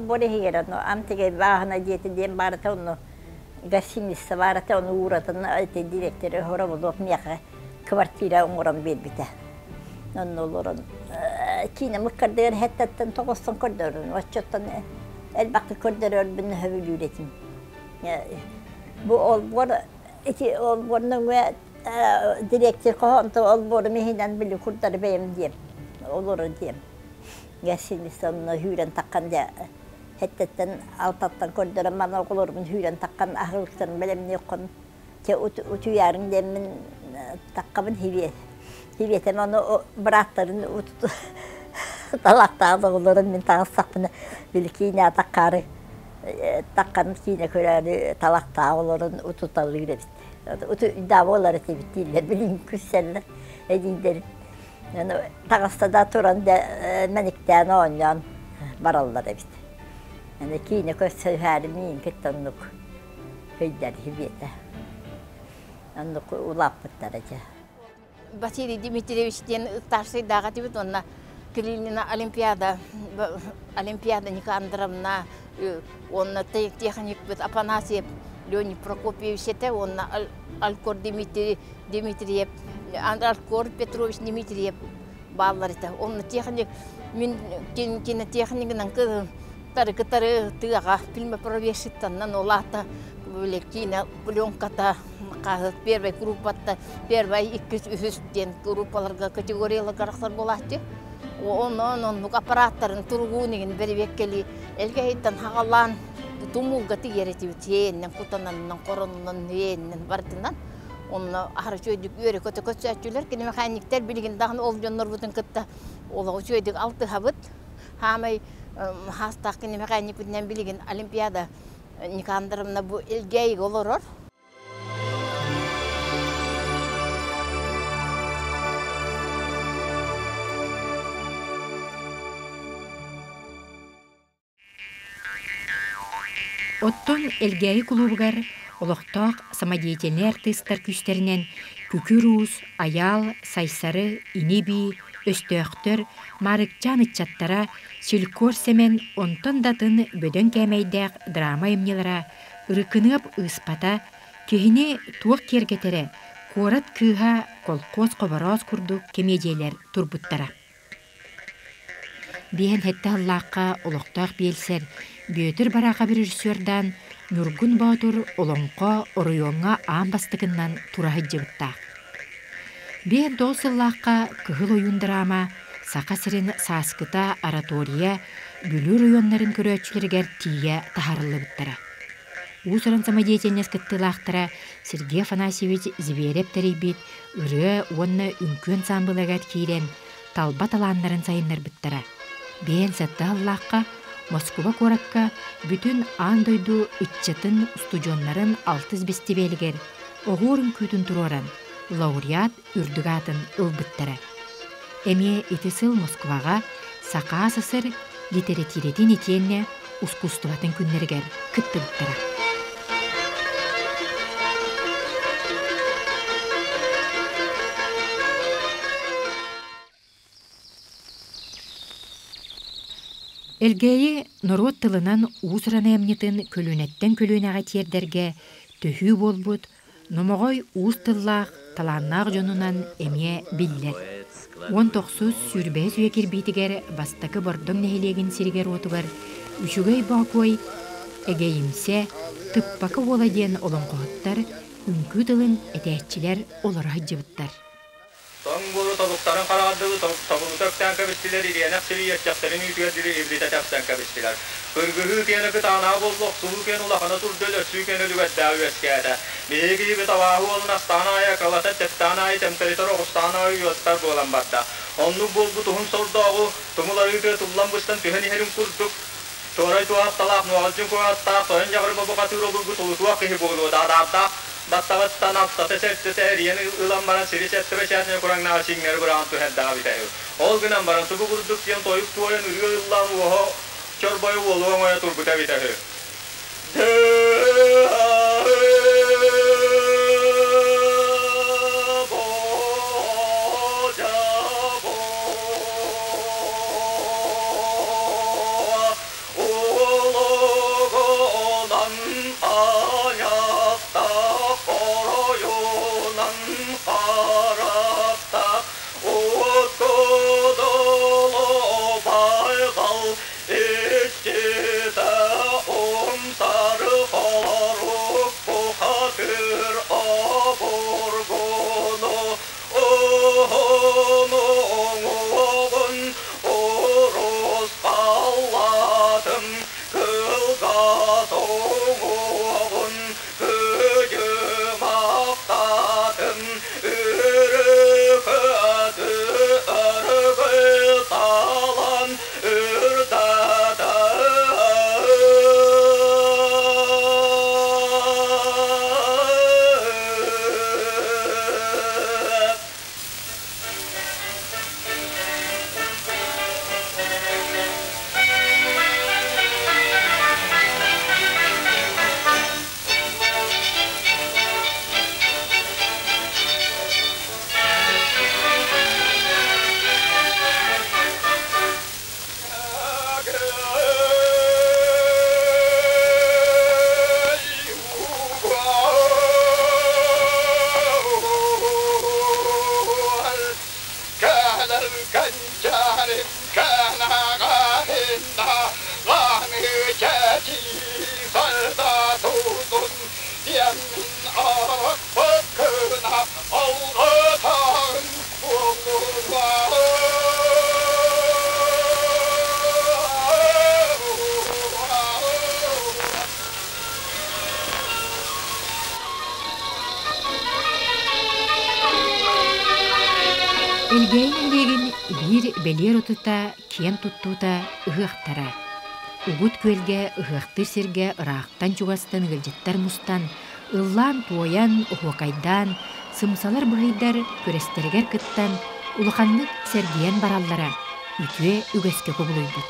бұры хегер, амтыға бағына деті дем барыта, оны гостиница барыта, оны ұратын, директор ғора болды, меға квартира оңырам бербіті. Onun olurun. Kine mıkkardığın hettetten toğustan kordurun. Vaççottan elbaklı kordurun bunu hövül üretim. Bu olbor, iki olborun ve direktör kohonta olboru mehinen bili kurdarı beyim diyem. Olurun diyem. Geçsin sonuna hüren takkan diye hettetten altattan kordurun bana olurun hüren takkan ahırlıktan benim ne yokun. Ke utu yarın demin takkamın hiviye. Hiviyeten onu bıraktarın ututu talakta oğulların min tağısak bunu bilkine takarı takkanın kine köreri talakta oğulların ututalır gibi. Utu davaları tebittiler bilin küsseller edinlerin. Yani tağısta turan da menikten oynayan barallar evet. Yani kine kösseher min kettanlık köyler hiviyete. Anlık ulapıtlar acaba. Василий Дмитриевичтен старший дагатибит онна Клинина Олимпиада Никандровна онна техник бит Афанасьев Леонид Прокопьевич ете онна Алкор Дмитриев Алкор Петрович Дмитриев балларыта онна техник мен кинотехникнан кытары тыга фильм провешиттаннан олата Кино пленката первый группата первый 200 группаларга категориялы карактар болатты. Onun аппараттарын тургунигин бербеккели элгейттен хагалан тумулга тигерети тиеннен кутананнан короннан ниеннен бартынан онна ахарчойдук өре көтөкөтсөчүлөр кине механиктер билген дагы ол жоннор бутун кытта ол чойдук алты хабыт хамай хастак кине механик бутун билген Олимпиада Никандровна bu ilgey olurur. Оттон элгей клубгар олохтоқ самодеятельный артисттар күстеринен күкүрус, аял, сайсары, инеби, өстөқтөр, марыкчан ытчаттара, силкор семен онтон датын бөдөн кәмейдәк драма эмнелара, ырыкынып ыспата, кехине туық кергетере, корат кыха колкоз қобороз курдук комедиялер турбуттара. Бен хетте аллаққа олықтақ белсер, бөтір бараға бір режиссердан Нургун Батур олонқо оройонға аамбастығынан турахы жыбыттақ. Бен досыллаққа кығыл ойын драма, сақа сірін саскыта оратория, бүлі районларын көрөтчілергер тие тахарылы бұттара. Уусуран самодеятельность кыттылаахтара Сергей Афанасьевич Зверев терейбит ыры онна үңкөн самбылагат киирен талба талааннарын сайыннар биттара. Бен сатты аллааққа Москва коракка бүтүн андойду үтчатын студионнарын 6 бестибелигер оғуырын күтін туроран лауреат үрдігатын ылбыттара. Эме итисыл Москваға сақа сысыр литературетин итенне ускустуватын күннергер кыттыбыттара. Элгейи народ тылынан уусуран эмнитин көлүнеттен көлүнага тиердерге төһүү болбут, номогой уус тыллаах талааннаах жонунан эмие биллер. 19 сүрбе сүйе кирбитигер бастакы бордоң нехилегин сиригер отугар үчүгөй бакой эгейимсе тыппакы ола ден олоңкоһуттар үңкүү тылын этээччилер олора жыбыттар. Тоңбуру тобуктарын караадыгы тобуктан кабистилер иренак сирия чактарын үтүгөдүлү эбрита чактан кабистилер. Көргүһү кенеки таана боллук суу кен улахана турдөл өсүү кен үлүгөттää үескäätä. Меги бетавааху олнастаная калата теттаная температура останая юоттар боламбатта. Онну болбу тухун сордогу тумулар үтө туллан бустан төхени херим курдук. Торай туап талап нуалжын коятта тоен жагыр бабукатыры булгу тулутуак кехи болу даадапта. Battavatta naftata sertte rieni ulan baran siri sette beşerne kurang na singner buran tu hedda bitayu. Ol günan baran tubu kurduk yan toyuk tuoyan ürüyor yıllan uho çorbayı oluğun oya turbuta bitayu. Белер отута, кен туттута ыһыахтара. Угут көлге ыһыахтыр сирге ыраақтан чугастан гылжыттар мустан, ыллан туоян уһуакайдан, сымсалар быһыйдар көрестергер кыттан, улаханнык сергиен бараллара, үтүе үгөскө кобулуйбут.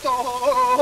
Tonda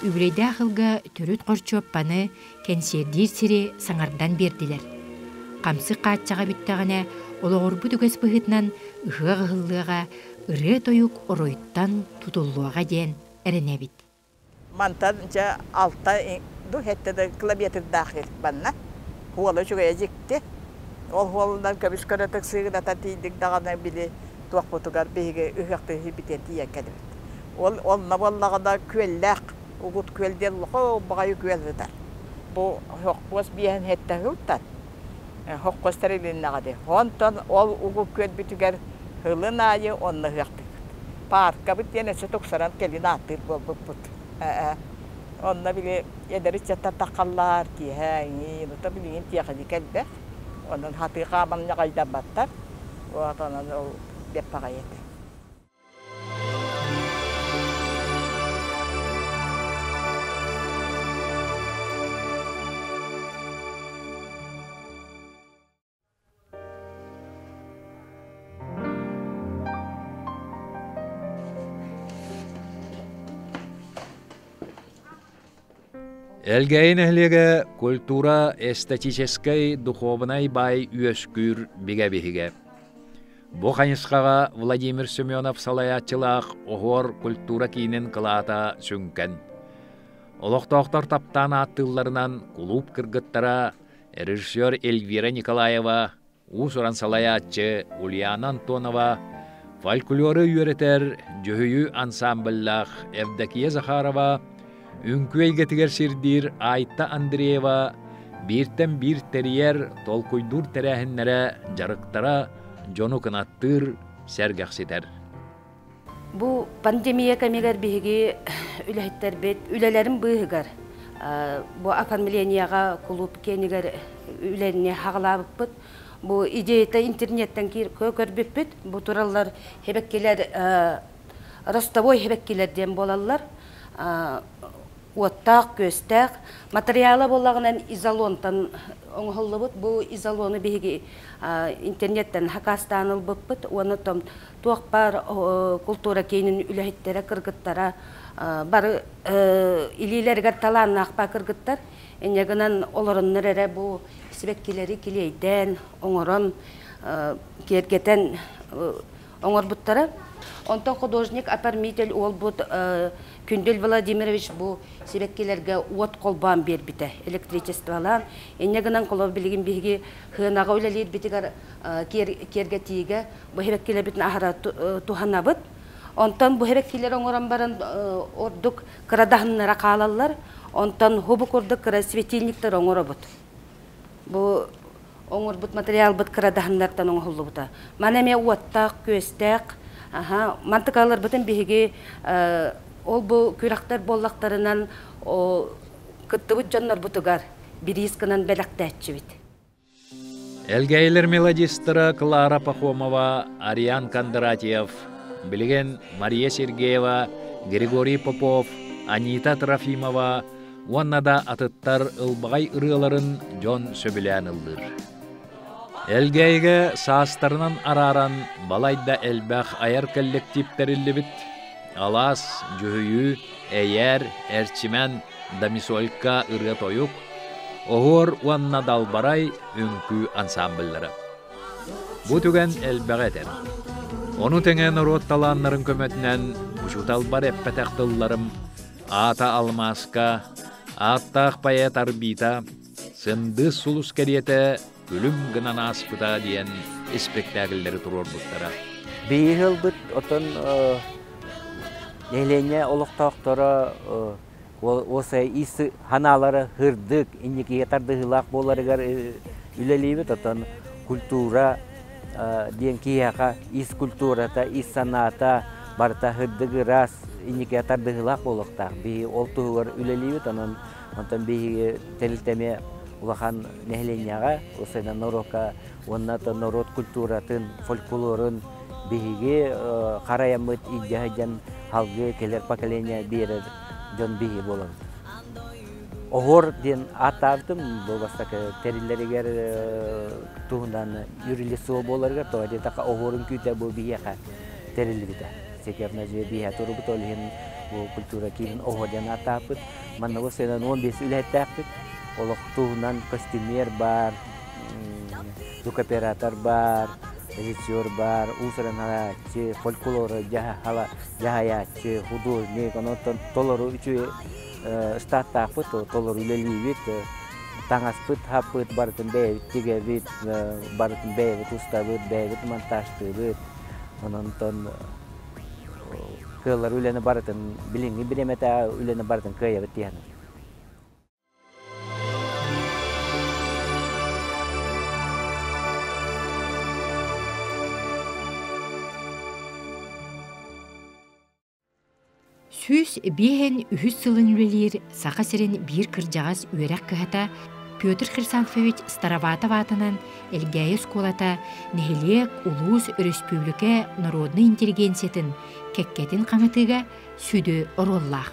Үбрейдә хылга төрүт корчоп паны кенсердир сире саңардан бердилер. Камсы каачага бүттәгенә ологорбу дүгәс быһытнан ыһыга гыллыга ыры тоюк ороyttan тутуллуга ден эренә бит. Мантан жа алта ду хеттеде километр дахил банна. Хуалы чуга ежикте. Ол хуалдан кабискара таксыгы татидик дагана биле туак потугар беге ыгакты хибитети якады. Ол наваллагада күлләк угут күлден лохо багай күлдәр. Бу хоккос биен хетте хултат. Хоккос тарилин нагаде. Хонтон ол угут күл битүгәр хылынайы онны якты. Парка битене сетоксаран келинатыр бут. Онна биле едеричтә такаллар ки хәй, нота биле интияхи келбе. Оннан хатыга манга гайда баттар. Ватанан ол деп пагайет. Элгейн эхлеге культура эстетической духовной бай үөскүр биге-бихиге. Бу ханисқаға Владимир Семенов салаятчылақ оғор культура кейінен қылата сүнкен. Олықтоқтар таптан аттыларынан клуб кыргыттара режиссер Эльвира Николаева, усуран салаятчы Ульяна Антонова, фольклоры үйретер жөйі ансамбллах Евдокия Захарова, Үнкүейгетигер сирдир Айта Андреева биртен бир терьер толкуйдур терәһеннәре жарыктара жону кынаттыр сәргәхситер. Бу пандемия кемегер биһиги үләһиттер бет үләләрен быһыгар. Бу академияга клуб кенигер үләнне хаглабыппыт. Бу идеята интернеттен көрбүппүт. Бу тураллар хебеккелер ростовой хебеккелерден болалар. Оттақ, көстәк, материалы болағынан изолонтан оңғылыбыт. Бұл изолоны бейгі интернеттен хакастаныл бұппыт. Оны том туақпар культура кейнін үләйттері кыргыттара бары илилергер таланын ақпа кыргыттар. Энегінен оларынныр әрі бұл себеккелері келейден, оңырын, кергетен оңыр бұттары. Онтан художник апармитель ол бұд Күндел Владимирович бұл себеккелерге от қолбан бербіті, электричестволан. Энегінен қолы білген бейге хынаға өлелер бітігер керге тиге бұл себеккелер бітін ағыра тухана бұд. Онтан бұл себеккелер оңыран барын ордық қырадағынлара қалалар. Онтан хубы көрдік қыра светильниктер оңыры бұд. Бұл оңыр бұд материал бұд қырадағынлардан оңғылы бұда. Манаме оттақ, көстәк, мантықалар бұтын бейге ол бұл күрақтар боллақтарынан күттібіт жонлар бұтығар бірискінен бәліқті әтші біт. Элгейлер мелодистері Клара Пахомова, Ариан Кондратьев, білген Мария Сергеева, Григорий Попов, Анита Трофимова, оннада атыттар ылбағай ұрыларын жон сөбілән ылдыр. Элгейге саастарынан араран балайда әлбәқ аяр коллективтерілі біт, Алас, Жүхүйі, Әйер, Әрчімен, Дамисолька ұрғы тойук, оғыр уанна далбарай үнкі ансамбльлары. Бұ түген әлбәғетер. Оны тәңен ротталанларын көмөтінен ұшуталбар әппәтәқтылларым Ата Алмаска, Аттақ Паят Арбита, Сынды Сулус Кәриеті, Күлім Гынан Аспыта дейін спектакльлері тұрор бұттара. Бейгіл бұт, отын Нәйлене олықтақтары осы есі ханалары хырдық, иннеке етарды ғылақ боларығар үлелейбет, отын культура ден кияка ис культурата, ис саната, барта хырдыгы раз, инеке атардыгылак болуктак. Би ол тугур үлелибит, онон би телтеме улахан нехленияга, осайна норока, онната народ культуратын, фольклорын биге караямыт идяжан халгы келер поколения берер жон биги болот. Огор ден атардым, болбастакы терилеригер туундан юрилесо боларга, то дека огорун күтө бу бияка терилибите. Секерна же бия турубут олин бу культура кийин огордан атапыт, мана осенен 15 үлеттапыт. Олох туундан костюмер бар, звукоператор бар, режиссер бар, усаранарачы, фольклоры жахаячы, художник, онотон толору үчү статтапыт, толору үлелибит, таңаспыт, хапыт, бартын бейбит, тигебит, бартын бейбит, уставыт, бейбит, монтажтыбыт, онотон кылар үлени бартын, билинги биремете үлени бартын кыябыт дияны. Сүз бейхен үхіс сылын үлелер сақа сірін бір кыржағас үйерек кыхата Петр Хрисанфович Староватов атынан Элгайы сколата нехелек улус республика народный интеллигенциятын кеккетін қаңытыға сүді ороллақ.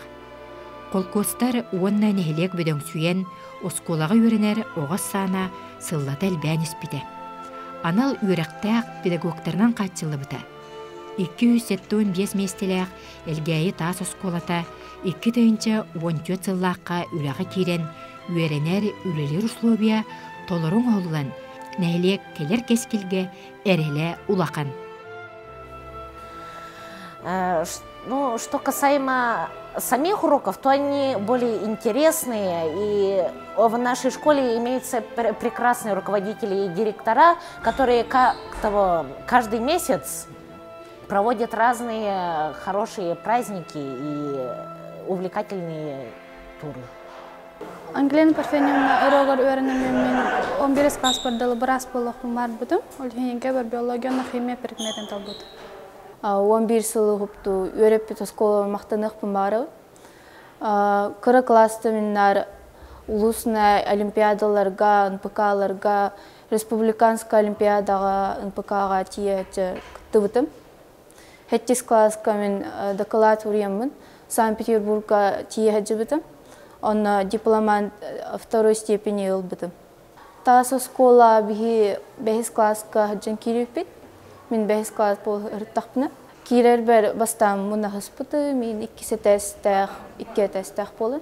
Қолкостар онна нехелек бөдің сүйен осколаға үйренер оғыз сана сыллата әлбән іспіді. Анал үйеректәк педагогтарынан қатчылы бұта. 275 местелек Элгайы тас осколата 2 тайынча 14 сыллаққа үліға керен үйеренер үлелер условия толырың олылан нәйлек келер кескілге әрелі улақан. Ну, что касаемо самих уроков, то они более интересные, и в нашей школе имеются прекрасные руководители и директора, которые каждый месяц проводят разные хорошие праздники и увлекательные туры. Англиан парфенемна өрөгөр өрөнөмүн 11 класс бардылы брас болоқпун бар бутум. Ол хинге бір биологияны химия предметен талбут. 11 сылы хупту өрөппүт школа мактаныхпын бары. 40 класста миннар улусна олимпиадаларга, НПК-ларга, республиканская олимпиадага, НПК-га тиече кыттыбытым. 7 класска мен доклад уриямын. Санкт-Петербургга тиежибытым. Он дипломант второй степени ылбытым. Тасо школа бихи 5 класска хаджан кириппит. Мен 5 класс бол ырттақпына. Кирер бер бастам муна хаспыты. Мен 2 тестах болы.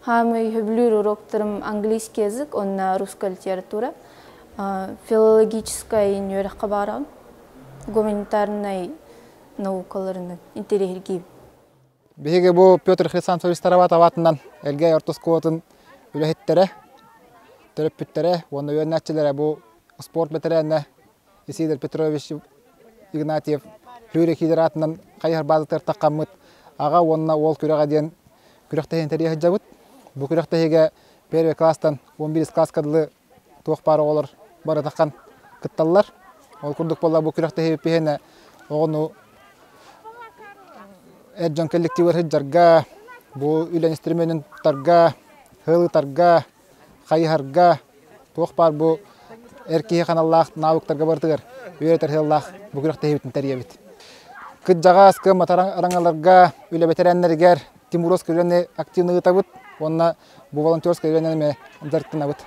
Хамы хөблюр уроктарым английский язык, он русская литература. Филологическая инженерия барам. Гуманитарной наукаларының интерьерги. Биһиге бу Петр Хрисанфович Староватов атынан Элгай ортосколатын үлэхиттере, төрөппүттере, онна үйөннәчиләре бу спорт бетерәнне Исидор Петрович Игнатьев Флюре Хидератынан кайар базытыр таққаммыт. Ага онна ол күрәгә ден күрәктә интерьер хаҗабыт. Бу күрәктәге первый класстан 11 класскадылы тоқпары олар бара таққан кытталлар. Ол күрдүк болла бу күрәктә пехене огону Эджон коллективер хиджарга, бу үлен инструментин тарга, хылы тарга, хайхарга, тоқпар бу эркие каналлах науктарга бартыгар, үйретер хыллах бу күрәктә хебитин тәрбиябит. Кыджагас кым атарангаларга, үле ветераннергер, Тимуровский үләне активны табыт, онна бу волонтерский үләнеме дәрттенабыт.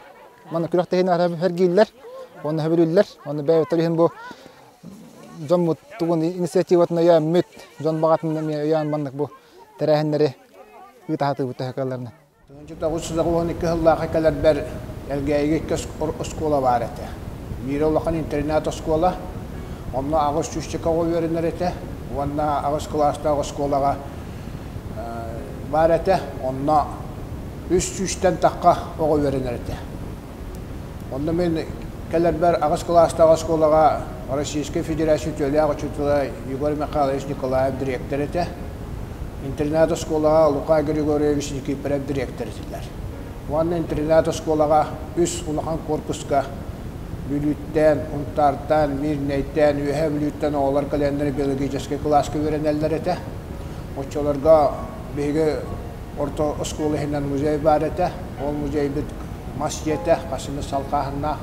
Мана күрәктә хинар хәргилләр, онна хәбилүлләр, онна бәй тарихин бу Жон тугун инициативатын өйәммит, жон бағатын өйәммандық бұл тәрәхінлері ұйтағаты бұты хәкаларына. 1912 жылға хәкалар бәр әлгәйге көз оскола бар әті. Мирі олақан интернет оскола, онна ағыз чүштіка ол өрінер әті, онна ағыз кластағы осколаға бар әті, онна үз чүштен таққа оғы өрінер әті. Онна мен кәлер бәр ағыз кластағы осколаға Российской Федерации тюляга чутла Егор Михайлович Николаев директор это. Интернет школага Лука Григорьевич Никипрев директор этилер. Ванна интернет школага үс улахан корпуска Bülütten, untartan, mirneyten, ühe bülütten oğlar kalenderi biologический класска öğrenenler ete. Oçalarga bege orta oskolu hinden muzey var ete. Ol muzey bit masjete, kasını salkahına.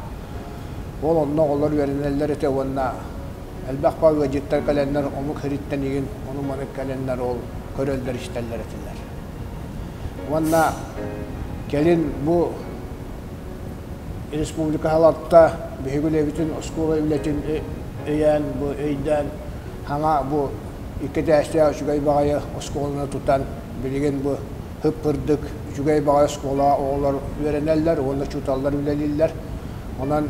Ol onna oğlar öğrenenler ete onna. Elbaq bağ vecitler kalender omuk heritten igen, onu manik kalender ol körölder işteller eteler. Onna gelin bu Respublika halatta bihigüle bütün oskolu evletin eyen bu eyden hana bu iki derste şugay bağaya oskoluna tutan bilgen bu hıppırdık şugay bağaya oskola oğlar öğreneller onu çutallar üleliller ondan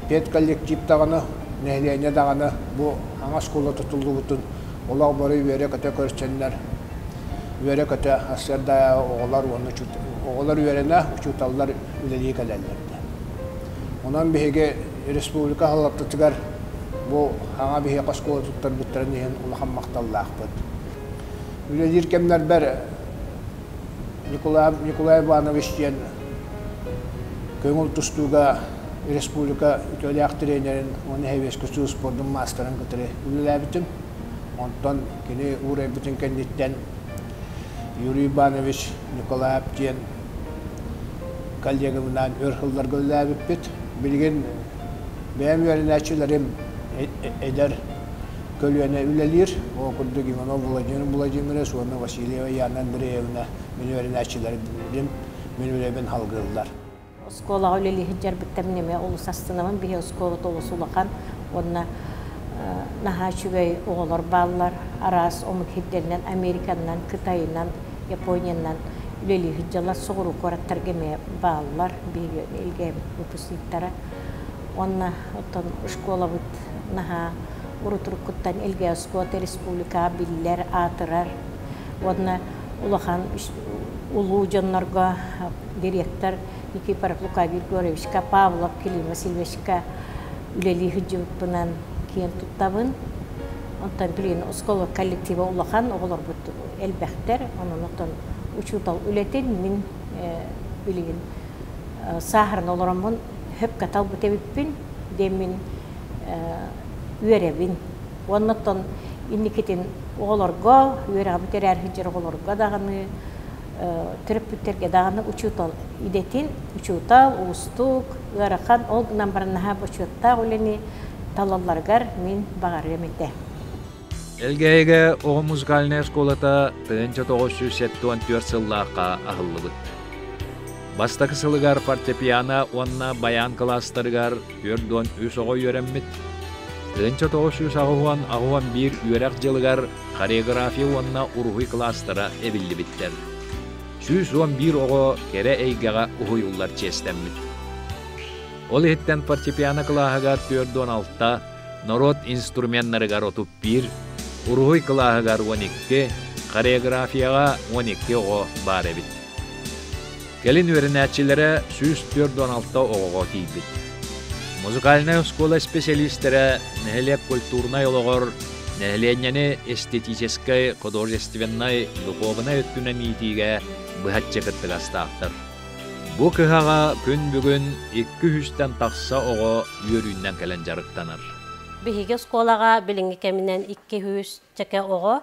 pet kollektif dağını nehleyene dağını bu hana oskola tutuldu bütün olar barı vere kata körsenler vere kata asırda oğlar onu oğlar öğrene çutallar üleliği kalerler. Ondan bihege Respublika halatta tıgar bu hana bihe qaskola tuttar bittarın ehen ulaqan maqtallaq bud. Üle dirkemler ber Nikolay Ivanoviç diyen köngül tustuga Respublika ütölyak trenerin onu heveski su sportun masterin kıtırı üle bitim. Ondan kini uğray bütün kenditten Yuri Ivanoviç Nikolay diyen kollegimden örhıllar gölle bit. Bilgin benim öğrenicilerim eder kölüyene ülelir. O kurdu gibi onu bulacağım sonra Vasilyeva Yana Andreevna beni öğrenicilerim ben halgırlar. Skola üleli hicr bittemneme ulus astınamın bir skola dolusu ulakan ona naha şüvey oğlar ballar aras omuk hidderinden Amerikan'dan Kıtay'dan Japonya'dan üleli hicrlar soğuru korat tergeme ballar bir ilge upusliktara ona otan skola bit naha uruturukuttan ilge skola respublika biller atırar ona ulakan ulu canlarga direktör Nikifar Lukagorevичка Pavlov Kilima Silveçka üleli hicrıpınan kiyen tuttabın ondan birin skola kollektiva ulakan oğlar bit elbekter onun otan uçutal ületin min bilin sahrın olaramın hep katal bitebippin demin üyerebin ondan indiketin oğlarga üyere biterer hicr oğlarga dağını terapütterge dağını uçutal idetin uçutal ustuk garakan ol nambarnaha uçutta oleni talallargar min bağıremete. Elgeyge o muzgalne skolata 1974 yıllıqa ahıllıbıt. Bastakı sılıgar fortepiano onna bayan klaslarıgar 4-3 oğu yöremmit. 1991 bir üyerek yılıgar koreografiya onna uruhui klaslara ebilli bitter. 111 oğu kere eygağa uhuyullar çestemmit. Ol hitten fortepiano klasıgar 4-16'ta narod instrumentlarıgar otup 1, uruhui klasıgar 12, koreografiyaga 12 oğu bare bit. Gelin öğrençilere 104-16'ta oğu tiybit. Muzikalna skola spesialistlere nehelek kulturna yologor, nehelenjene estetiической, художественной, духовной öttünen itiге bıhatça kıttıgastağıtır. Bu kıhaga gün bugün 200'ten taqsa oğu yöründen kelen jarıktanır. Bihige skolaga bilingi keminen 200 çeke oğu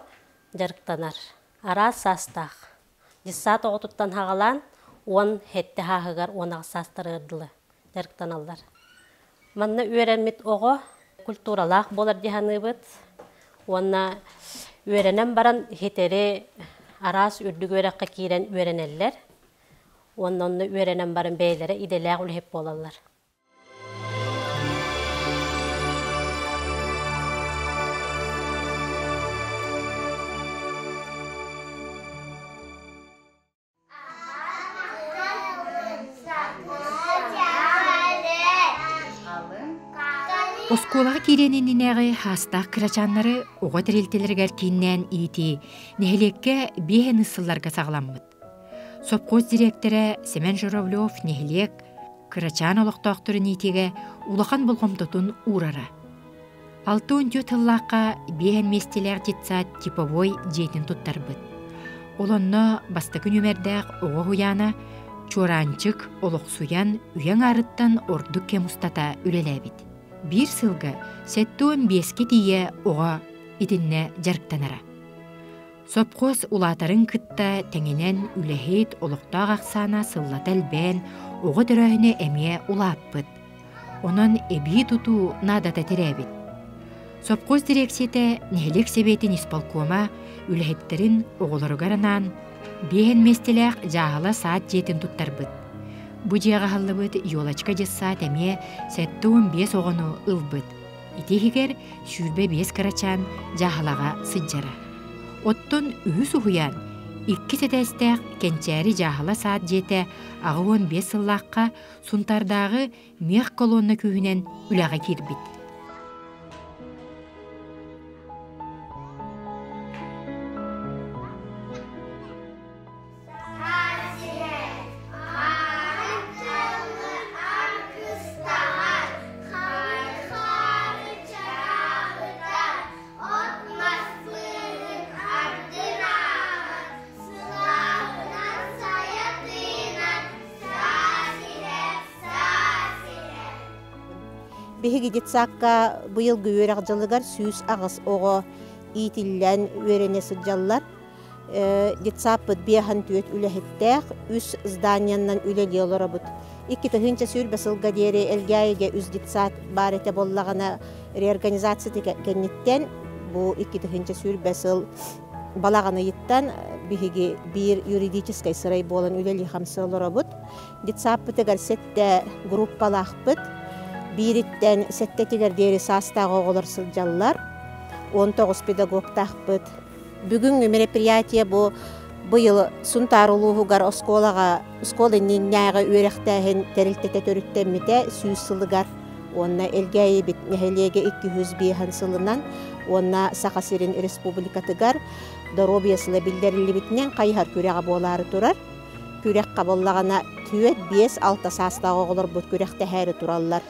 jarıktanar. Ara sastaq. Jissat oğu tuttan hagalan 10 hette hahıgar 10 sastırırdılı jarıktanallar. Manna öğrenmit oğu kulturalaq bolar dihanıbıt. Ona öğrenen baran hetere aras ürdük öğreqqa kiren öğreneller. Ondan öğrenen baran beylere ideler ul hep bolallar. Осколаға киренінінәғі хастақ кырачанлары оға тірелтелергер кейіннен ити нехелекке бейін ысылларға сағламбыд. Сопқоз директоры Семен Журавлев нехелек кырачан олықтақтырын итеге улақан болғымтотын урара. 6-14 тыллаққа бейін местелер жетсат типовой жейтін тұттарбыд. Олонны бастықын өмердәқ оға хуяна çorançık oloqsuyan üyen arıttan orduk kemustata ülelebit. Bir sılgı settuun beske tiye oğa itinne jarıktanara. Sopqos ulatарын kıtta tengenen ülehit oloqtağı aqsana sıllatal ben oğa döröhüne emye ulapпыт. Onun ebi tutu nadata terебit. Sopqos direksiyete nehelek sebetin исполкома ülehitlerin oğulарыгаранан бейін местелек жағала saat жетін туттарбыт. Бу жеға халлыбыт yolачка жессаат әме сәттуын 5 оғыну ылбыт. Итехигер шүрбе 5 карачан жағалаға сыджара. Оттон үхіс ұхуян, 2 сетестек кенчәрі жағала saat жете ағуын 5 сыллаққа сунтардағы мех колонна күйінен үләға кирбит. Биһиги дитсакка быйыл гүйөрәк жылыгар сүүс агыс ого итиллән үерене сыджаллар. Дитсаппыт биэхан түөт үлэхиттэх үс зданияннан үлэлиолора бут. Икки тыһынча сүүр басылга диэри элгәйге үс дитсат барете боллагана реорганизация кенниттен бу икки тыһынча сүүр басыл балаганы йыттан биһиги бир юридической сырай болан үлэли хамсылора бут. Дитсаппытыгар сетте группалахпыт. Биріттен сәттетігер дері састағы оғылыр сылжалылар, 19 педагог тақпыт. Бүгін мероприятие бұйыл сұнтарылуғығар осколы неңнәға өріқтәхін тәрілтеті төріттеммете сүйіз сылығар. Онна әлгәйі біт нәхелеге 200 бейхан сылынан, онна Сақасырын республикатығар Доробия сылы білдерілі бітінен қайхар күреға болары тұрар. Күрек қабыллағана түйет 5-6 састағы оғылыр бұт күректі әрі тұралылар.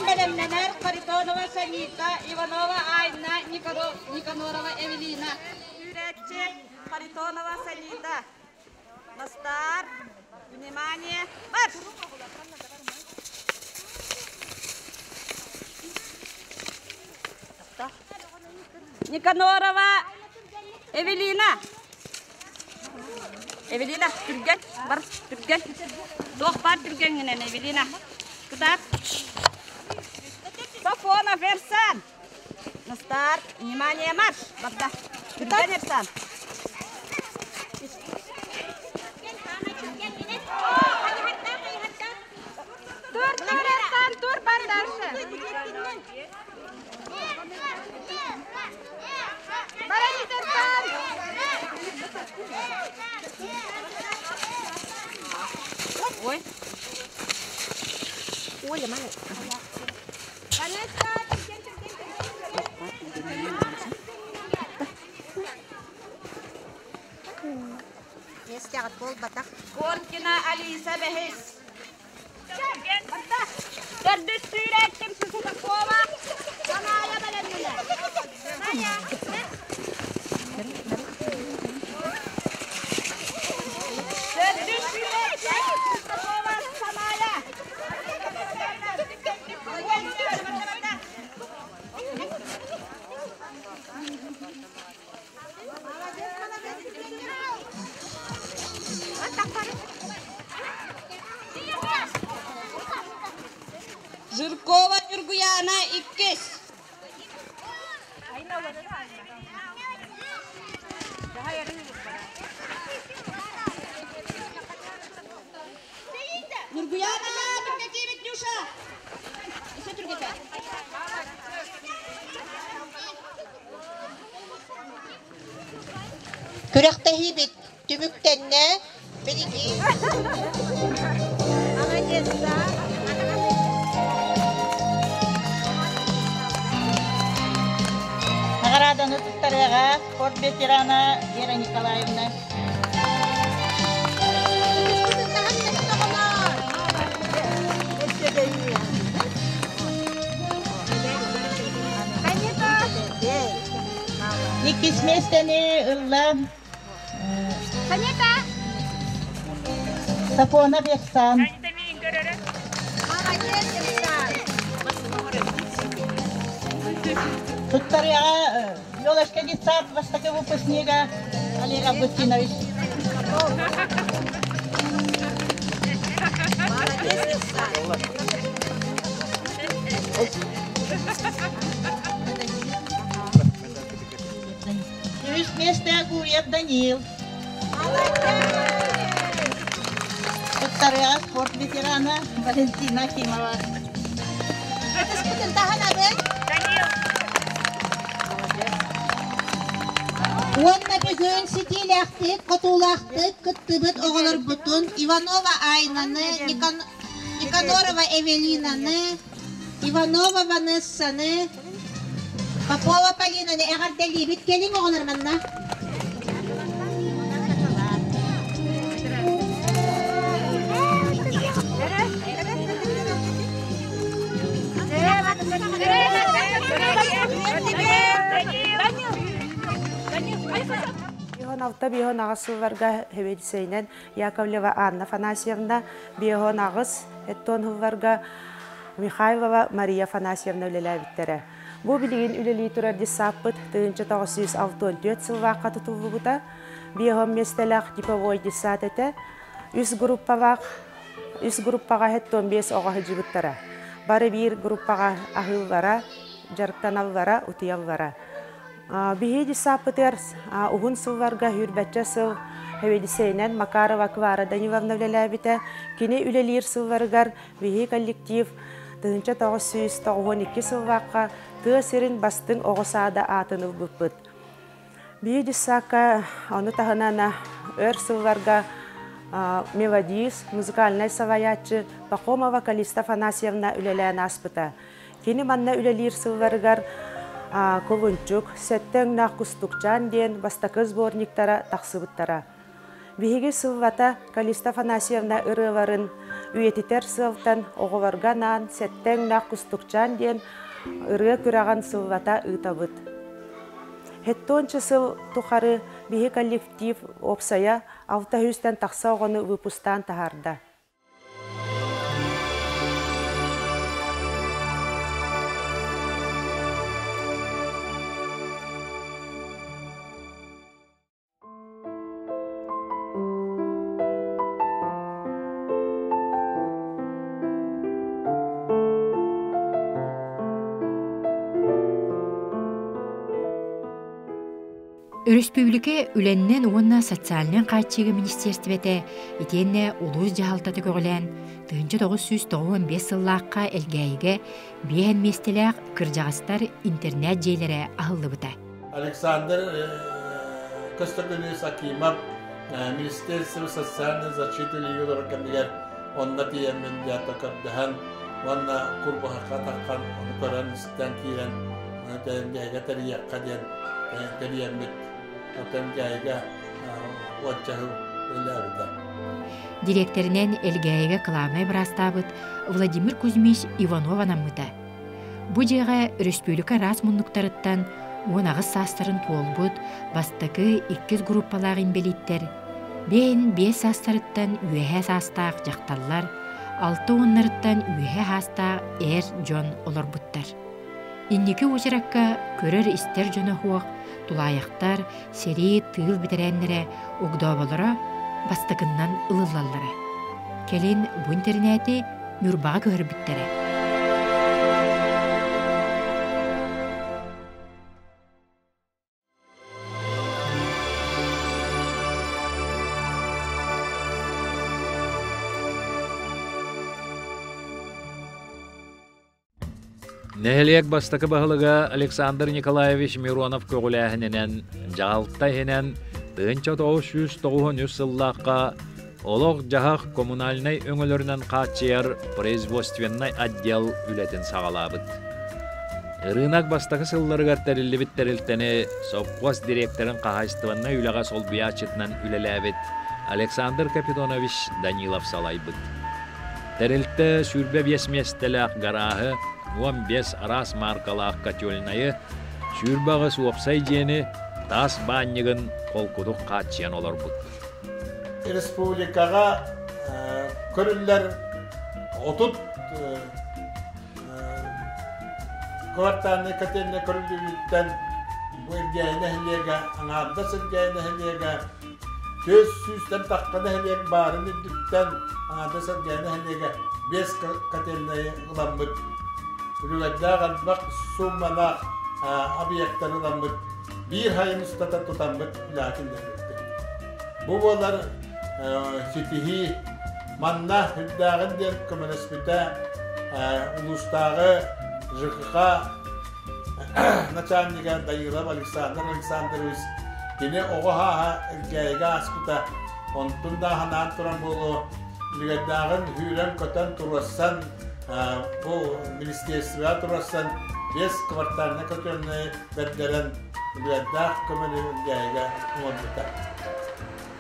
Бәлемнәнәр Харитонова Санита, Иванова Айна, Никанорова Эвелина. Үйрәтче Харитонова Санита. Настар, внимание, марш! Никанорова Эвелина. Эвелина, түрген, бар, түрген. Доқ бар түрген генен Эвелина. Кыдап. Сафона, Версан. На старт. Внимание, марш. Барда. Түрген Версан. Тур, Версан, тур, бар дальше. Барани, Версан. Ой. Ой, я мало. Нестягат пол батак. Конкина Алиса Бехис. Дөрдүс сүйрәттем Сусакова. Саная белемне. Саная. Дөрдүс сүйрәттем Сусакова. Саная. Жиркова Юргуяна Иккес. Юргуяна, Юргуяна, Kürektehi bit tümüktenne belki Nagaradan tutaraga sport veterana Vera Nikolaevna. İkis mesleğini ılla. Sapona Beksan. Tuttarıya Yolaşka gitsat vastaka выпускника Олег Августинович. Üst место Гурьев Данил. Вторая спорт ветерана Валентина Химова. Это сколько Данил. Онна бүгін сетеляқтық, құтулақтық, күттібіт оғылыр бұтын, Иванова Айнаны, Никанорова Эвелинаны, Иванова Ванессаны, Попова Полинаны, әғардәлі бит келің оғылыр манна. Авто биохон ағысылварға хеведисейнен Яковлева Анна Фанасьевна, биохон ағыс эттон хылварға Михайлова Мария Фанасьевна үлеләбіттері. Бұл білеген үлелей тұрар десаппыт 1964 сылваққа тұтылы бұта, биохон местелақ диповой десат әті, үс группаға эттон 5 оға хыджыбыттара. Бары бір группаға ахылвара, жарықтаналвара, утиялвара. Бихиди сапытер угун сылварга хүрбәтчә сыл хеведисейнен Макарова Квара Даниловна үлеләбите, кини үлелир сылваргар бихи коллектив 1992 сылваққа тыасырын бастың оғысада атыныл бұппыт. Бихиди сака оны тағынана өр сылварга мелодист, музыкальный саваятчы Пахомова Калиста Фанасьевна үлелән аспыта. Кини манна үлелир сылваргар Ковунчук, сәттен нақустукчан ден бастакы сборниктара тақсыбыттара. Бихиги сылвата Калиста Фанасьевна ырыварын үйетитер сылтан оғыварганан сәттен нақустукчан ден ыры күраған сылвата ытабыт. Хеттончы сыл тухары бихи коллектив опсая 600-тен тақса оғыны выпустан тахарда. Республика үленнен уонна социальнен қайтчығы министерствете етенне улуыз жағалтаты көрілен 1995 сыллаққа әлгәйіге бейін местеләқ кіржағыстар интернет жейлері ағылды бұта. Александр Костогонис Акимов, Министерство социальной защиты Лиги Дорокамигер, он на тиеммен дятакаддахан, он на курбахақа таққан, он көрін істен кейрен, тәйімгәйге тәрияққа ден, тәриеммет, тәйімгәйге уатчағы өләбіді. Директоринен әлгәйге қыламай бірастабыт Владимир Кузьмич Иванова намыта. Бұ жеға республика рас мұндықтарыттан онағыз састарын туолбут, бастықы 2 группалағын белиттер, бен 5 састарыттан үйәе састақ жақталлар, 6 онларыттан үйәе хастақ жон олар бұттар. Иннекі очыраққа көрір істер жоны хуақ, тулаяқтар, сери тыл бітерәнлері оғдабалары бастықыннан ылылалары. Келін бұ интернеті мүрбаға көрір біттері. Нәһелек бастакы бағылыға Александр Николаевич Миронов көғіләхінінен жағалтта хенен 1993 сыллаққа олық жағақ коммунальный өңілерінен қатчияр производственный отдел үлетін сағалабыд. Рынок бастакы сылларыгар тәрілі біттәрілтені совхоз директорын қағайстыванна үліға сол биячетнан үлеләбіт Александр Капитонович Данилов салайбыд. Тәрілті сүрбе бесместелі гарағы 15 арас маркалақ котельнайы сүрбағы суопсай жені тас баннигын қолқудық қатшиян олар бұд. Республикаға көрілер отут квартальный котельный көрілдігіттен өргейін әхілеге, аңарда сілгейін әхілеге, төз сүйістен таққан әхілеге барын үддіктен аңарда сілгейін әхілеге 5 котельный ұламбыд. Үрігәдді қалбақ сумманақ объекттар ұламбыд. Bir hayın ustata tutanbıd bilakindəməkdir. Bu bolar sitihi manna hüddağın den komünistbüdə ulustağı жыхыға начальника Дайыров Александр Александрович yine oğa erkeğe aspıta ontun da hanan turan bolu ligadağın hürem kotan turassan bu ministerstva turassan 5 kvartalına katörüne bedderen ligadağ komünü erkeğe onduta.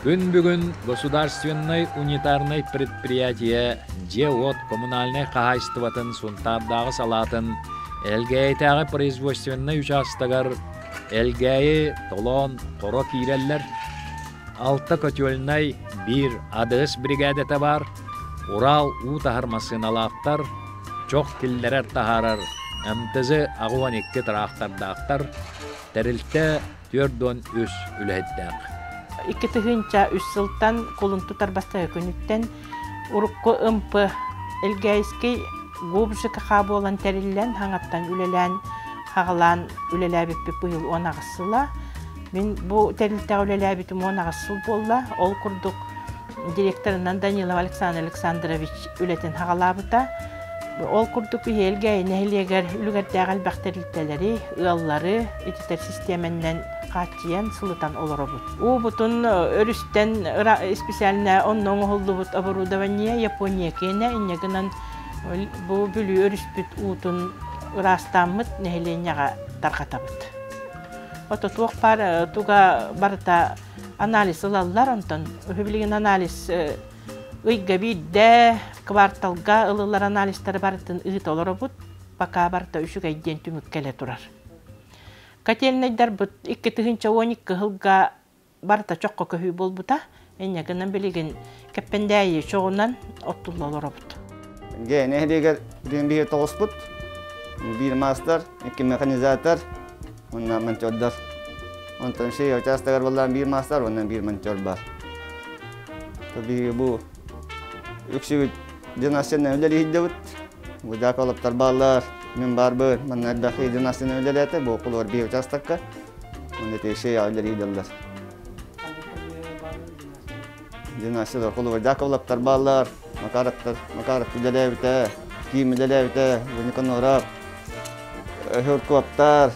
Күн-бүгін государственный унитарный предприятие ЖЕОТ коммунальный хозяйствотын сунтардағы салатын элгәйтәғы производственный участогар элгәйі толон қоро киреллер 6 котельный 1 адыс бригадеті бар, Урал утахармасыналақтар, чоқ киллерер тахарар, әмтізі ағуан 2 трақтардақтар, тәрілті 4-3 үләйттәқ. Iki tığınca 3 yıldan kolun tutar bastaya könütten urukku ımpı elgeyski gubşık xabı olan terillen hangattan ülelen hağılan ülelebip bu yıl 10 ağısıla. Ben bu terilde ülelebipim 10 ağısıl bolla. Ol kurduk direktöründen Danilov Aleksandr Aleksandrovich ületen hağılabıda. Ol kurduk bir elgeyi nehliyeger ülügerdeğel bakterilteleri, ığalları, editer sisteminden Kaçıyan sılıtan olur bu. O bütün örüsten spesialine onun oldu bu оборудование Japonya kene inegenen bu bülü örüspüt utun rastamıt nehlenyaga tarqatabıt. Oto tuq par tuga barta analiz alallar ondan öhübliğin analiz ıygabide kvartalga ılılar analizleri bartın ıt olur bu. Baka barta üşük ayden tümük kele turar. Котельныйдар бут 2-12 хылга барта чоққа көһүй болбута. Эннегенен билеген кеппендәйи чоғунан оттуллалар бут. Ге нехдегер бир тоғыспут. Bir master, 2 mekanizator, ondan mentorlar. Ondan şey участогар болған bir master, ondan bir mentor бар. Tabii bu yüksek dinasyon öyle hiddet. Bu da kalıplar bağlar. Мен барбы, мен әлбәхи династияны өлеләте, бұл құлыр бей участаққа. Оны тешей әлдер еділдер. Династиялар құлыр дәкілаптар балар, макарып өлеләбіті, киім өлеләбіті, өникін орап, өхір көптар,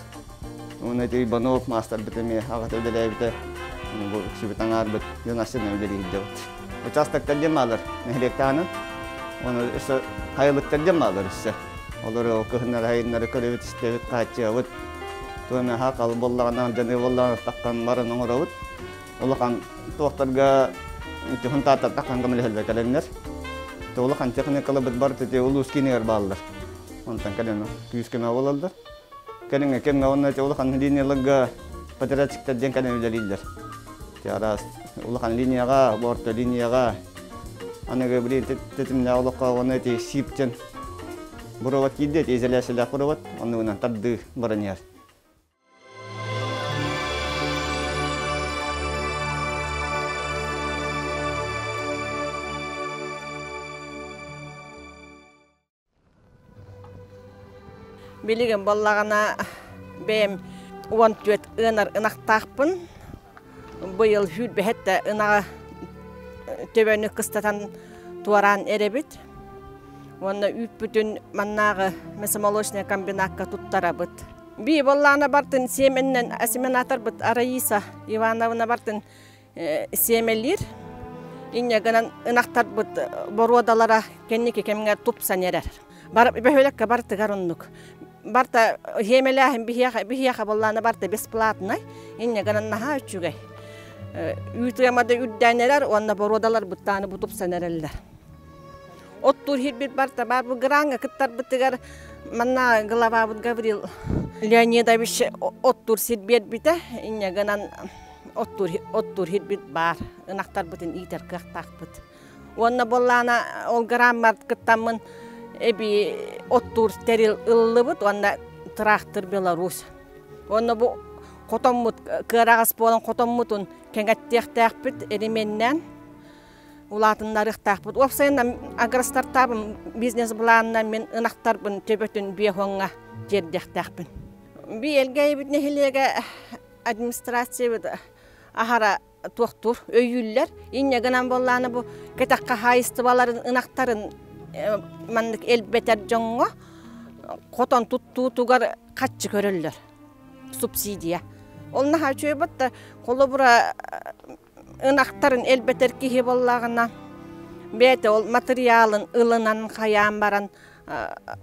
оны тей бануып, мастар бітіме, ағат өлеләбіті. Бұл үксібітің арбыт, династияны өлелі еділдер. Участақтар дем алыр, нәхіректәні, оны үсі қайылықтар дем алыр үсі. Олар оқығынар айынлары көребет істебет қайтшығыт. Төме хақ алып боллағынан және боллағын таққан барын оңырауыт. Олақан тоқтарға түхін татап таққан көмілі хөлбе кәлемдер. Олақан техникалы бұд бар төте олу үскенегер балылар. Онтан кәлемі күйіскеме болалдар. Кәлемге кемге онна олақан линиялыға патриотиктерден кәлемелер елдер. Олақан линияға, борты линияға. Анығы білейін тетіміне олаққа оны сиптен Буроват кидет, изоляция буроват, он у нас тады бараньяр. Билеген боллагана бем 14 ынар ынактакпын. Быйыл хүл бехетте ынага төбөнү кыстатан туаран эребит. Онна үппүтүн маннағы месомолочный комбинатка туттарабыт. Би боллана бартын семеннен асименатор быт Араиса Ивановна бартын семелир. Инне гынан ынақтар быт бородалара кенники кемге тупсан ерер. Барып бөхөлекке бартыгар оннук. Барта хемелахин бихияха боллана барта бесплатный. Инне гынан наха үчүгей. Үйтіғамада үддәнелер, онна бородалар бұттаны бұтып сәнерелер. Оттур хирбит барта бар бұл гранға кыттар бұттығар манна глава бұд Гаврил Леонидович оттур сирбет біті, инне гынан оттур хирбит бар, ынақтар бұтын итер қықтақ бұт. Онна боллана ол гран бар кыттамын эби оттур терил ыллы бұт, онна трактор Беларусь. Онна бұл Котоммут кырагас болан котоммутун кеңеттектекпит эрименнен улатындарыктакпыт. Опсайынан агростартабын бизнес буланынан мен ынактарбын төбөтүн биехонга жердектекпин. Би элгейбит нехилеге администрация ахара токтур өйүллер. Инне гынан болланы бу кетакка хайыстыбаларын ынактарын мандык элбетер жоңго котон туттуутугар катчы көрөллөр. Субсидия. Олна хачуй батта колобура ынактарын элбетер кихи боллагына бете ол материалын ылынан хаян баран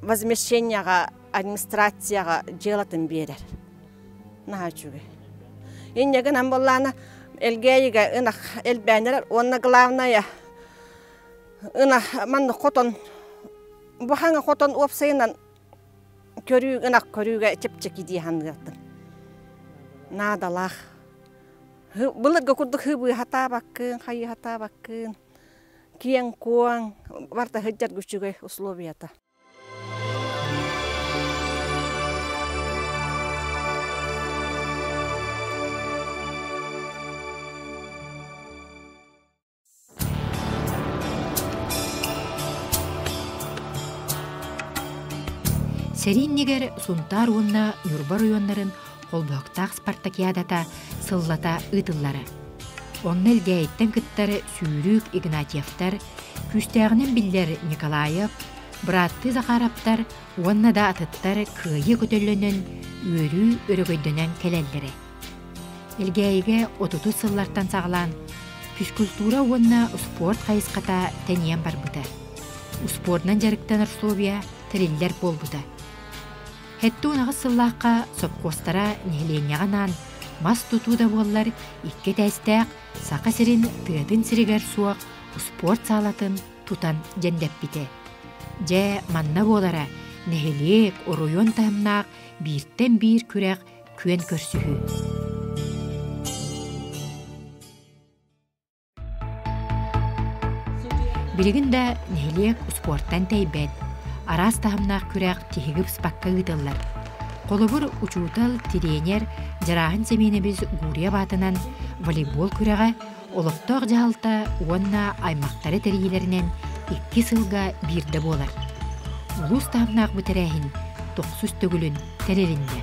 возмещенияга администрацияга желатын берер. Нахачуй. Иннегенен боллана элгейге ынак элбенер, онна главная ына манны котон буханга котон опсайынан көрүү ынак көрүүгө чепчеки дихангатын. Надалах. Бұлыға күрдік хыбы хата баққын, хайы хата баққын. Киен куан, барта хыджар күшігі условията. Сериннигер сунтар уонна юрбар уйоннарын Холбоктақ Спартакиадата сыллата ытыллары. Оннел гейттен кыттары Сүйрүк Игнатьевтар, күстәғінен биллер Николаев, Братты Захараптар, онна да атыттар күйі көтөлөнен өрі өрігөйдөнен келелдері. Элгейге отуту сыллартан сағылан, физкультура онна спорт қайысқата тәниен бар бұды. Спортнан жарықтан условия тірелдер бол бұды. Хетті онағы сыллаққа сопқостара нехленяғанан мас тұтуда боллар икке тәстәқ сақа сірін тыатын сірігер суақ спорт салатын тұтан жендеп біте. Жә манна болара нехелек оройон тағымнақ бірттен бір күрәқ күен көрсігі. Білігінде нехелек спорттан тәйбәд. Арас тағымнақ күрәқ тегіп спаққа ғытылар. Қолыбыр учутал тренер жарағын семенебіз гурия батынан волейбол күрәға олықтық жағалта онна аймақтары тәргелерінен 2 сылға бірді болар. Улус тағымнақ бұтырәхін 9 төгілін тәрерінде.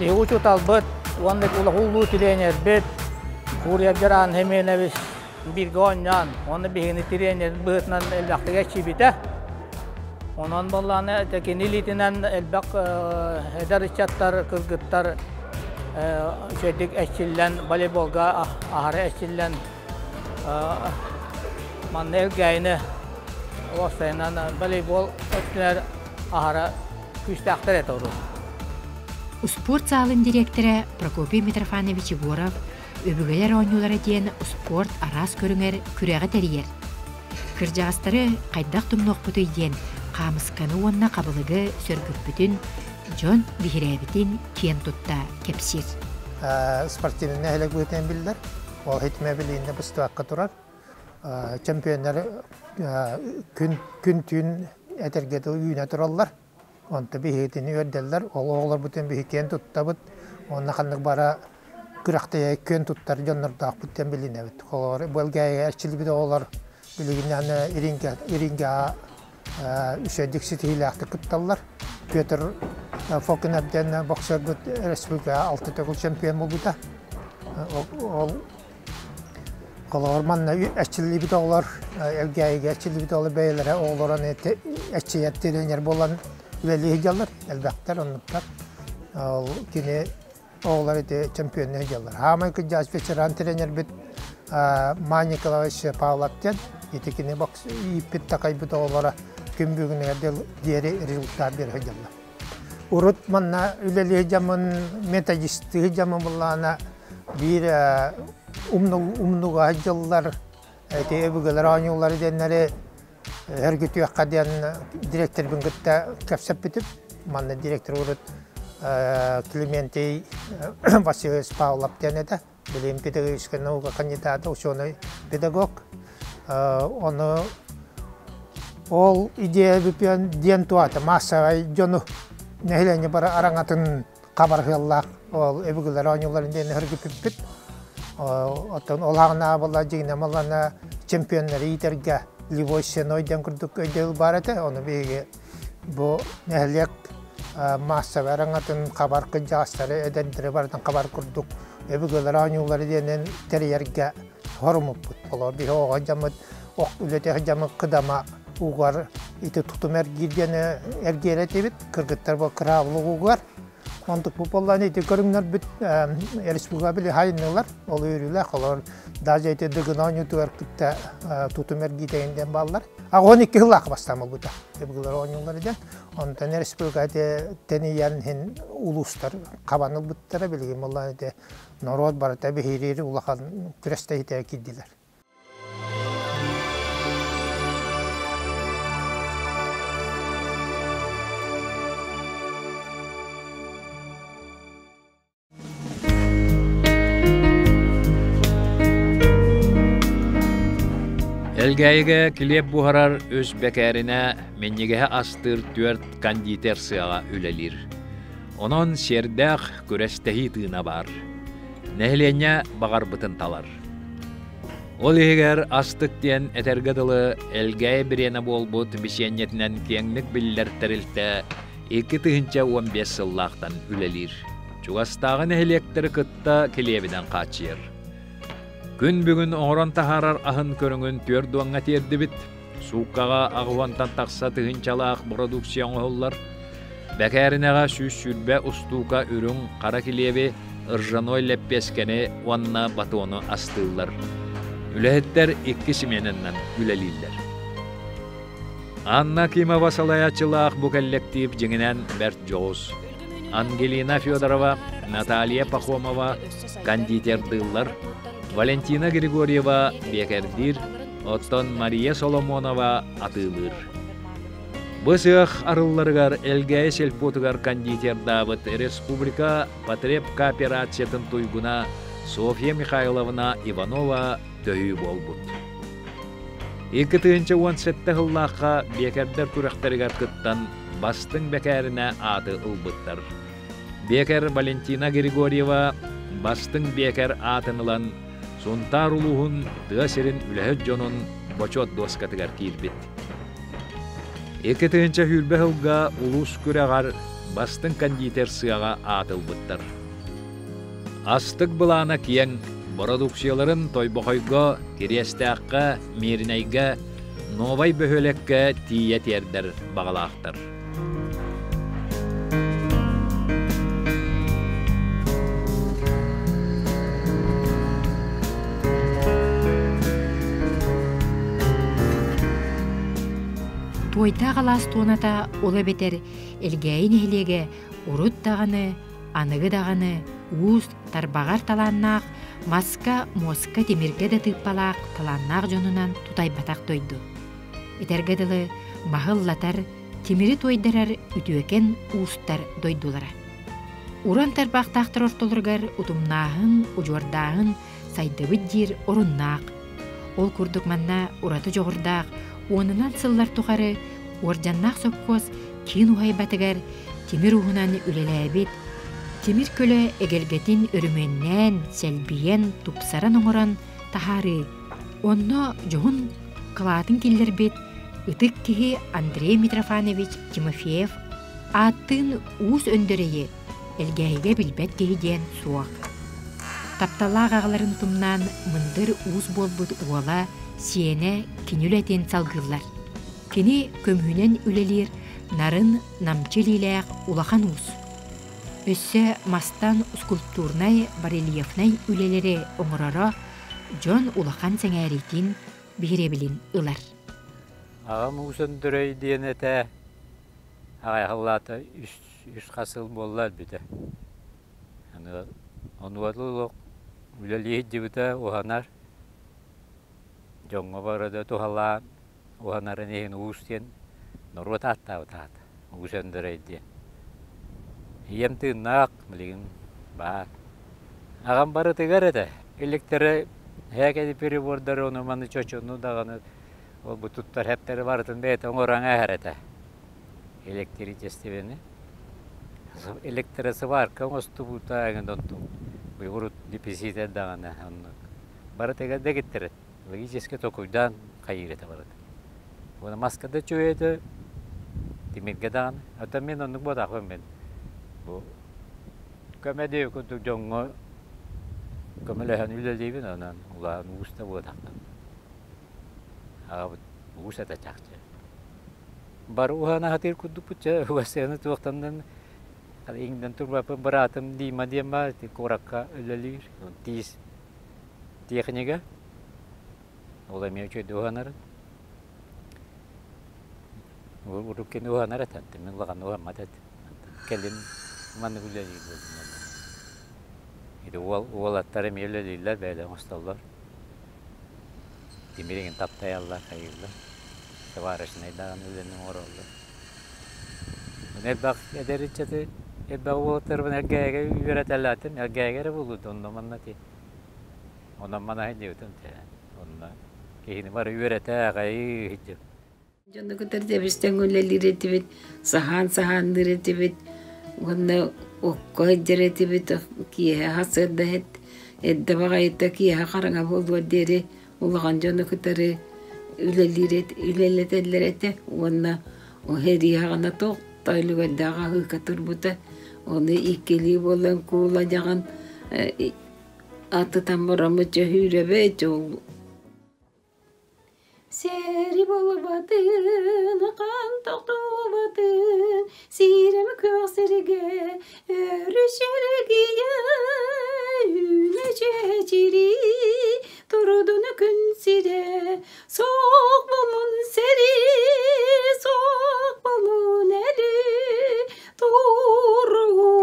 Учутал бұт, ондық ұлы тренер бұт, гурия жарағын семенебіз бірге оннан, оны бігіні тренер бұтынан әлбақтыға чибіті. Ondan bollana tekin ilitinen elbaq heder içattar kırgıttar şeydik eşçillen voleybolga ahara eşçillen manel gayne o senan voleybol ötler ahara küçtaktar et olur. Sport salın direktörü Prokopy Mitrofanovich Егоров öbügeler oynuları diyen sport aras körünger küreğe teriyer. Kırjağыстары qaydak tumnoq butu diyen Қамысқаны онна қабылығы сөргіп Джон Бихиребитин кен тұтта кепсир. Спортивный әлік өтен білдер. Ол хетме білейінде бұстуаққа тұрар. Чемпиондар күн түйін әтергеді үйіне тұралар. Онты бихетini өрделер. Ол оғылар бұтын бихетен тұтта бұд. Онна қандық бара күрақтая көн тұттар жонлардақ бұттен білейіне бұд. Бөлгәйе әрчілі біді олар білігінен иринге Üşedik sitihilakta kıttallar. Pötür Fokin abden boksör Respublika 6 tökül şampiyon bu da. Kolor manna eçilli bir dolar elgayga eçilli bir dolar beylere oğloran eçiyettiler bolan üleli hicallar elbette onluklar. Kine oğulları de şampiyon hicallar. Hamay kıcaz veteran trener bit Maniklaviç Pavlatyan yetekini bak ipit takay bir dolara gün bugüne diğeri rezultat bir hicallar. Urut manna üleli hicamın metajisti hicamın bulana bir umnuga hacıllar tebügeler anyolları denleri örgütü yakadiyan direktör bin gitta kapsap bitip manna direktör urut Clemente Vasilis Pavlap denede bilim pedagojik nauka kandidata usonu pedagog onu ol ideya bipian diyen tuata masa jonu nehlenya para arangatın kabar hıyallak ol ebügeler anyolları denleri örgütü bit Oton olağına balacığına malana çempiyonları iterge Livoşen oydan kurduk ödül barate onu bir bu nehlek masa verangatın kabar kıcasları edenleri bardan kabar kurduk ebügeler anyolları denen teriyerge hormup olar bir o hacamı ok ülete hacamı kıdama ugar iti tutum ergidene ergerete bit kırgıtlar bu kravlı ugar Ontuk bu pollan eti görünler bit respublika bile hayınlar oluyorlar kolor daha eti dıgın anyu tuarkta tutum ergitenden ballar. 12 yıllık bastamı bu da. Ebügeler anyular eden. Ondan respublika teniyen hen uluslar kabanıl bittere bilgim ollan eti norod barata behiriri ulakan küreste hite kiddiler. Elgayga kilep buharar öz bekerine menyegehe astır 4 kanditer sığa ülelir. Onun serdağ körestehi tığına bar. Nehlenya bağar bıtın talar. Ol eger astık diyen etergadılı elgay birene bolbut bisenyetinden kenglik biller terilte 2 tığınca 15 sıllıqtan ülelir. Çugastağı nehlekleri kıtta kilebiden kaçır. Gün bugün oğran taharar ahın körüngün tör duanğa terdi bit. Suqağa ağuantan taqsa tığınçalaq produksiyon ollar. Bekerineğa süs sürbe ustuka ürün qara kilebi ırjanoy leppeskene onna batonu astığlar. Ülehetler 2 simeninden üleliller. Anna Kima vasalayatçılaq bu kollektiv jinginen Bert Joos. Angelina Fyodorova, Natalia Pakhomova kandiderdığlar. Valentina Grigorieva bekerdir, Otton Maria Solomonova atılır. Bu sığ arıllargar elgay selpotugar kanditer David Respublika Patrep Kooperasiyatın tuyguna Sofia Mikhailovna Ivanova töhü bolbut. 2017 yıllıqa bekerder kürekterigar kıttan bastın bekerine adı ılbıttar. Beker Valentina Grigorieva bastın beker atınılan Suntaruluhun dıserin ülehedjonun boçot doskatıgar kirbit. 2. hülbe hılga ulus küregar bastın kanditer sığa atılbıttar. Astık bılana kiyen produksiyaların toybokoyga, kiriyestağqa, mirinayga, novay böhölekka tiyet yerder bağlaqtar. Toyta қалас тоната ола бетер элгейін эхлеге урут дағаны, анығы дағаны, уыз тарбағар таланнақ, маска темірге де тыппалақ таланнақ жонунан тутай батақ тойду. Этергеділі мағыллатар, темірі тойдарар үтуекен уыстар дойдулара. Уран тарбақтақтыр ортолыргар утумнағын, ұжуардағын, сайдыбыд дир оруннақ. Ол күрдік манна ураты жоғырдақ, онынан сыллар туғары, оржаннақ сопқоз, кейін уғай батығар, темір уғынан үлеләбет, темір көлі егелгетін өріменнен, сәлбиен, тупсаран оңыран тахары. Онно жоғын қылатын келдер бет, үтік кеге Андрей Митрофанович Тимофеев аттын уыз өндірейі, әлгәйге білбәт кеге ден суақ. Тапталаақ ағаларын тұмнан мындыр уыз болбыт уала сиене кинүлетен салгылар. Кини көмхүнен үлелер нарын намчылиләк улахан уыз. Өссө мастан скульптурнай барельефнай үлелері оңырара жон улахан сәңәритин бихиребилин ылар. Ағам усын дүрей дейін әті ағайғылаты үш қасыл боллар біті. Онуатлылық үлелейді дебіті оғанар. Жоңға барады тұғалан оғанарын ең уыстен нұрғыт аттауытады. Усын дүрей дейін. Ем тыңнақ білігін бар. Ағам бары тығар әді. Электері әкеді перебордары оны маны чочуну дағаны ол бұтуттар әптері бартын бәйті оңыран әғар әді. Электері жестебені. Электері сварка оңысты бұта әгін донту. Бұйғырут депеситер дағаны. Бары тығар дәгеттері. Логически токуйдан қайыр әді барады. Оны маскада чөйеді. Демерге дағаны. Өтен мен оны бодақпын мен. Көмәде өкінді жоңғы көмәләйін үлелейбін, онан ұлағын ұғыста бұғытақтан. Аға бұғыс әті чақчы. Бар ұғана қатыр күдді бұтча, ұғасыяны тұқтандан еңден тұрбапын бір атым дейма дейма, қораққа үлелейір. Тиіз техника, олай мен өчөйді ұғанарын. Ұрықкен ұғанар әтәнті, мен ұлаған ұғамат әті. Келін маны үлелейір болдым. Оğalattары мевлелейлер, бәйлі оңысталар. Демереген таптаялар, қайырлар. Сыварышын айдаған өленің оралды. Әлбақ әдерітчәті, әлбақ оғалаттарыбын әлгәйге үйерет әләтім, әлгәйгері болуды, онда манна те. Онда мана хайде өтім те. Онда кейіні бар үйереті әғайы хиджіп. Жонды күтір дебістен өлелер етібет, сахан-сахандар етібет, онда Okko edereti kiye hasırda et edde bagayta kiye qaranga boldu deri ulgan jonu kutare üleleteller ete onna o heri hagana tok tayluga daga hıkaturbuta onu ikili bolan kula jagan atı tamboramı çehürebe çol Seri bolbatın, kan toktubatın, sirem köserge, örüşergiye, üne çeciri, turudunu gün sire, soğuk bulun seri, soğuk bulun eli, turureye,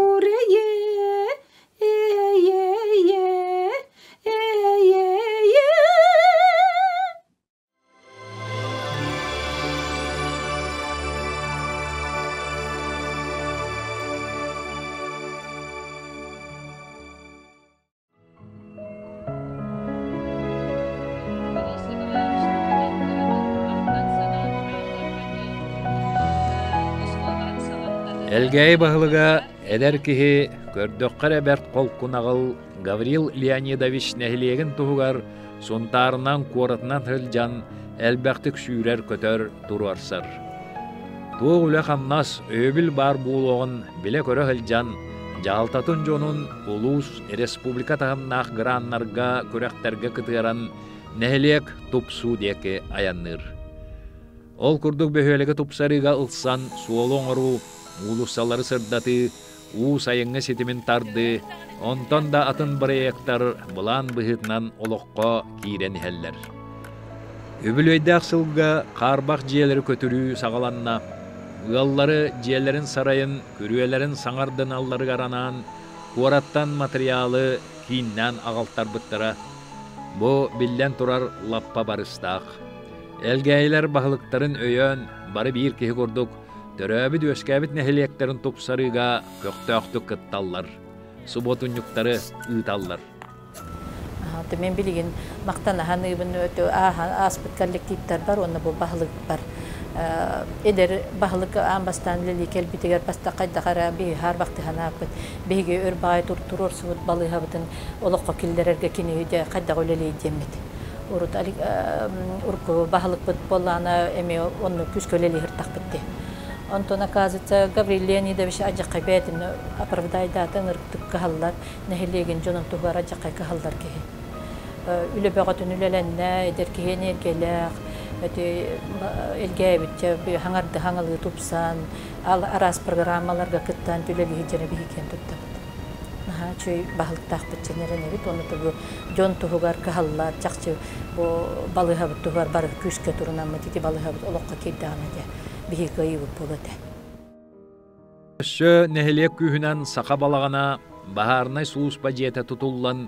Элгәй бағылыға әдәр кихи көрдөққар әбәрт қолқын ағыл Гаврил Леонидович нәхілеген тұғығар сонтарынан қорытынан хылжан әлбәқтік сүйрер көтөр тұруарсар. Туғы үлі қамнас өбіл бар бұлуғын біле көрі хылжан жалтатын жонун улус республика тағымнақ граннарға көрәқтерге кытығаран нәхілек тұпсу деке аянныр. Ол күрдік бөхелігі тұпсарыға ылсан суолың ұру улусалары сырдаты, уу сайыңы сетімен тарды, онтон да атын біраяқтар бұлан бұхытнан олыққа кейрен хәллер. Өбілөйді ақсылға қарбақ жиелері көтірі сағаланна, ұяллары жиелерін сарайын, көрүелерін саңардын аллары қаранан, қуараттан материалы кейіннен ағалтар бұттыра. Бұ білден тұрар лаппа барыстақ. Әлгәйлер бағылықтарын өйен, бары бір кеғі көрдік, Төрөбі дөскәбіт нәхілектерін топсарыға көқтөқтік кытталлар, суботунюктары ұйталлар. Мен білген мақтан ахан ұйбын өте аспыт коллективтар бар, оны бұл бағылық бар. Эдер бағылық амбастан лили келбітігер баста қайдағара бейі har вақты хана ақпыт. Бейге өр бағай тұрор сұғыт балыға бұтын олыққа келдерерге кені үйде қайдағы өлелей демет. Урку бағылық бұт болана әме оны күз көлелі хыртақ бітті. Онтон оказывается Гаврил Леонидович ажакай бетин оправдайдатын ырктык кахаллар нехилеген жонун тугар ажакай кахаллар кеhe. Үле бөгөтүн үлеленне эдер кеһен эргелек эти элгебитче хаңарды хаңылы тупсан ал арас программаларга кыттан түлели жене бикен туттап. Наха чөй бахылтак битченерен бит оны тугу жон тугар кахаллар чакчы бу балыга тугар бар күскө турунан мати балыга олокка кийданыга. Өссө нехилек күйінен сақа балағана бахарнай суус бажеті тұтулан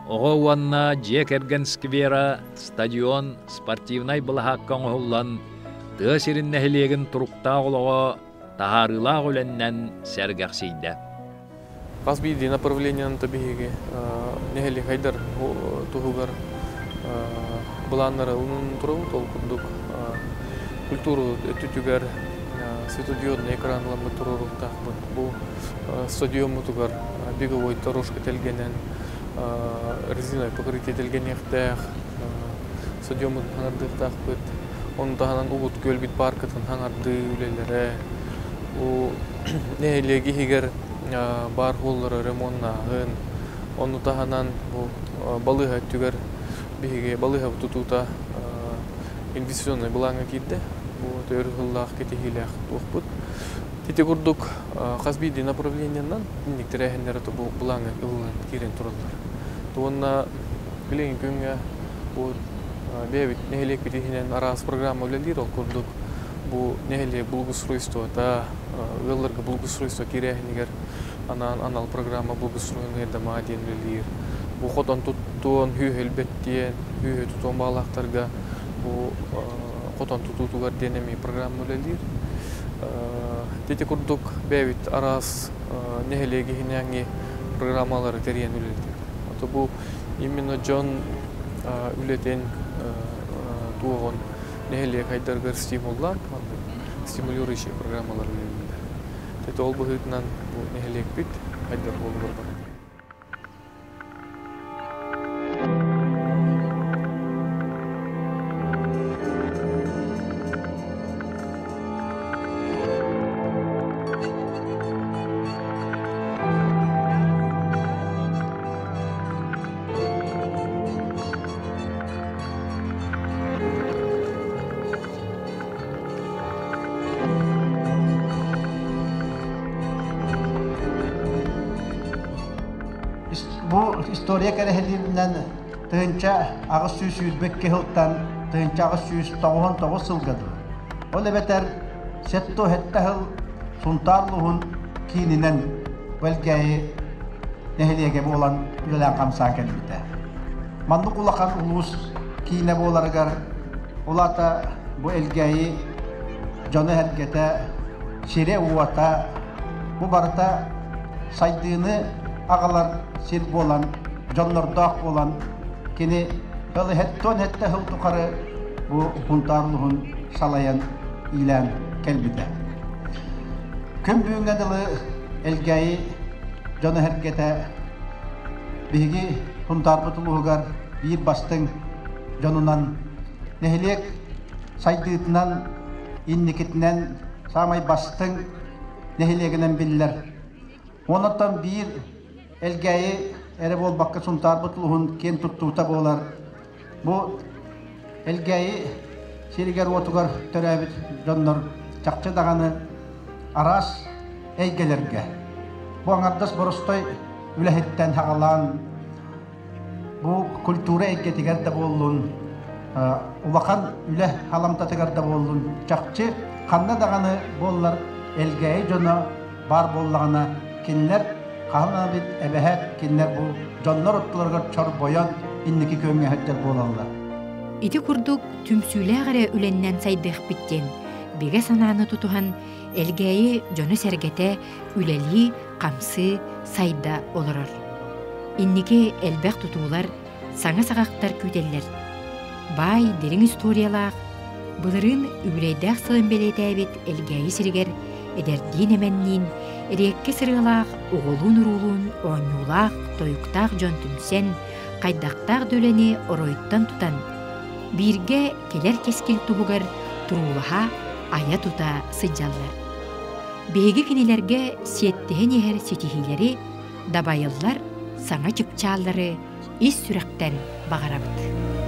оғы уанна жек эрген сквера, стадион, спортивнай бұлаққан оғылан тысырын нехилегін тұруқта олығы тахарылақ өленнен сәргәқсейді. Қазбейді направлениянын табиғеге нехилек хайдар тұғығар бұланнары ұлының тұру толқындық культуру түтүгер светодиодный экранларны туруруктак бу стадион тугар беговой дорожка телгенен резиновый покрытие телгенектер стадион хаңардыктак бит onun tahanan Ugut Gölbit Parkı'nın hаңарды үлелері у нехилеги хигер бар холлары ремонтнагын onu tahanan bu балыга түгер биге балыга тутута инвестиционный булаңа китте бу төрхуллах кетихилях тухпут тите курдук казбиди направлениянан никтерехендер то булаңа ылын кирен туралар туонна билен күнгө бу бебит нехилек битихинен арас программа үлелир ол курдук бу нехиле булгусруйство та ылларга булгусруйство кирехнигер анал программа булгусруйны дама ден үлелир бу хотон туттуон хүйелбеттиен хүйө тутон балактарга bu koton tututugar denemi programı ölelir. Tete kurduk bevit aras nehelegi hinyangi programmaları teriyen ölelir. Ata bu imенно John ületen tuğun nehelegi haydargar stimullar, stimulürici programmalar ölelir. Tete ol bu hütnan bu nehelegi bit haydar olur. Historia kerehelinden tığınca ağız süsüz bekke hıltan tığınca ağız süs tağuhan tağı sılgadı. O lebeter setto hettahıl suntarluhun kininen belgeyi neheliyege bu olan ülelen kamsan kelbite. Manduk ulakan ulus kine bu olargar ulata bu elgeyi canı hergete şire uvata bu barıta saydığını ağalar sir bolan, canlardaq bolan, kini hılı hetton hette hıl tukarı bu huntarluğun salayan ilan kelbide. Küm büyüğün adılı elgeyi canı hergete bihigi huntar butuluğugar bir bastın canınan nehiliyek saydığıtından innikitinden samay bastın nehiliyeginen biller. Onattan bir elgeyi ere bol bakka suntar butluğun ken tuttuğuta bolar. Bu elgeyi siriger otugar törabit jonlar çakçı dağını aras eygelerge. Bu anardas borostoy ülehetten hağalan bu kultura eygetiger de bollun ulakan üle halamta tegar da bollun çakçı kanna dağını bollar elgeyi jona bar bollağına kinler Kahana bit ebehet kinler bu canlar otlarga çar boyan inniki köngü hatter bolanlar. İti kurduk tümsüylere ülenden saydık bitten. Bege sananı tutuhan elgeyi jonu sergete üleli kamsı sayda olurur. Inniki elbek tutular sana sağaktar küteller. Bay derin istoriyalar bulurun übreydek sığın beletebit elgeyi sirger eder dinemennin Erekke sırılaq, oğulun urulun, oynulaq, toyuktaq jön tümsen, qaydaqtaq döleni oroyuttan tutan. Birge keler keskil tubugar turulaha aya tuta sıcallar. Биһиги кинилерге сиеттиһен иһэр ситиһилери, дабайыллар, саңа чыпчааллары ис сүрэхтен бағарабыт.